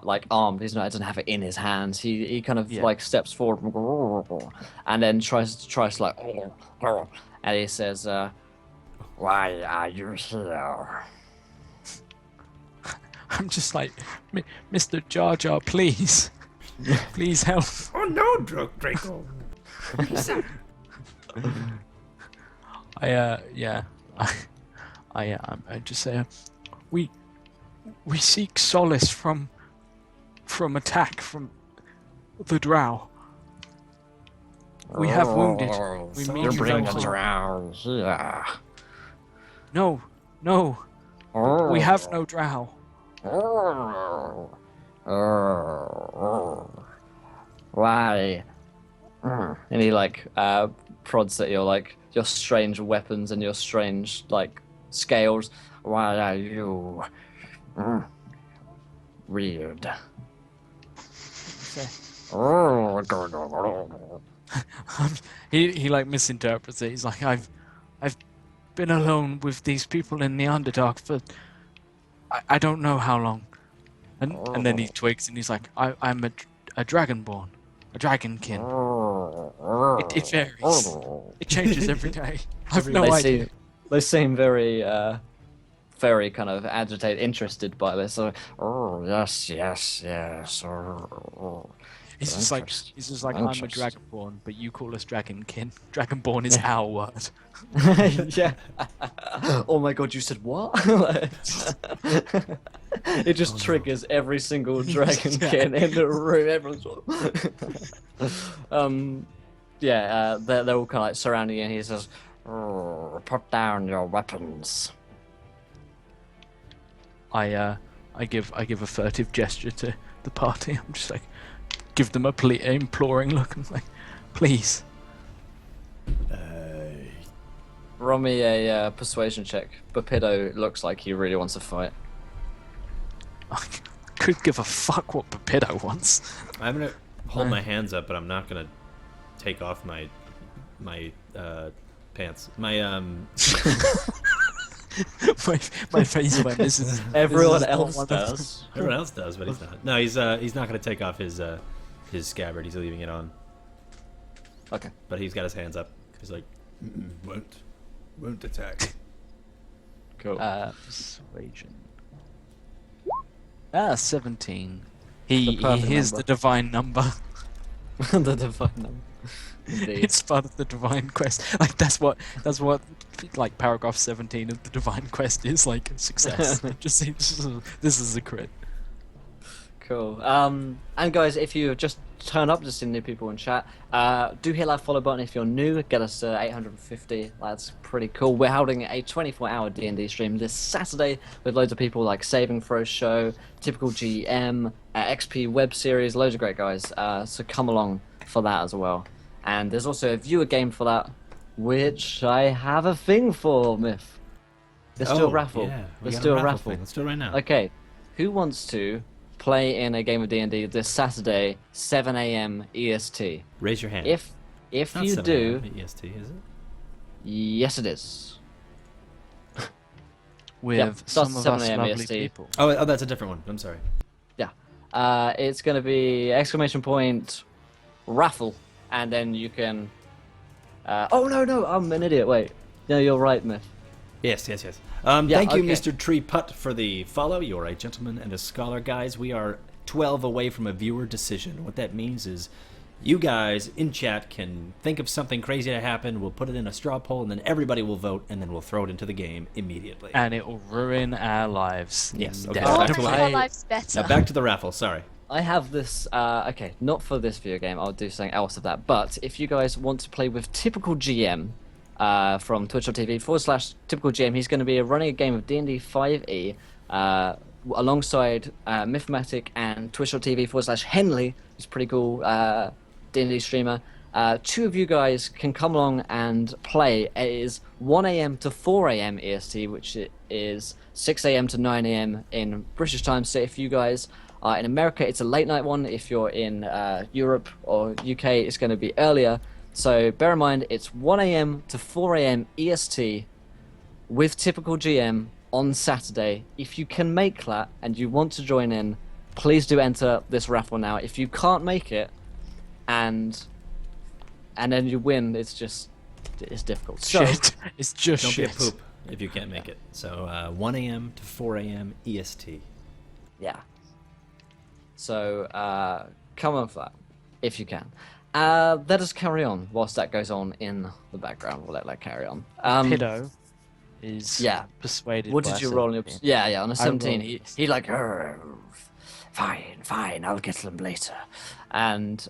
like armed. He doesn't have it in his hands. He kind of like steps forward and then tries to like, and he says, "Why are you here?" I'm just like, Mr. Jar Jar, please, please help. Oh no, Draco. I just say, we seek solace from attack from the drow. We have wounded. We mean You're you bringing no the harm. drow here. No, we have no drow. Why? And he like prods at your strange weapons and your strange like scales. Why are you weird? He like misinterprets it. He's like, I've been alone with these people in the Underdark for I don't know how long. And then he twigs and he's like, I'm a dragonborn, a dragonkin. It varies. It changes every day. I've no idea. They seem very very kind of agitated, interested by this. So, yes. He's just like I'm a dragonborn, but you call us dragonkin. Dragonborn is our word. Yeah. Oh my god, you said what? It just triggers every single dragonkin in the room. Everyone's they're all kind of like surrounding you, and he says, "Put down your weapons." I give a furtive gesture to the party. I'm just like, give them a imploring look. I'm like, please. Roll me a persuasion check. Papido looks like he really wants to fight. I could give a fuck what Papido wants. I'm gonna hold my hands up, but I'm not gonna take off my pants. My my face went. Everyone else does. Everyone else does, but he's not. No, he's not gonna take off his scabbard. He's leaving it on. Okay. But he's got his hands up. He's like, Won't attack. Cool. Persuasion. 17. He perfect hears number. the divine number. The divine number. Indeed. It's part of the divine quest. Like that's what like paragraph 17 of the divine quest is, like success. Just see, this is a crit. Cool. And guys, if you just turn up to see new people in chat, do hit that follow button if you're new. Get us to 850. That's pretty cool. We're holding a 24-hour D&D stream this Saturday with loads of people like Saving Throw Show, Typical GM, XP web series, loads of great guys. So come along for that as well. And there's also a viewer game for that, which I have a thing for, Myth. Let's do a raffle. Yeah, Let's do a raffle. Let's do it right now. Okay, who wants to play in a game of D&D this Saturday, 7 a.m. EST? Raise your hand. If Not you 7 do, a.m. EST, is it? yes it is. With starts some at of 7 us a.m. lovely EST. people. Oh, that's a different one. I'm sorry. Yeah. It's going to be exclamation point raffle, and then you can... oh, no, I'm an idiot. Wait. No, you're right, Myth. Yes. Yeah, Thank you, okay. Mr. Tree Putt, for the follow. You're a gentleman and a scholar, guys. We are 12 away from a viewer decision. What that means is you guys in chat can think of something crazy to happen. We'll put it in a straw poll, and then everybody will vote, and then we'll throw it into the game immediately. And it will ruin our lives. Yes. Okay. Oh, Back make to our the lives better. now back to the raffle. Sorry. I have this, okay, not for this video game, I'll do something else of that, but if you guys want to play with Typical GM from twitch.tv/Typical GM, he's going to be running a game of D&D5E alongside Mythmatic and twitch.tv/Henley, who's a pretty cool D&D streamer. Two of you guys can come along and play. It is 1 a.m. to 4 a.m. EST, which is 6 a.m. to 9 a.m. in British time, so if you guys... in America, it's a late night one. If you're in Europe or UK, it's going to be earlier. So bear in mind, it's 1 a.m. to 4 a.m. EST with Typical GM on Saturday. If you can make that and you want to join in, please do enter this raffle now. If you can't make it and then you win, it's difficult. So, Shit. It's just Don't shit. be a poop if you can't make it. So 1 a.m. to 4 a.m. EST. Yeah. So come on for that, if you can. Let us carry on whilst that goes on in the background. We'll let that carry on. Piddo is Yeah. persuaded. What by did you a roll? On your... 17. Yeah, on a I 17. rolled He like, fine, I'll get them later. And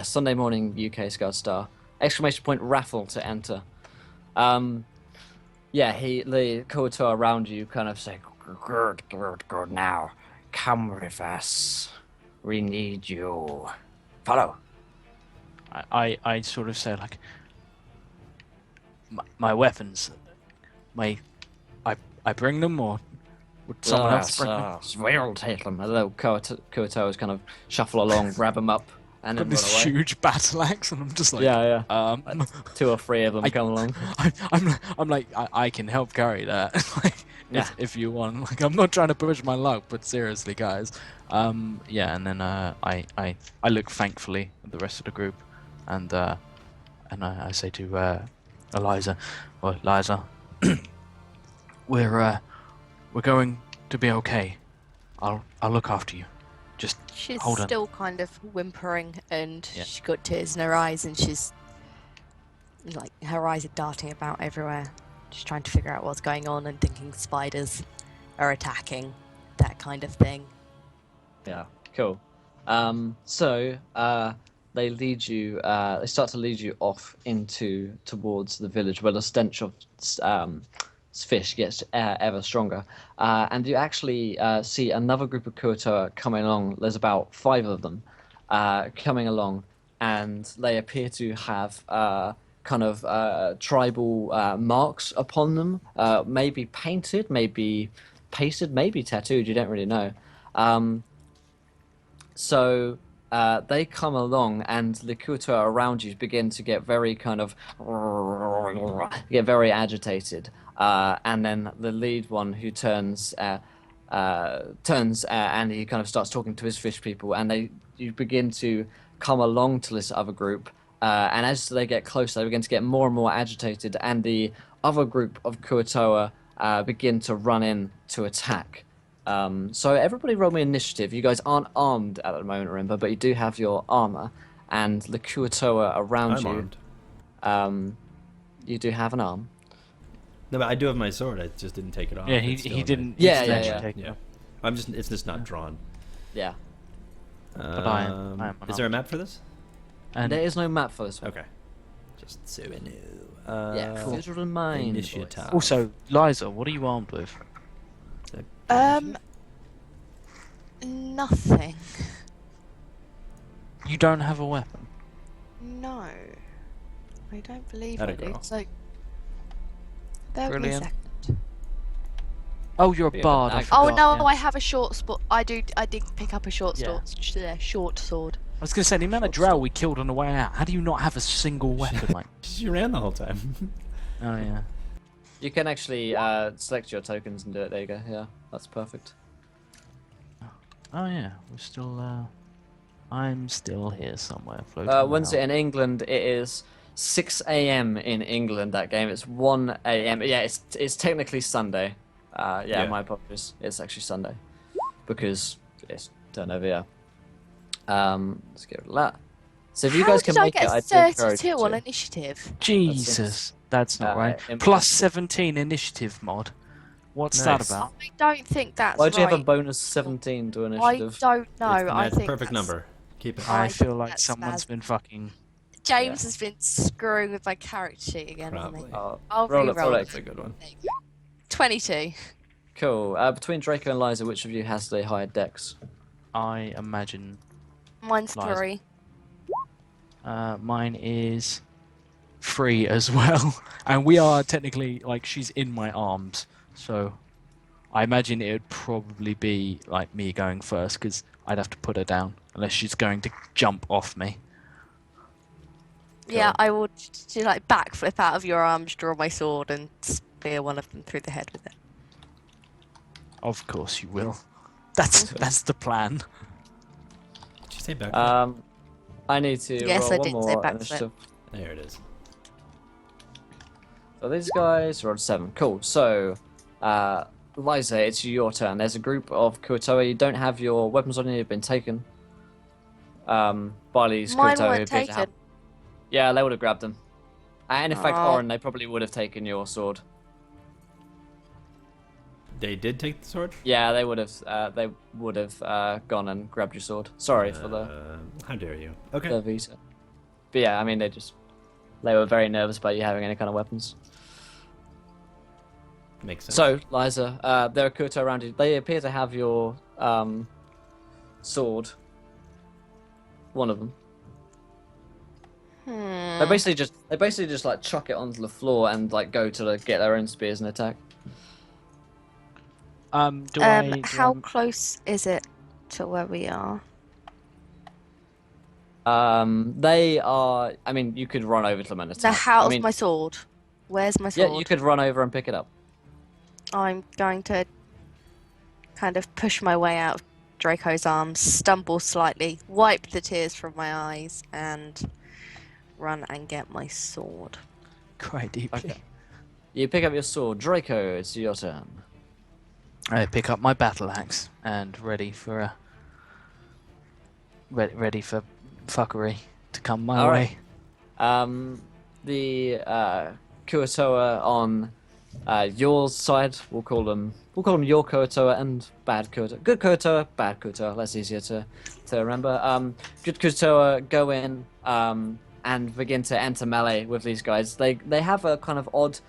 Sunday morning UK Scout Star. Exclamation point raffle to enter. The Kuo-toa around you kind of say, good, now. Come with us. We need you. Follow. I sort of say like, my weapons, I bring them, or would someone else bring them? We'll take them. A little Kuo-toas kind of shuffle along, grab them up, and then Got run this away. huge battle axe, and I'm just like, Yeah. um, 2 or 3 of them come along. I'm like, I can help carry that, like, Yeah. if you want. Like, I'm not trying to push my luck, but seriously, guys. And then I look thankfully at the rest of the group, and I say to Liza, we're going to be okay. I'll look after you. Just She's hold on. still kind of whimpering, and Yeah. she's got tears in her eyes, and she's like, her eyes are darting about everywhere. She's trying to figure out what's going on and thinking spiders are attacking, that kind of thing. Yeah, cool. They lead you. They start to lead you off towards the village, where the stench of fish gets ever stronger, and you actually see another group of Kuo-toa coming along. There's about 5 of them coming along, and they appear to have tribal marks upon them, maybe painted, maybe pasted, maybe tattooed. You don't really know. They come along, and the Kuo-toa around you begin to get very very agitated. And then the lead one, who turns and he kind of starts talking to his fish people, and you begin to come along to this other group. And as they get closer, they begin to get more and more agitated, and the other group of Kuo-toa begin to run in to attack. So everybody roll me initiative. You guys aren't armed at the moment, remember, but you do have your armor, and the Kuo-toa around I'm you. armed. You do have an arm. No, but I do have my sword. I just didn't take it off. Yeah, It's still he in didn't. Yeah, he didn't yeah. take it Yeah. off. It's just not drawn. Yeah. But I am Is there a map for this? And There is no map for this one. Okay. Just so we know. Yeah, cool. theatre of mind. Initiative. also, Liza, what are you armed with? Nothing. You don't have a weapon. No. I don't believe Atta I do. girl. So, bear with me a Brilliant. second. Oh, you're a Yeah, bard. I I- Oh forgot, no, yeah. I have a short spot. I did pick up a short Yeah. short sword. I was gonna say the amount of drow we killed on the way out. How do you not have a single weapon? Like, You ran the whole time. oh yeah. You can actually select your tokens and do it. There you go. Yeah, that's perfect. Oh yeah. We're still. I'm still here somewhere floating. Wednesday around. in England, it is 6 a.m. in England. That game. It's 1 a.m. Yeah, it's technically Sunday. Yeah. My apologies. It's actually Sunday because it's turnover. Yeah. Let's get rid of that. So if you How guys can did I make it, get I do encourage 32 you on to. initiative? Jesus, that's not right. impossible. Plus 17 initiative mod. What's that Nice. about? I don't think that's Why do you right. have a bonus 17 to I initiative? don't know. I It's the think perfect that's- number. Keep it. I I feel think like that's someone's Saz. been fucking. James has been screwing with my character sheet again, hasn't he? Probably. I'll roll it, re-roll roll it. it. That's a good one. There you go. 22. Cool. Between Draco and Liza, which of you has the higher dex? I imagine. Mine's Liza. 3. Mine is 3 as well, and we are technically like she's in my arms, so I imagine it would probably be like me going first because I'd have to put her down unless she's going to jump off me. Yeah, I will do like backflip out of your arms, draw my sword, and spear one of them through the head with it. Of course you will. That's the plan. Did you say back? I need to Yes, roll I one did say more backflip. initiative. There it is. So these guys are on 7. Cool. So, Liza, it's your turn. There's a group of Kuo-toa. You don't have your weapons on you. You've been taken. By these Mine Kuo-toa who weren't appear to have... taken. Yeah, they would have grabbed them. And in fact, Oh. Oren, they probably would have taken your sword. They did take the sword? Yeah, they would have. They would have gone and grabbed your sword. Sorry for the How dare you? Okay. veto. But yeah, I mean, they were very nervous about you having any kind of weapons. Makes sense. So, Liza, there are Kuo-toa around you. They appear to have your sword. One of them. They basically just like chuck it onto the floor and like go to get their own spears and attack. How close is it to where we are? They are. I mean, you could run over to them and attack. Now, how's I mean, my sword? Where's my sword? yeah, you could run over and pick it up. I'm going to kind of push my way out of Draco's arms, stumble slightly, wipe the tears from my eyes, and run and get my sword. Quite deeply. Okay. You pick up your sword, Draco. It's your turn. I pick up my battle axe and ready for fuckery to come my All way. right. The Kuo-toa on your side, we'll call them your Kuo-toa and bad Kuo-toa. Good Kuo-toa, bad Kuo-toa. That's easier to remember. Good Kuo-toa go in and begin to enter melee with these guys. They have a kind of odd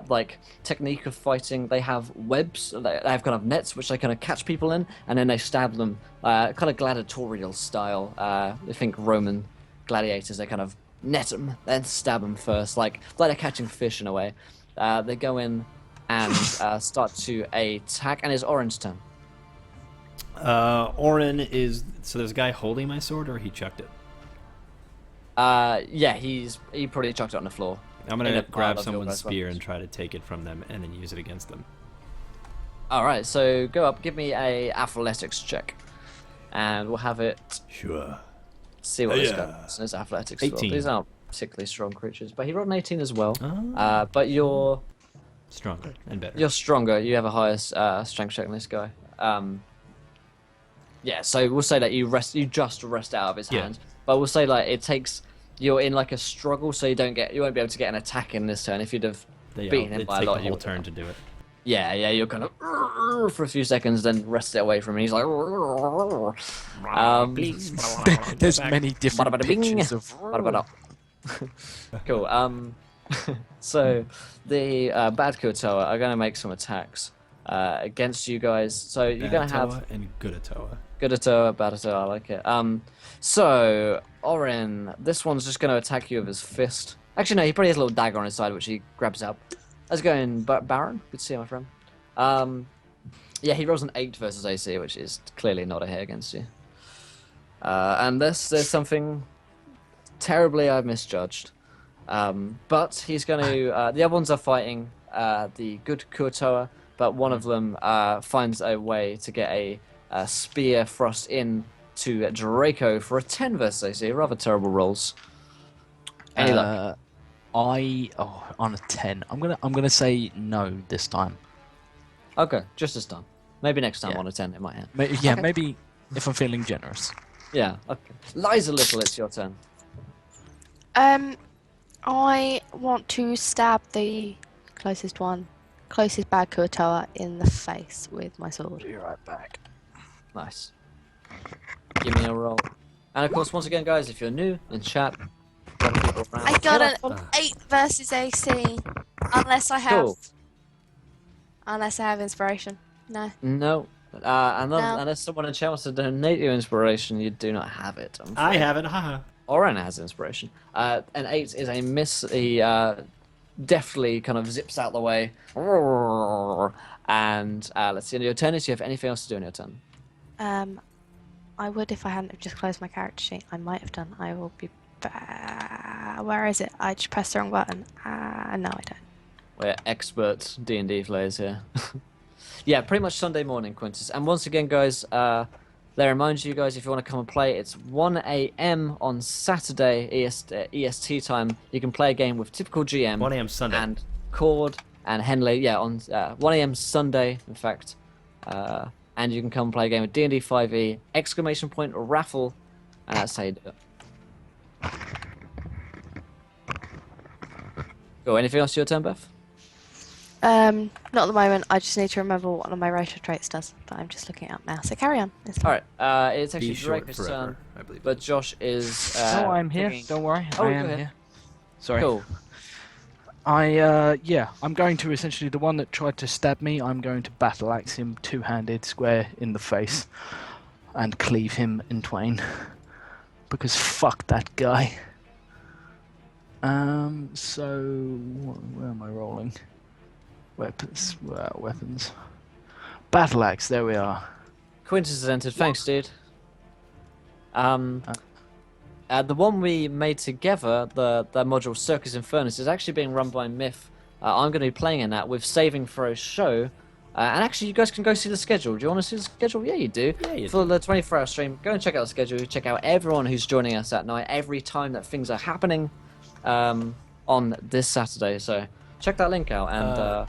like technique of fighting. They have webs. They have kind of nets which they kind of catch people in, and then they stab them, kind of gladiatorial style. I think Roman gladiators. They kind of net them, then stab them first, like they're catching fish in a way. They go in and start to attack, and it's Oren's turn. Oren is... So there's a guy holding my sword, or he chucked it? Yeah, he probably chucked it on the floor. I'm in going a to pile grab of your someone's guys' spear weapons. and try to take it from them, and then use it against them. All right, so go up, give me a athletics check, and we'll have it Sure. see what this Yeah. guy does. His athletics. Well. 18. These aren't particularly strong creatures, but he rolled an 18 as well. Oh. But you're Stronger and better. stronger. You have a higher strength check than this guy. Yeah, so we'll say that you just rest out of his Yeah. hand. But we'll say like it takes you're in like a struggle, so you won't be able to get an attack in this turn. If you'd have beaten him It by a take lot, the you whole would- turn to do it. Yeah, you're kind of for a few seconds, then wrest it away from him. He's like, There's many different Bada-bada-bing. pictures of. Bada-bada. Cool. So the bad Kuo-toa are going to make some attacks against you guys. So you're going to have Bad-toa and Good-toa. Good-toa, bad-toa. I like it. So Oren, this one's just going to attack you with his fist. Actually, no, he probably has a little dagger on his side, which he grabs up. How's it going, Baron? Good to see you, my friend. Yeah, he rolls an 8 versus AC, which is clearly not a hit against you. And there's something terribly I've misjudged. But he's going to... the other ones are fighting the good Kuo-toa, but one of them finds a way to get a spear thrust in to Draco for a 10 versus AC. Rather terrible rolls. Any luck? On a 10. I'm gonna say no this time. Okay, just this time. Maybe next time Yeah. on a 10 it might hit. Yeah, Okay. maybe if I'm feeling generous. Yeah, okay. Liza Little, it's your turn. I want to stab the closest bad Kuo-toa in the face with my sword. Be right back. Nice. Give me a roll. And of course, once again, guys, if you're new in chat, grab people around. I got Yeah, an 8 versus AC, unless I have Cool. inspiration. No. No. No. Unless someone in chat wants to donate you inspiration, you do not have it. I'm I afraid. have it, haha. Oren has inspiration. An 8 is a miss. He deftly kind of zips out the way. And let's see. On your turn, is you have anything else to do on your turn? I would if I hadn't have just closed my character sheet. I might have done. I will be where is it? I just pressed the wrong button. No, I don't. We're expert D&D players here. Yeah, pretty much Sunday morning, Quintus. And once again, guys, they remind you guys, if you want to come and play, it's 1 a.m. on Saturday EST time. You can play a game with typical GM 1 a.m. Sunday. and Cord and Henley, yeah, on 1 a.m. Sunday, in fact. And you can come play a game of D&D5E, raffle, and that's how you do it. Cool, anything else to your turn, Beth? Not at the moment. I just need to remember what one of my racial traits does, but I'm just looking it up now. So carry on. It's fine. Alright, it's Be actually short Draco's forever, turn, I believe. but Josh is... No, I'm here. taking- Don't worry. Oh, I go am ahead. here. Sorry. Cool. I'm going to essentially the one that tried to stab me. I'm going to battle axe him two-handed, square in the face, and cleave him in twain. Because fuck that guy. So where am I rolling? Weapons. Weapons. Battle axe. There we are. Quintus has entered. Thanks, dude. The one we made together, the module Circus Infernus, is actually being run by Myth. I'm going to be playing in that with Saving Throw Show. And actually, you guys can go see the schedule. Do you want to see the schedule? Yeah, you do. Yeah, you For the 24-hour stream, go and check out the schedule. Check out everyone who's joining us that night, every time that things are happening on this Saturday. So check that link out. And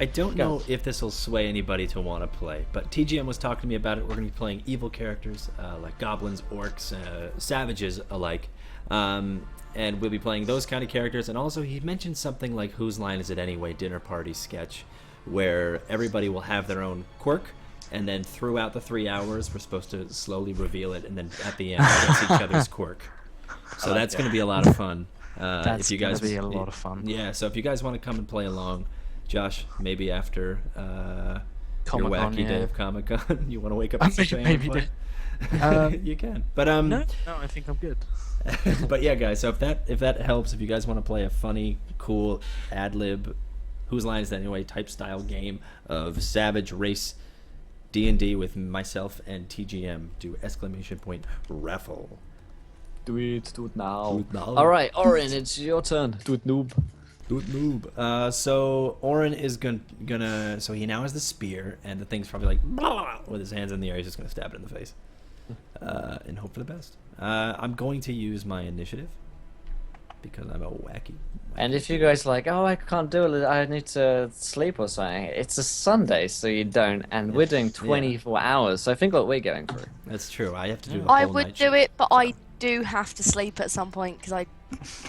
I don't Go. know if this will sway anybody to want to play, but TGM was talking to me about it. We're going to be playing evil characters like goblins, orcs, savages alike. And we'll be playing those kind of characters. And also, he mentioned something like Whose Line Is It Anyway? Dinner party sketch, where everybody will have their own quirk. And then throughout the 3 hours, we're supposed to slowly reveal it. And then at the end, guess each other's quirk. So that's going to be a lot of fun. That's if you guys gonna be a lot of fun. Yeah, so if you guys want to come and play along, Josh, maybe after your Comic-Con, wacky day yeah. of Comic-Con, you want to wake up at 6 a.m. and Maybe play? You can. But No, I think I'm good. but yeah, guys. So if that helps, if you guys want to play a funny, cool ad lib, Whose Line Is That Anyway? Type style game of Savage Race D&D with myself and TGM, do !raffle. do it now. Do it now. All right, Orin, it's your turn. Do it, noob. Do it, noob. So Orin is gonna. So he now has the spear, and the thing's probably like blah, with his hands in the air. He's just gonna stab it in the face, and hope for the best. I'm going to use my initiative because I'm a wacky. And if you guys are like, oh, I can't do it, I need to sleep or something, it's a Sunday, so you don't, and we're doing 24 hours, so think what we're going through. That's true. I have to do the I whole would night do shift. it, but I do have to sleep at some point because I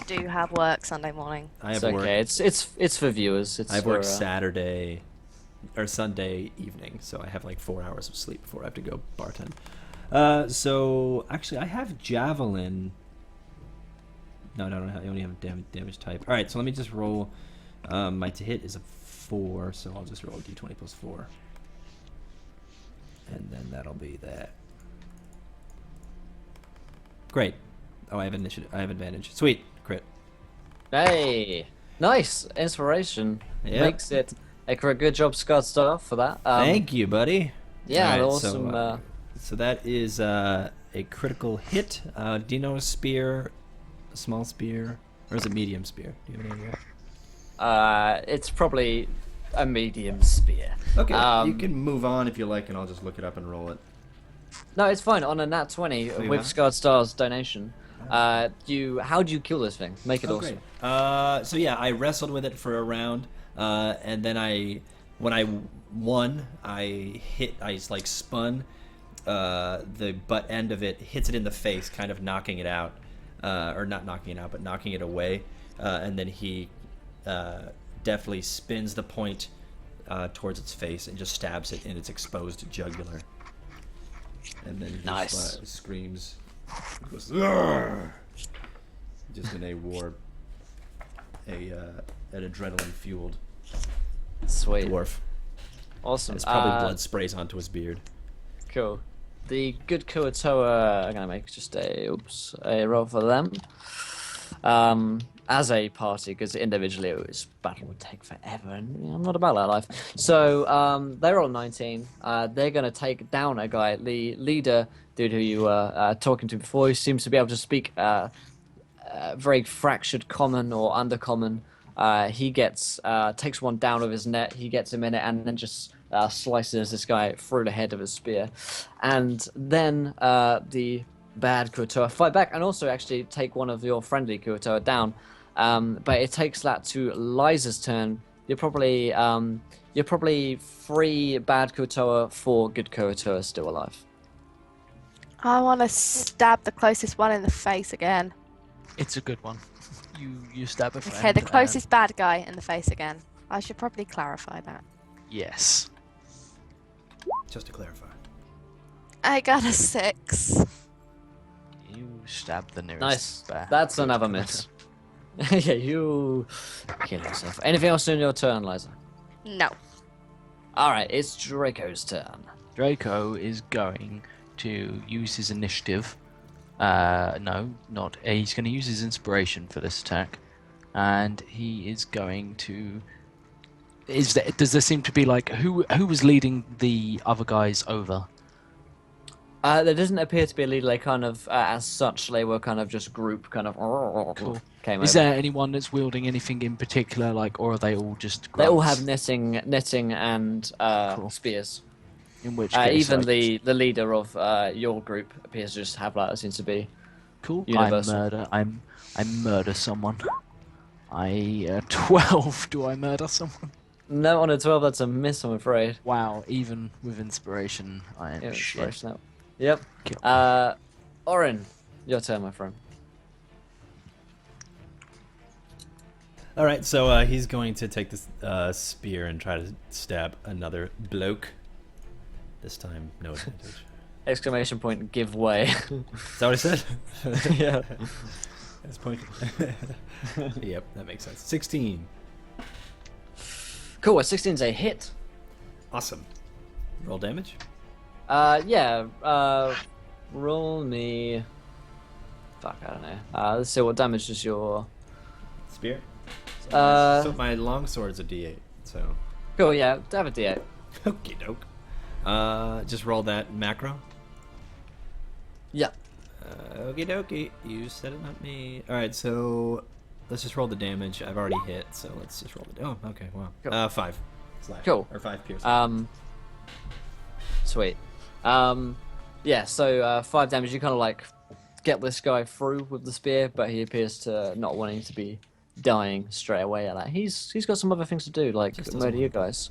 do have work Sunday morning. I It's have work. okay, it's for viewers. It's I have for, work Saturday or Sunday evening, so I have like 4 hours of sleep before I have to go bartend. So actually, I have javelin. No, I only have damage type. All right, so let me just roll. My to hit is a 4, so I'll just roll a d20 plus 4, and then that'll be that. Great. Oh, I have initiative. I have advantage. Sweet. Crit. Hey, nice inspiration. Yep. Makes it a good job, Scott. Start off for that. Thank you, buddy. Yeah, All right, awesome. So that is a critical hit. Do you know a spear, a small spear, or is it medium spear? Do you have any idea? It's probably a medium spear. Okay, you can move on if you like, and I'll just look it up and roll it. No, it's fine. On a nat 20 you with have? Scarred Stars donation, how do you kill this thing? Make it awesome. Great. So yeah, I wrestled with it for a round, and then when I won, I like spun. The butt end of it hits it in the face, kind of knocking it out, or not knocking it out, but knocking it away. And then he deftly spins the point towards its face and just stabs it in its exposed jugular. And then Nice. just screams, goes, "Arr!" Just in an adrenaline-fueled Sweet. dwarf. Awesome. It's probably blood sprays onto his beard. Cool. The good Kuo-toa, I'm gonna make just a roll for them. As a party, because individually this battle would take forever, and I'm not about that life. So they're all 19. They're gonna take down a guy, the leader dude who you were talking to before, who seems to be able to speak very fractured common or undercommon. He takes one down with his net. He gets him in it, and then just slices this guy through the head of his spear. And then the bad Kuo-toa fight back and also actually take one of your friendly Kuo-toa down. But it takes that to Liza's turn you're probably 3 bad Kuo-toa, 4 good Kuo-toa still alive. I want to stab the closest one in the face again. It's a good one. You stab a friend. Okay, the and- closest bad guy in the face again. I should probably clarify that. Yes. Just to clarify. I got a 6. You stab the nearest. Nice. bad That's another Kuo-toa. miss. Yeah, you kill yourself. Anything else in your turn, Liza? No. Alright, it's Draco's turn. Draco is going to use his initiative. No, not. He's going to use his inspiration for this attack, and he is going to. Does there seem to be like who was leading the other guys over? There doesn't appear to be a leader. They kind of, as such, they were kind of just group, kind of Cool. came Is over. there anyone that's wielding anything in particular, like, or are they all just? They all grunts? have knitting, and Cool. spears. In which case, Even like, the leader of your group appears to just have that. It seems to be cool. universal. I murder someone. 12. Do I murder someone? No, on a 12, that's a miss, I'm afraid. Wow. Even with inspiration, I am Yeah, shit. inspiration out. Yep. Kill. Orin, your turn, my friend. All right, so he's going to take this spear and try to stab another bloke. This time, no advantage. Exclamation point, give way. Is that what I said? Yeah. That's point. Yep, that makes sense. 16. Cool, a 16's a hit. Awesome. Roll damage. Yeah, roll me... Fuck, I don't know. Let's see, what damage does your... Spear. Uh, So my longsword's a D8. So. Cool, yeah, have a D8. Okie doke. Just roll that macro. Yeah. Okie dokie. You said it, not me. Alright, so let's just roll the damage. I've already hit, so let's just roll the. Oh, okay, wow. Cool. 5. Slash. Cool. Or 5 pierce. Sweet. Yeah, so 5 damage, you kind of like get this guy through with the spear, but he appears to not wanting to be dying straight away at that. He's got some other things to do, like Just doesn't murder you want guys.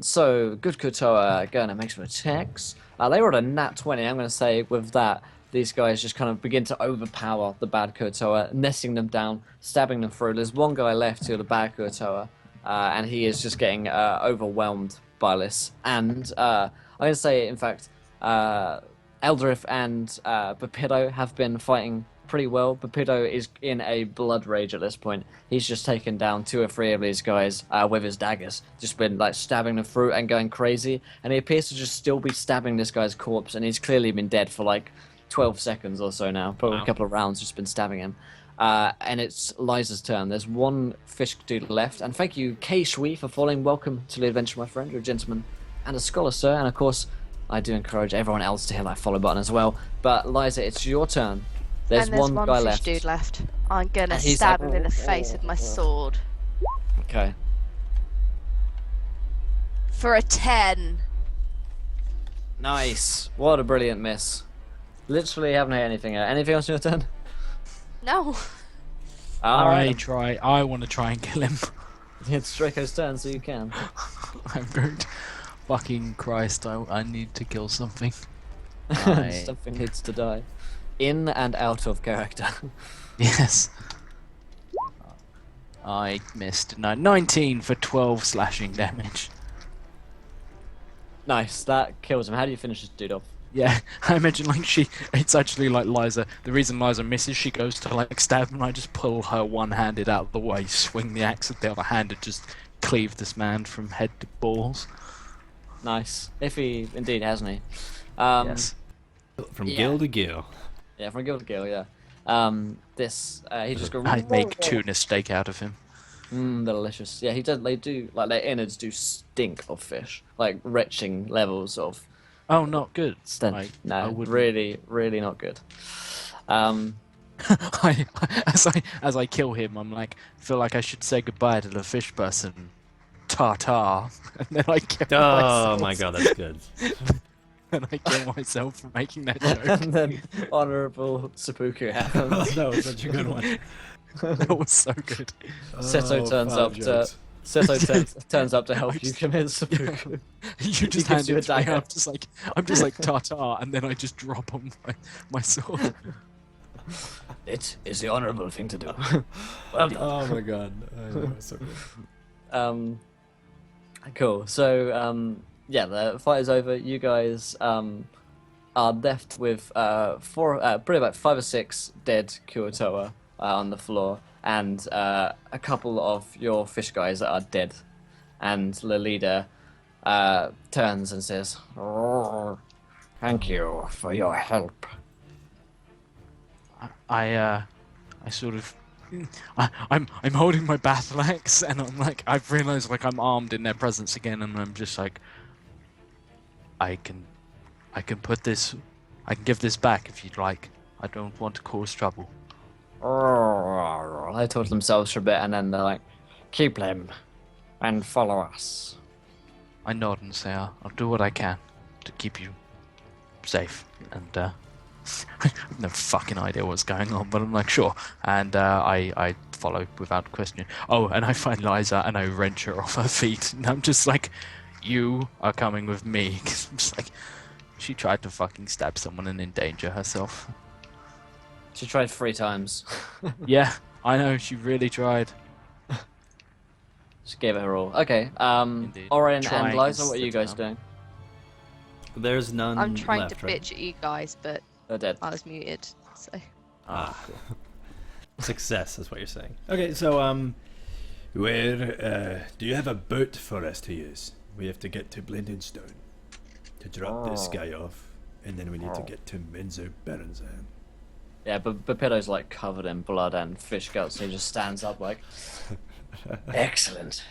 So good Kuo-toa going to make some attacks. They were at a nat 20. I'm going to say with that, these guys just kind of begin to overpower the bad Kuo-toa, nesting them down, stabbing them through. There's one guy left to the bad Kuo-toa, and he is just getting overwhelmed by this. And I'm going to say, in fact, Eldrith and Bapido have been fighting pretty well. Bapido is in a blood rage at this point. He's just taken down 2 or 3 of these guys with his daggers. Just been like stabbing them through and going crazy. And he appears to just still be stabbing this guy's corpse. And he's clearly been dead for like 12 seconds or so now. Probably a couple of rounds just been stabbing him. And it's Liza's turn. There's one fish dude left. And thank you, K Shui, for following. Welcome to the adventure, my friend. You're a gentleman and a scholar, sir. And of course, I do encourage everyone else to hit that follow button as well. But Liza, it's your turn. There's one guy fish left. dude left. I'm gonna And he's stab like, him in the face with my sword. Okay. For a 10. Nice. What a brilliant miss. Literally haven't hit anything yet. Anything else on your turn? No. Alright. I want to try and kill him. It's Draco's turn, so you can. I'm going to. Fucking Christ! I need to kill something. I- Something needs to die. In and out of character. Yes. I missed. No, 19 for 12 slashing damage. Nice, that kills him. How do you finish this dude off? Yeah, I imagine like it's actually like Liza. The reason Liza misses, she goes to like stab him, and I just pull her one-handed out of the way, swing the axe with the other hand, and just cleave this man from head to balls. Nice. If he indeed hasn't he? Yes. From yeah. gill to gill. Yeah, from Guild to Gill, yeah. He just goes. I make tuna steak out of him. Delicious. Yeah, he does. They do like their innards do stink of fish, like retching levels of Oh, not good. stench. I No, wouldn't. really, really not good. As I kill him, I'm like, feel like I should say goodbye to the fish person. Ta-ta. And then I kill Oh myself. my god, that's good. And I kill myself for making that joke. And then honourable seppuku happens. That was such a good one. That was so good. Seto turns up to Seto turns up to help you commit seppuku. You He just gives hand you a it to me. dagger. I'm just like ta-ta, and then I just drop on my sword. It is the honourable thing to do. Well done. Oh my god. I know, it's so good. Cool. So, yeah, the fight is over. You guys are left with probably about 5 or 6 dead Kuo-toa on the floor, and a couple of your fish guys that are dead. And the leader turns and says, "Oh, thank you for your help." I sort of, I'm holding my battle axe, and I'm like, I've realised like I'm armed in their presence again, and I'm just like, I can put this, I can give this back if you'd like. I don't want to cause trouble. They talk to themselves for a bit, and then they're like, "Keep them and follow us." I nod and say, I'll do what I can to keep you safe. And I have no fucking idea what's going on, but I'm like, sure. And I follow without question. Oh, and I find Liza and I wrench her off her feet. And I'm just like, you are coming with me. 'Cause I'm just like, she tried to fucking stab someone and endanger herself. She tried 3 times. Yeah, I know, she really tried. Just gave it her all. Okay. Indeed. Orion and Trying Liza, is what are the you guys term. doing? There's none I'm trying left, to right? bitch at you guys, but They're dead. I was muted. So Ah, success is what you're saying. Okay, so Where, do you have a boat for us to use? We have to get to Blended Stone to drop this guy off, and then we need to get to Menzo Baronzan. Yeah, but Pepito's like covered in blood and fish guts, so he just stands up like, "Excellent.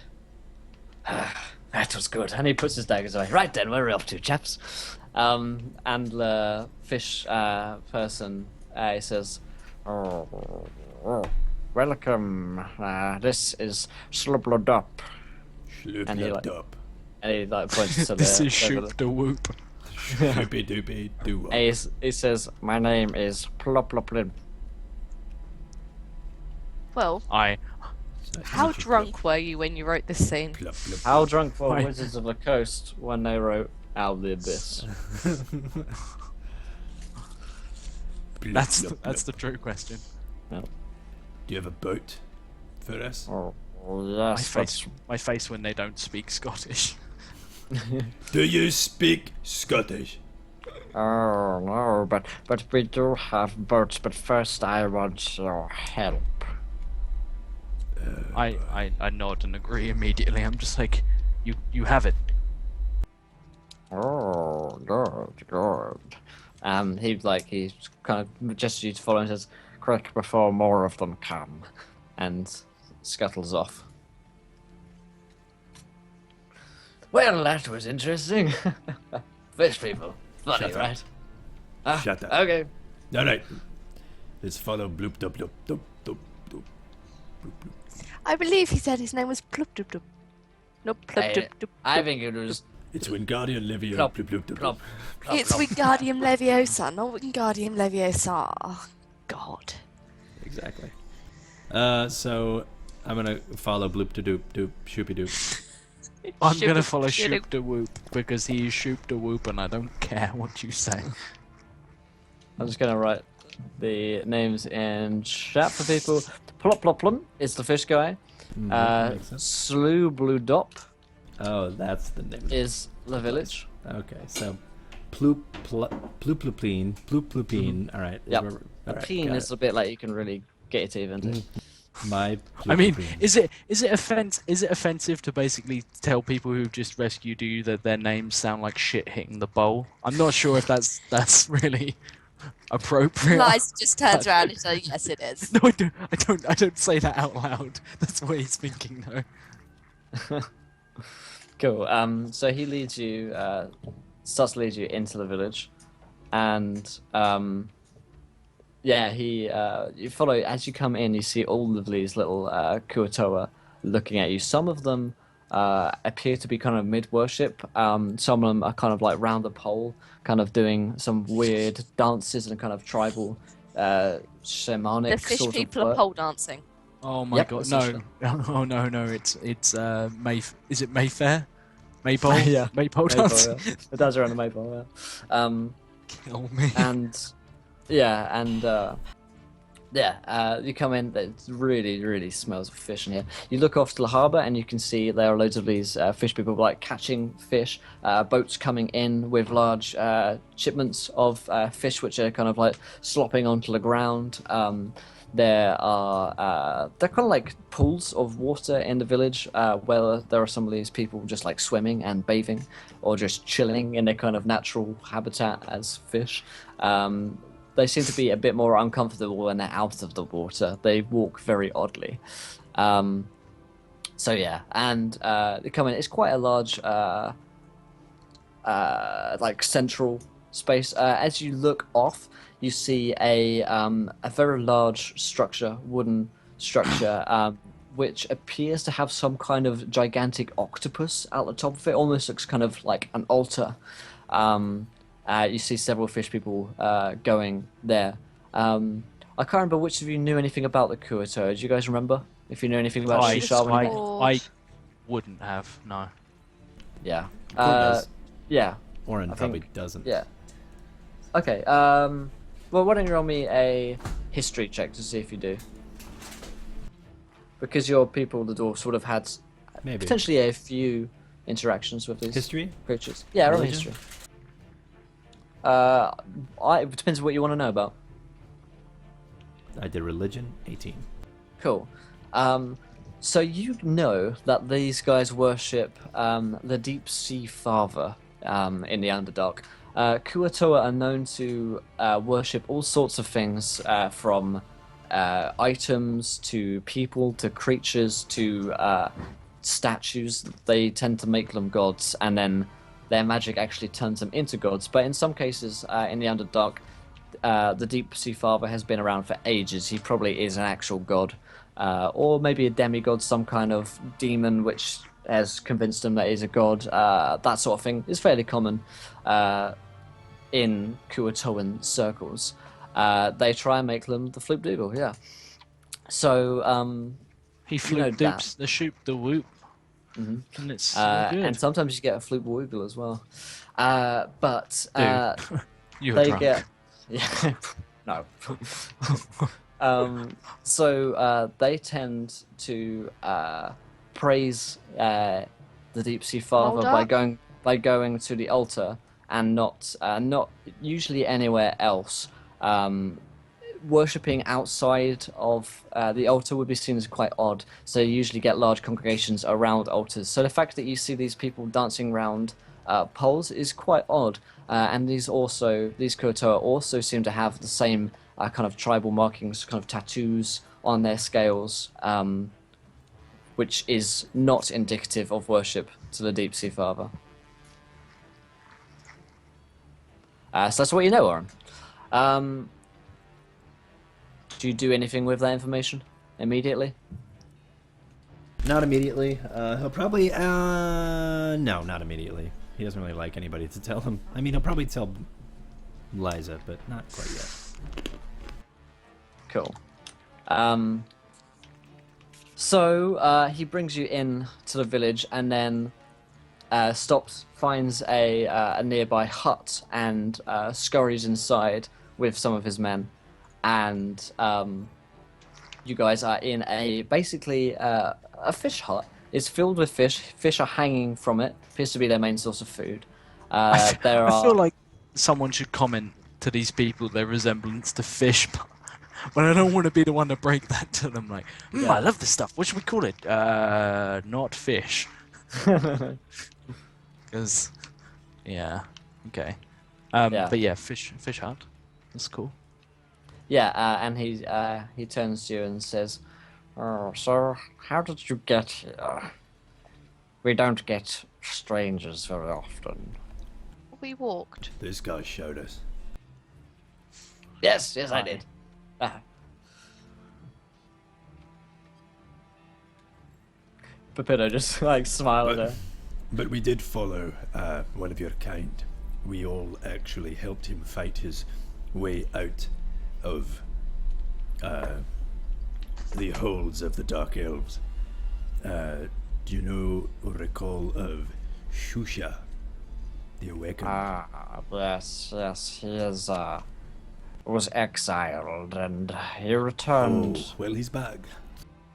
That was good." And he puts his daggers away. Right then, where are we off to, chaps? And the fish person he says, "Welcome. This is Bloopdopdop." And he, like, Bloopdopdop. And he like points to This the. is shoot the whoop. Shoopy doopy doo. He says, "My name is Plooploopeen." well, how drunk were you when you wrote this scene? How drunk were Why? Wizards of the Coast when they wrote Out of the Abyss? That's the true question. Do you have a boat for us? Oh, My yes, face when they don't speak Scottish. Do you speak Scottish? oh no, but we do have boats. But first, I want your help. I nod and agree immediately. I'm just like, you have it. Oh, good. He kind of gestures you to follow and says, "Quick before more of them come," and scuttles off. Well, that was interesting. Fish people, funny, Shut up. right? Ah, Shut up. Okay. All right. Let's follow Bloopdopdop. Doop, doop, doop, bloop, bloop. I believe he said his name was Ploopdopdop. No, Ploopdopdop. I think it was It's Wingardium Leviosa. Plop, Bloop, bloop, doop, plop, doop. plop, It's plop. Wingardium Leviosa, not Wingardium Leviosa. Oh, God. Exactly. So I'm gonna follow Bloop to Doop Doop Shoopy Doop. I'm gonna follow Shitty- Shoop the Whoop because he is Shoop the Whoop, and I don't care what you say. I'm just gonna write the names in chat for people. Plooploopeen is the fish guy. Makes sense. Bloopdopdop Oh, that's the name. is the village. Okay, so Plooploopeen. All right. Yep. All right, Peen got is a bit like you can really get your teeth into. it. My. I mean, Plooploopeen. is it offensive to basically tell people who've just rescued you that their names sound like shit hitting the bowl? I'm not sure if that's really appropriate. Liza just turns around and says, yes, it is. No, I don't say that out loud. That's what he's thinking though. Cool. So he leads you, starts to lead you into the village, and yeah, you follow as you come in. You see all of these little Kuo-toa looking at you. Some of them appear to be kind of mid-worship. Some of them are kind of like round the pole, kind of doing some weird dances and kind of tribal, shamanic The fish sort people of are work. pole dancing. Oh my Yep, god, essentially. no. Oh no, it's is it Mayfair? Maypole? Yeah. Maypole Maypole, dance? yeah. It does around the Maypole, yeah. Kill me. And you come in. It really, really smells of fish in here. You look off to the harbour, and you can see there are loads of these fish people like catching fish. Boats coming in with large shipments of fish, which are kind of like slopping onto the ground. There are they're kind of like pools of water in the village where there are some of these people just like swimming and bathing, or just chilling in their kind of natural habitat as fish. They seem to be a bit more uncomfortable when they're out of the water. They walk very oddly. So yeah, and they come in. It's quite a large, like central space. As you look off, you see a very large structure, wooden structure, which appears to have some kind of gigantic octopus at the top of it. Almost looks kind of like an altar. You see several fish people going there. I can't remember which of you knew anything about the Kuo-toa. Do you guys remember? If you knew anything about I, Shusha when you I wouldn't have, no. Yeah. does. Yeah. Oren I probably think- doesn't. Yeah. Okay. Well, why don't you roll me a history check to see if you do? Because your people, the dwarves, would have had Maybe. potentially a few interactions with these History? creatures. Yeah, roll me Religion? history. It depends on what you want to know about. I did religion, 18. Cool. So you know that these guys worship the deep sea father in the Underdark. Kuo-toa are known to worship all sorts of things, from items to people to creatures to statues. They tend to make them gods, and then their magic actually turns them into gods. But in some cases, in the Underdark, the deep sea father has been around for ages. He probably is an actual god. Or maybe a demigod, some kind of demon which has convinced him that he's a god. That sort of thing is fairly common in Kuo-toan circles. They try and make them the Floopdoodle, yeah. So, He You know floop doops the shoop the whoop. Mhm. And it's all good. and sometimes you get a Floopwoogle as well. But Dude, you're they drunk. get... Yeah, no. So they tend to praise the deep sea father Hold by going to the altar and not usually anywhere else. Worshipping outside of the altar would be seen as quite odd. So you usually get large congregations around altars. So the fact that you see these people dancing around poles is quite odd. And these Kuo-toa also seem to have the same kind of tribal markings, kind of tattoos on their scales, which is not indicative of worship to the deep sea father. So that's what you know, Oren. Do you do anything with that information immediately? Not immediately. He'll probably... no, not immediately. He doesn't really like anybody to tell him. I mean, he'll probably tell Liza, but not quite yet. Cool. So he brings you in to the village and then stops, finds a nearby hut and scurries inside with some of his men. And you guys are in basically a fish hut. It's filled with fish. Fish are hanging from it. Appears to be their main source of food. I feel like someone should comment to these people their resemblance to fish, but I don't want to be the one to break that to them. Like, Yeah. I love this stuff. What should we call it? Not fish. Because, yeah, okay. Yeah. But yeah, fish hut. That's cool. Yeah, and he turns to you and says, "Oh, sir, how did you get here? We don't get strangers very often." We walked. This guy showed us. Yes, I Hi. did. Pepito just like smiled at her. But we did follow one of your kind. We all actually helped him fight his way out of the holds of the Dark Elves. Do you know or recall of Shusha The Awakened? Yes, he is, was exiled, and he returned. Oh, well, he's back.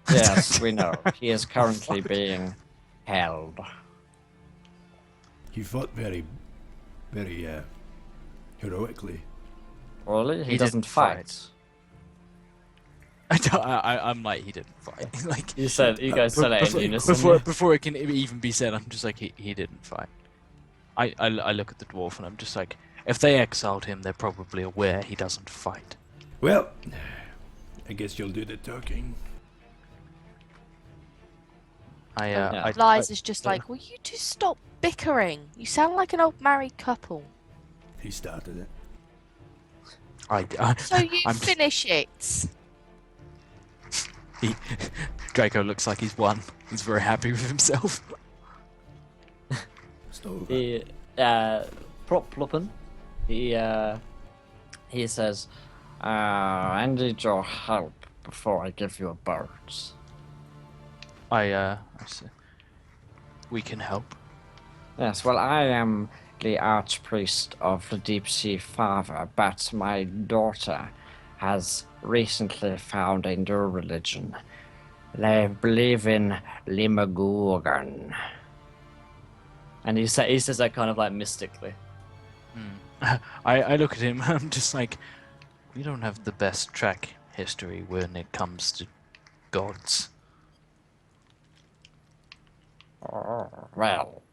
Yes, we know. He is currently being held. He fought very, very heroically. Really? He He doesn't didn't fight. I'm like, he didn't fight. Like You guys said it in unison. before it can even be said, I'm just like, he didn't fight. I look at the dwarf and I'm just like, if they exiled him, they're probably aware he doesn't fight. Well, I guess you'll do the talking. Liza's just like, will you two stop bickering? You sound like an old married couple. He started it. So you finish it. Draco looks like he's won. He's very happy with himself. Stove. Plooploopeen, he says, I need your help before I give you a boat. I say, we can help. Yes, well, I am the archpriest of the Deep Sea Father, but my daughter has recently found a new religion. They believe in Neemagoogen. And he says that kind of like mystically. I look at him and I'm just like, we don't have the best track history when it comes to gods. Oh, well,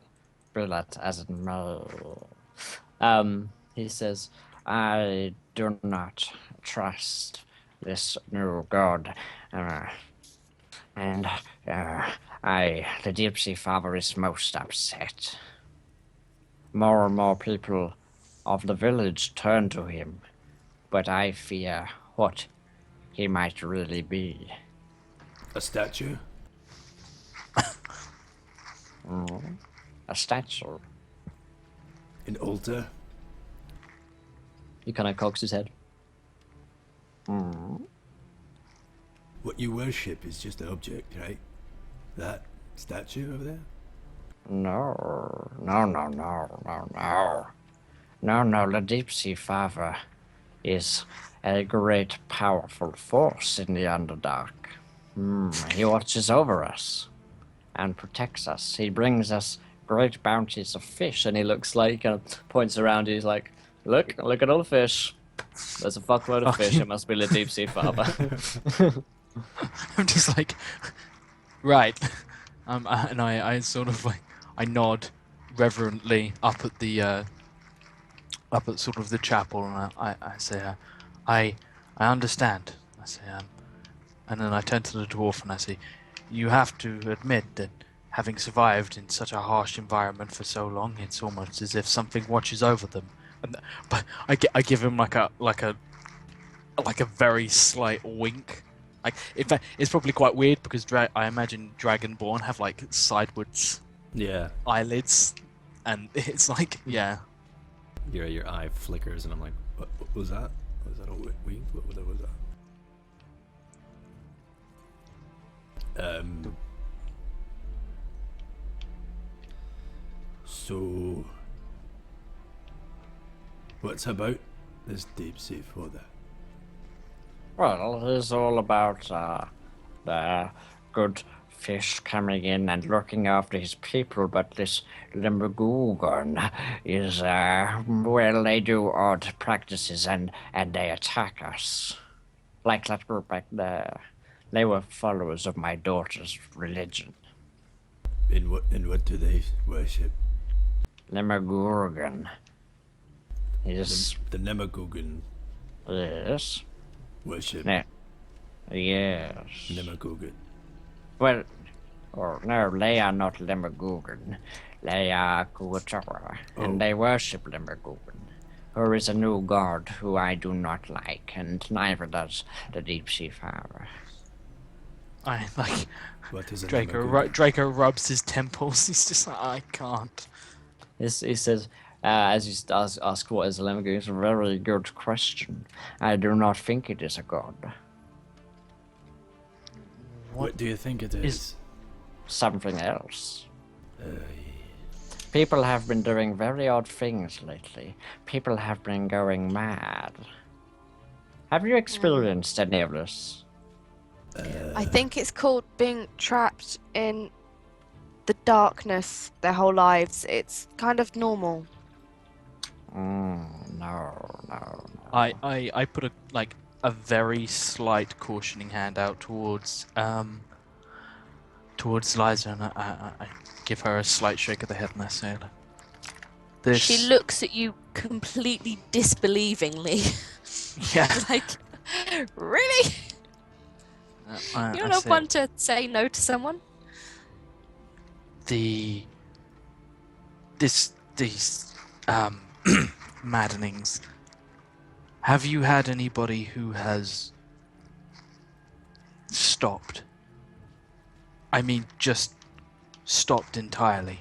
be that as it may. He says, I do not trust this new god, and the Deep Sea Father is most upset. More and more people of the village turn to him, but I fear what he might really be. A statue? A statue. An altar? He kind of cocks his head. What you worship is just an object, right? That statue over there? No. The Deep Sea Father is a great, powerful force in the Underdark. He watches over us and protects us. He brings us great bounties of fish, and he looks like, points around, he's like, look at all the fish. There's a fuckload of fish, it must be the Deep Sea Father. I'm just like, right. And I sort of like, I nod reverently up at sort of the chapel, and I say, I understand. I say, and then I turn to the dwarf and I say, you have to admit that having survived in such a harsh environment for so long, it's almost as if something watches over them. But I give him like a very slight wink. Like, in fact, it's probably quite weird because I imagine Dragonborn have like sidewards eyelids, and it's like, yeah. Your eye flickers, and I'm like, What was that? Was that a wink? What was that? So, what's about this Deep Sea Father? Well, it's all about the good fish coming in and looking after his people, but this Neemagoogen is, well, they do odd practices and they attack us. Like that group back there. They were followers of my daughter's religion. In what do they worship? Neemagoogen. He's... The Neemagoogen Yes. worship. Yes. Neemagoogen. Well, no, they are not Neemagoogen. They are Kuo-toa, and they worship Neemagoogen, who is a new god who I do not like, and neither does the Deep Sea Father. I like What is a Draco. Draco rubs his temples. He's just like, I can't. He says, as you ask what is a Neemagoogen, it's a very good question. I do not think it is a god. What do you think it is? Something else. People have been doing very odd things lately. People have been going mad. Have you experienced any of this? I think it's called being trapped in the darkness their whole lives. It's kind of normal. No. I put a very slight cautioning hand out towards Liza, and I give her a slight shake of the head, and I say, "This." She looks at you completely disbelievingly. Yeah. Like, really? You're not one to say no to someone. These maddenings. Have you had anybody who has stopped? I mean, just stopped entirely.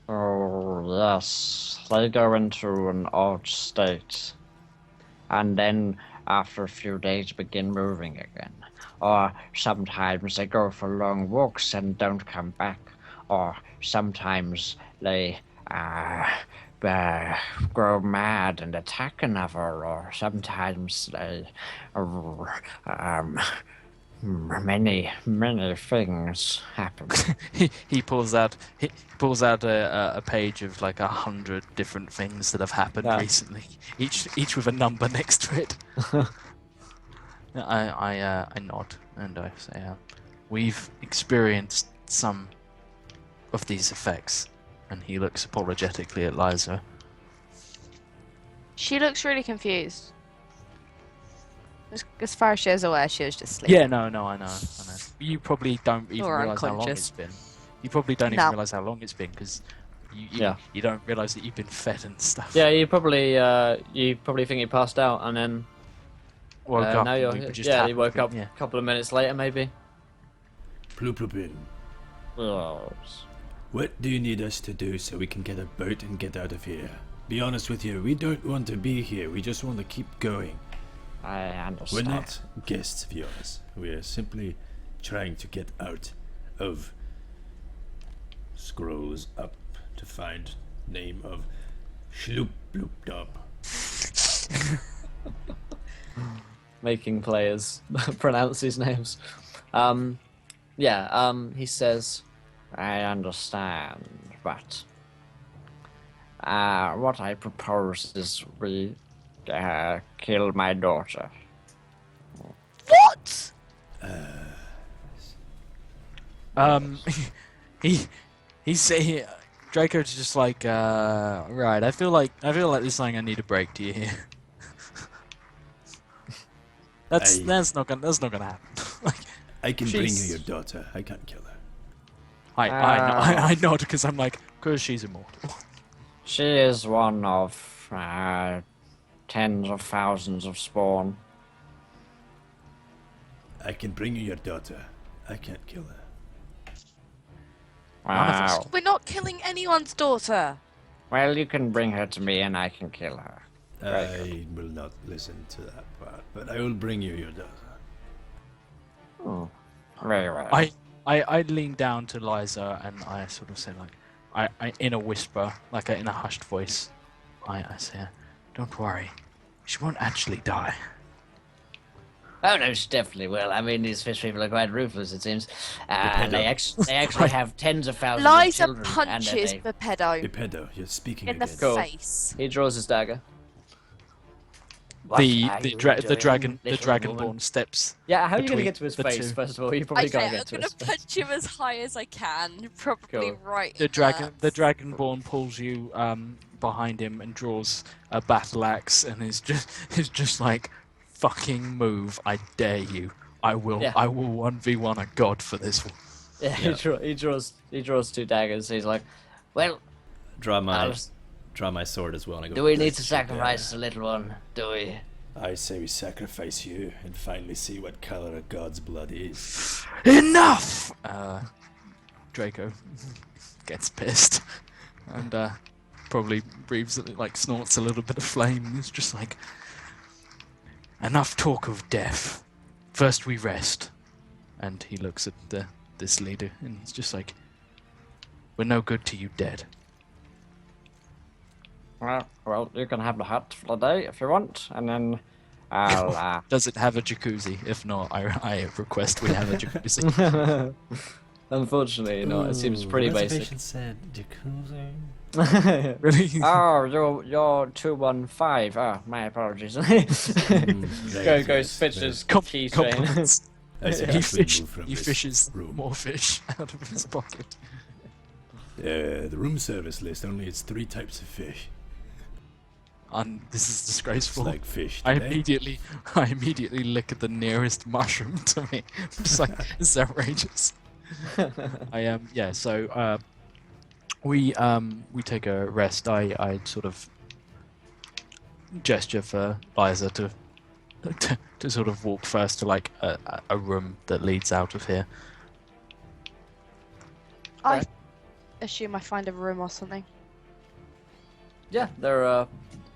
Oh, yes. They go into an odd state. And then, after a few days, begin moving again. Or sometimes they go for long walks and don't come back. Or sometimes they grow mad and attack another. Or sometimes they... many things happen. he pulls out a page of like 100 different things that have happened recently, each with a number next to it. I nod and I say, we've experienced some of these effects, and he looks apologetically at Liza. She looks really confused. As far as she is aware, she was just sleeping. Yeah, no, I know. You probably don't even Or realize how long unconscious. it's been. You probably don't even realize how long it's been because you don't realize that you've been fed and stuff. Yeah, you probably think you passed out and then Woke up. now and you're we just you happened woke to- up Yeah. a couple of minutes later maybe. Plooploopeen, what do you need us to do so we can get a boat and get out of here? Be honest with you, we don't want to be here. We just want to keep going. I understand. We're not guests of yours. We're simply trying to get out of... Scrolls up to find name of Bloopdopdop. Making players pronounce these names. He says, I understand, but what I propose is we kill my daughter. What? Draco's just like, right. I feel like there's something I need to break to you here. That's not gonna happen. Like, I can bring you your daughter. I can't kill her. I nod because I'm like, because she's immortal. She is one of tens of thousands of spawn. I can bring you your daughter. I can't kill her. Wow. We're not killing anyone's daughter. Well, you can bring her to me and I can kill her. I will not listen to that part, but I will bring you your daughter. Oh, very well. I lean down to Liza and I sort of say like, I in a whisper, like in a hushed voice, I say, don't worry, she won't actually die. Oh no, she definitely will. I mean, these fish people are quite ruthless, it seems. They actually have tens of thousands of Liza children. punches and Bepedo Geppetto, you're speaking in the again. Cool. face. he draws his dagger. What The are you doing, little dragonborn woman? steps. Yeah, how are you going to between get to his the face, two. first of all? You probably can't Okay, I'm get to gonna his face. punch him as high as I can. Probably Cool. right. The in dragonborn pulls you behind him and draws a battle axe and is just like, fucking move! I dare you! I will 1v1 a god for this one. Yeah, he draws two daggers. He's like, well, Draw my I'll- draw my sword as well. And I go, do we need to sacrifice the little one? Do we? I say we sacrifice you and finally see what color a god's blood is. Enough! Draco gets pissed and probably breathes, like snorts a little bit of flame. It's just like, enough talk of death. First we rest. And he looks at this leader, and he's just like, "We're no good to you dead." Well, you can have the hut for the day if you want, and then I'll. Does it have a jacuzzi? If not, I request we have a jacuzzi. Unfortunately, it seems pretty basic. Said jacuzzi. Really? Oh, you're 215. Oh, my apologies. Goes fetches key chain. Compliments. I He successfully moved from he this fishes room. more fish out of his pocket. The room service list only has 3 types of fish. This is It's disgraceful. like fish I today. immediately look at the nearest mushroom to me. I'm just like, this is outrageous. So we take a rest. I sort of gesture for Liza to sort of walk first to like a room that leads out of here. I assume I find a room or something. Yeah, there are.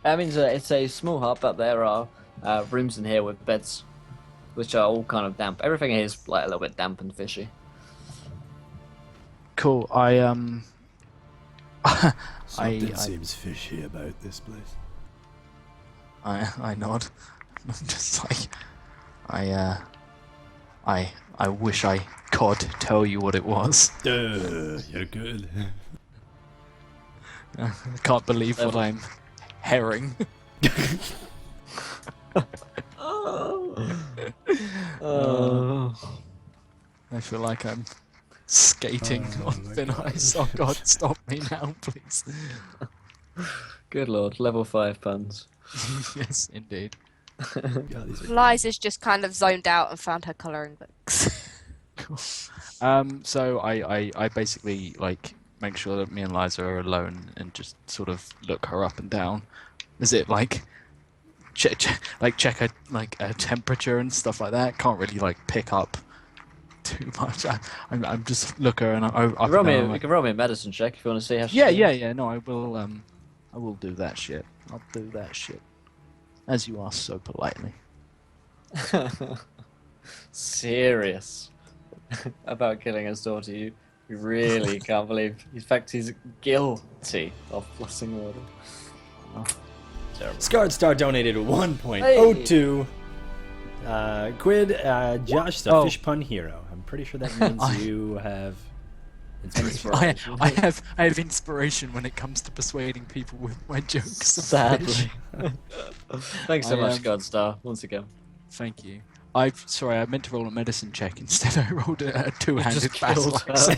I mean, it's a small hut, but there are rooms in here with beds, which are all kind of damp. Everything here is like a little bit damp and fishy. Cool. Something seems fishy about this place. I nod. I'm just like, I wish I could tell you what it was. You're good. I can't believe what I'm hearing. I feel like I'm skating on my thin God. ice. Oh God, stop me now, please. Good lord, level 5 puns. Yes, indeed. God, these are Liza's just kind of zoned out and found her colouring books. So I basically like make sure that me and Liza are alone and just sort of look her up and down. Is it like check her temperature and stuff like that? Can't really like pick up too much. I'm just look her and I up and down, You can roll me a medicine check if you want to see how she's Yeah. doing. No, I will do that shit. I'll do that shit. As you ask so politely. Serious about killing his daughter. You really can't believe. In fact, he's guilty of flossing water. Oh, terrible. Scarred Star donated 1.02. Quid, Josh, the fish pun hero. I'm pretty sure that means you have inspiration. I have inspiration when it comes to persuading people with my jokes. of Sadly. fish. Thanks so I, much, Godstar, once again. Thank you. I meant to roll a medicine check. Instead, I rolled a two-handed Just killed battle.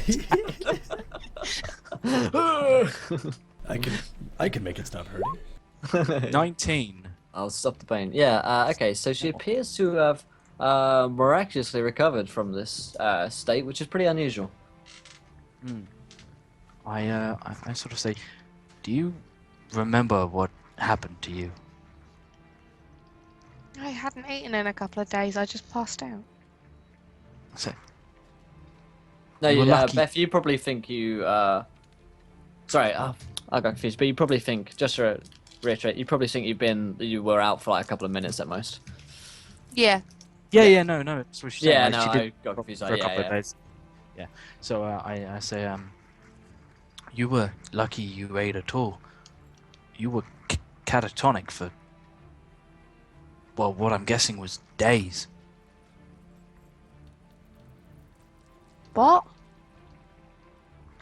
I can make it stop hurting. 19. I'll stop the pain. Yeah, okay, so she appears to have miraculously recovered from this state, which is pretty unusual. I sort of say, do you remember what happened to you? I hadn't eaten in a couple of days. I just passed out. I say, No, You were lucky. Beth, you probably think you... Sorry, I got confused, but you probably think, just to reiterate, you probably think you were out for like a couple of minutes at most. Yeah. Yeah, no, that's what she said. Yeah, like, no, she I did got confused. for a Yeah, couple yeah. of days. Yeah. So I say, you were lucky you ate at all. You were catatonic for, well, what I'm guessing was days. What?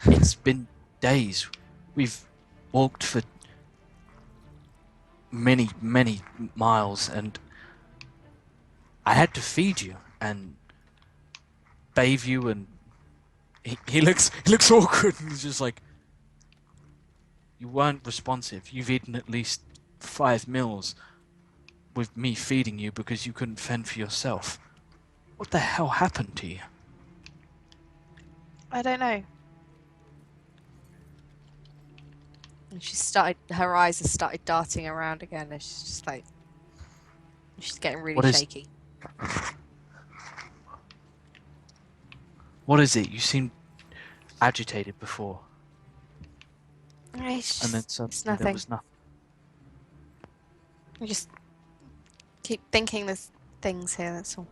It's been days. We've walked for many miles, and I had to feed you and bathe you, and he looks awkward, and he's just like, you weren't responsive. You've eaten at least 5 meals with me feeding you because you couldn't fend for yourself. What the hell happened to you? I don't know. And her eyes have started darting around again, and she's just like, she's getting really What is- shaky. What is it? You seemed agitated before, It's and then just, suddenly it's there nothing. was nothing. I just keep thinking there's things here, that's all.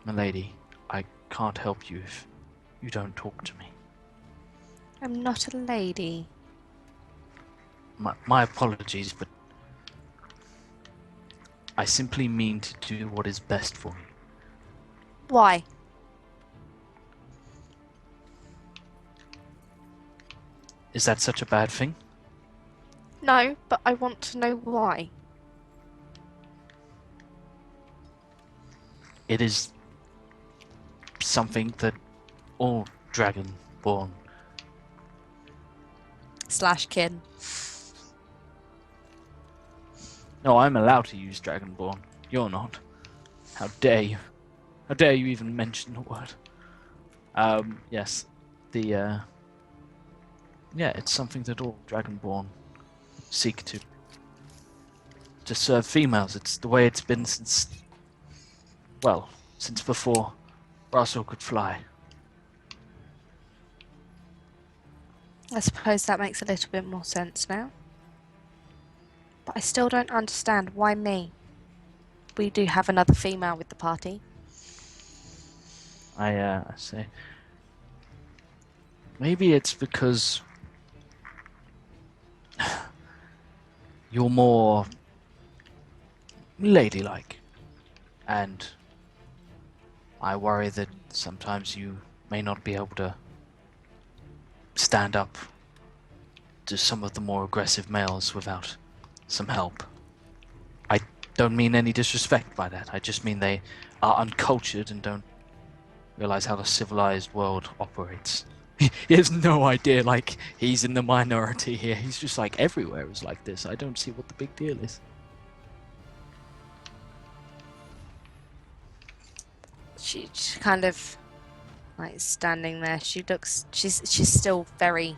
Milady, I can't help you if you don't talk to me. I'm not a lady. My apologies, but I simply mean to do what is best for you. Why? Is that such a bad thing? No, but I want to know why. It is something that all dragonborn. / kin. No, I'm allowed to use dragonborn. You're not. How dare you? How dare you even mention the word? Yes. Yeah, it's something that all dragonborn seek to serve females. It's the way it's been since before Russell could fly. I suppose that makes a little bit more sense now. But I still don't understand why me. We do have another female with the party. I say. Maybe it's because you're more ladylike, and I worry that sometimes you may not be able to stand up to some of the more aggressive males without some help. I don't mean any disrespect by that. I just mean they are uncultured and don't realize how the civilized world operates. He has no idea, like, he's in the minority here. He's just like, everywhere is like this. I don't see what the big deal is. She's kind of like standing there. She's still very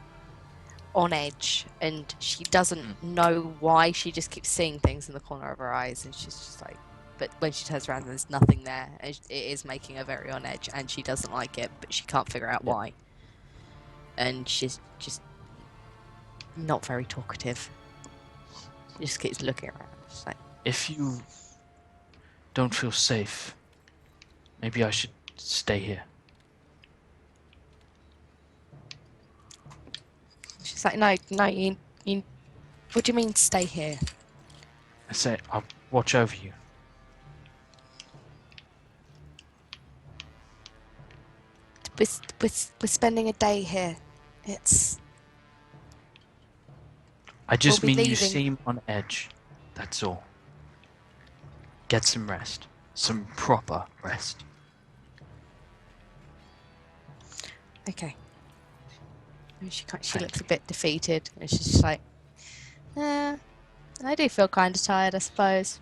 on edge, and she doesn't know why. She just keeps seeing things in the corner of her eyes, and she's just like, but when she turns around, there's nothing there. It is making her very on edge, and she doesn't like it, but she can't figure out why. And she's just not very talkative. She just keeps looking around. She's like, If you don't feel safe, maybe I should stay here. she's like, no, you. What do you mean, stay here? I say, I'll watch over you. We're spending a day here. I just We'll be mean you leaving. seem on edge. That's all. Get some rest. Some proper rest. Okay. And she Thank looks a bit defeated, and she's just like, I do feel kind of tired, I suppose.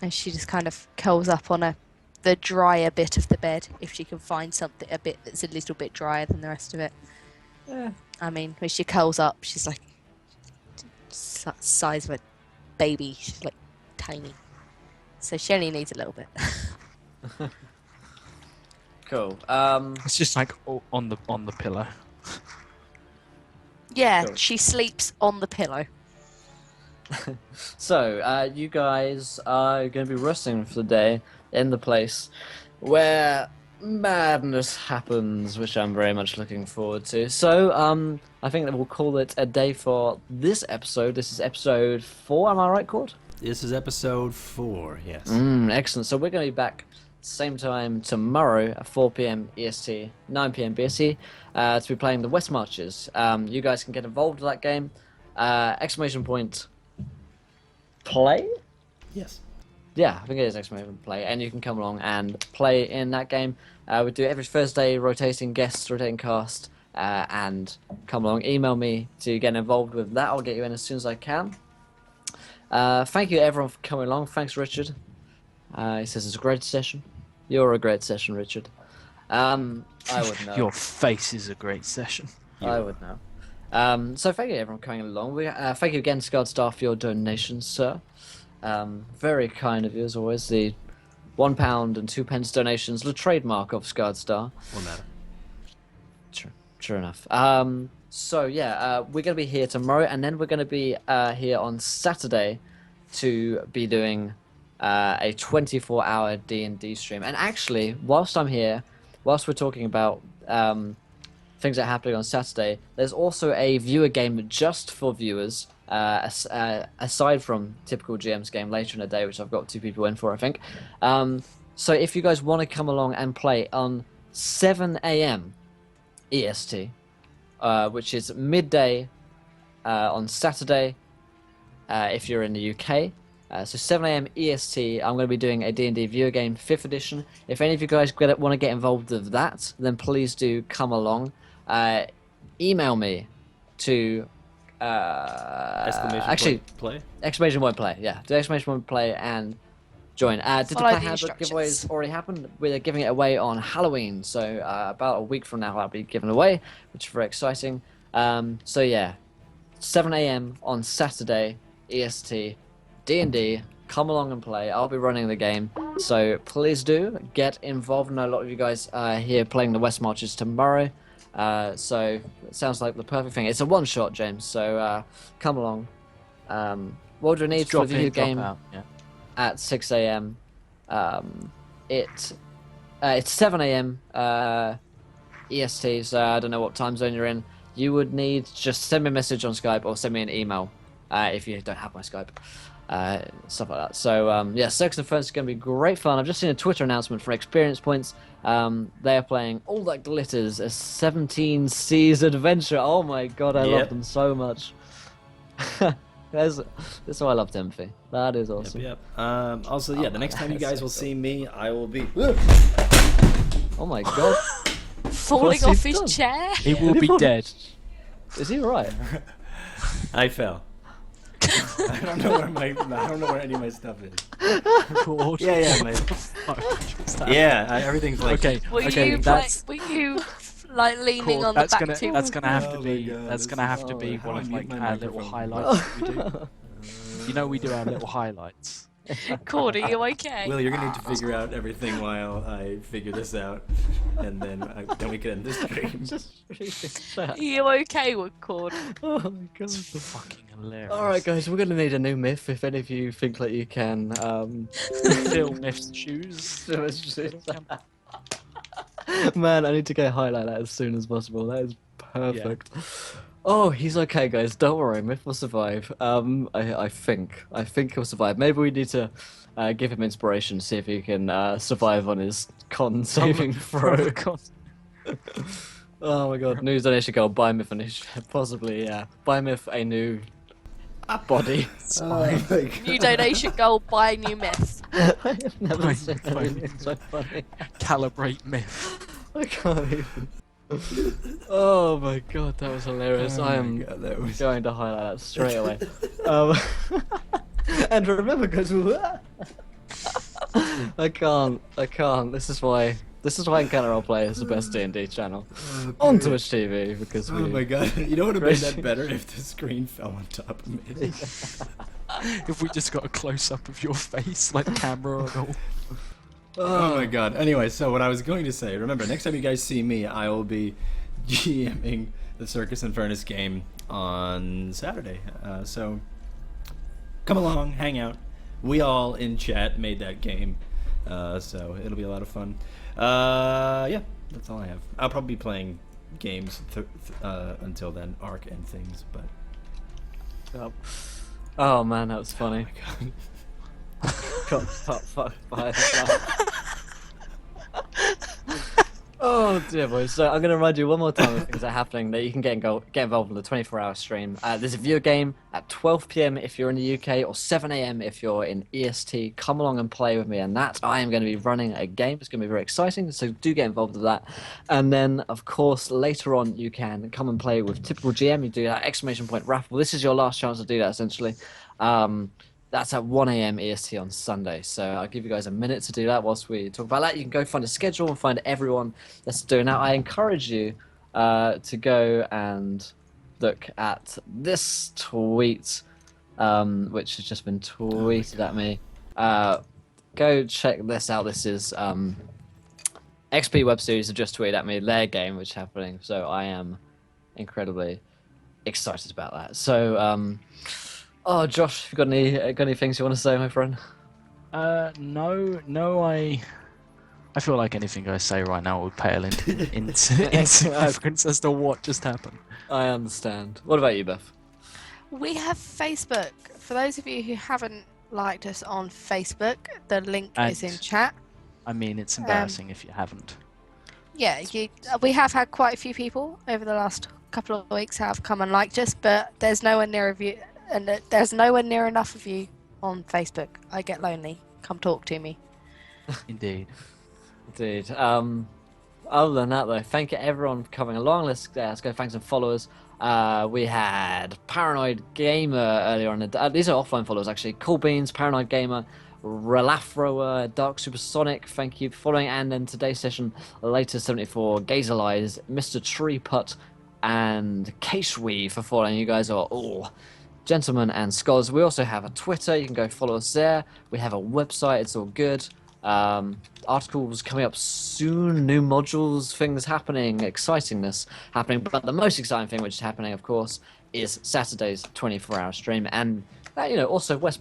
And she just kind of curls up on the drier bit of the bed, if she can find something a bit that's a little bit drier than the rest of it. I mean, when she curls up, she's like size of a baby. She's like tiny, so she only needs a little bit. Cool. It's just like on the pillow. Yeah, Cool. she sleeps on the pillow. So, you guys are going to be resting for the day in the place where madness happens, which I'm very much looking forward to. So, I think that we'll call it a day for this episode. This is episode 4, am I right, Cord? This is episode 4, yes. Excellent. So we're going to be back same time tomorrow at 4 p.m. EST, 9 p.m. BST, to be playing the West Marches. You guys can get involved with that game. !play? Yes. Yeah, I think it is ! Play, and you can come along and play in that game. We do every Thursday, rotating guests, rotating cast, and come along. Email me to get involved with that. I'll get you in as soon as I can. Thank you everyone for coming along. Thanks, Richard. He says it's a great session. You're a great session, Richard. I would know. Your face is a great session. I would know. So thank you everyone coming along. Thank you again, Star, for your donations, sir. Very kind of you as always. The £1 and 2 pence donations, the trademark of Star. Or matter. True enough. So yeah, we're gonna be here tomorrow, and then we're gonna be here on Saturday to be doing a 24-hour D&D stream. And actually, whilst I'm here, whilst we're talking about things that are happening on Saturday, there's also a viewer game just for viewers, aside from typical GM's game later in the day, which I've got 2 people in for, I think. So if you guys want to come along and play on 7 a.m. EST, which is midday on Saturday, if you're in the UK. So 7 a.m. EST, I'm going to be doing a D&D viewer game 5th edition. If any of you guys want to get involved with that, then please do come along. Email me to exclamation point play. Yeah, do exclamation point play and join. Did the Follow play the handbook instructions. giveaways already happen? We're giving it away on Halloween, so about a week from now I'll be giving away, which is very exciting. So yeah, 7 a.m. on Saturday EST, D&D. Come along and play. I'll be running the game, so please do get involved. I know a lot of you guys are here playing the West Marches tomorrow, so it sounds like the perfect thing. It's a one-shot, James, so come along. What do you need for the video game at 6 a.m.? It's 7 a.m. EST, so I don't know what time zone you're in. You would need to just send me a message on Skype or send me an email if you don't have my Skype. Stuff like that. So yeah, Circus and Friends is going to be great fun. I've just seen a Twitter announcement from Experience Points. They are playing All That Glitters, a 17 Seas adventure. Oh my god, I love them so much. That's why I love Timothy. That is awesome. Yep. Also, yeah, the next time you guys will see me, I will be. Oh my god. Falling What's he off his done? chair. He will be dead. Is he right? I fell. I don't know where any of my stuff is. God. Yeah, everything's like. Okay. Were okay. you That's were you like leaning on the that's back gonna too? that's gonna have to Oh be my God, that's this gonna is- have to be how one do I of mute like my our little microphone? highlights that we do. You know we do our little highlights. Cord, are you okay? Will, you're gonna need to figure out everything while I figure this out, and then we can end this stream. Just reading that. Are you okay with Cord? Oh my god. It's fucking hilarious. Alright guys, we're gonna need a new myth if any of you think like you can Phil Miff's shoes. Man, I need to go highlight that as soon as possible. That is perfect. Oh, he's okay, guys. Don't worry, Myth will survive. I think he'll survive. Maybe we need to give him inspiration, see if he can survive on his con saving throw. Oh my god, new donation goal. Buy Myth a new, possibly buy Myth a new body. Oh my God. New donation goal, buy new myth. I have never Buy seen Myth. anything so funny. Calibrate Miff. I can't even. Oh my god, that was hilarious. I am going to highlight that straight away. And remember, guys, I can't. This is why Encounter Roleplay is the best D&D channel on Twitch TV, because we. Oh my god! You know what would have made that better if the screen fell on top of me. If we just got a close up of your face, like camera and all. Oh my god. Anyway, so what I was going to say, remember, next time you guys see me, I will be GMing the Circus and Furnace game on Saturday. So come along, hang out. We all in chat made that game, so it'll be a lot of fun. Yeah, that's all I have. I'll probably be playing games until then, Arc and things, but... Oh man, that was funny. Oh my god. Got fucked by Oh dear boys. So I'm going to remind you one more time of things that are happening that you can get involved in the 24-hour stream. There's a viewer game at 12 p.m. if you're in the UK, or 7 a.m. if you're in EST. Come along and play with me, and that I am going to be running a game. It's going to be very exciting, so do get involved with that. And then, of course, later on you can come and play with Typical GM. You do that exclamation point raffle. This is your last chance to do that, essentially. That's at 1 a.m. EST on Sunday, so I'll give you guys a minute to do that whilst we talk about that. You can go find a schedule and find everyone that's doing that. I encourage you to go and look at this tweet, which has just been tweeted at me. Go check this out. This is XP Web Series have just tweeted at me their game, which is happening, so I am incredibly excited about that. So, oh, Josh, have you got any things you want to say, my friend? No, I feel like anything I say right now would pale into insignificance as to what just happened. I understand. What about you, Beth? We have Facebook. For those of you who haven't liked us on Facebook, the link is in And- chat. I mean, it's embarrassing if you haven't. Yeah, we have had quite a few people over the last couple of weeks have come and liked us, but there's nowhere near of you, and there's nowhere near enough of you on Facebook. I get lonely. Come talk to me. Indeed. Indeed. Other than that, though, thank you everyone for coming along. Let's go thank some followers. We had Paranoid Gamer earlier on. These are offline followers, actually. Cool Beans, Paranoid Gamer, Relafroer, Dark Supersonic, thank you for following. And then today's session, later 74, Gazer Eyes, Mr. Tree Putt, and Case Weave for following. You guys are all gentlemen and scholars. We also have a Twitter. You can go follow us there. We have a website. It's all good. Articles coming up soon, new modules, things happening, excitingness happening. But the most exciting thing which is happening, of course, is Saturday's 24-hour stream. And, also West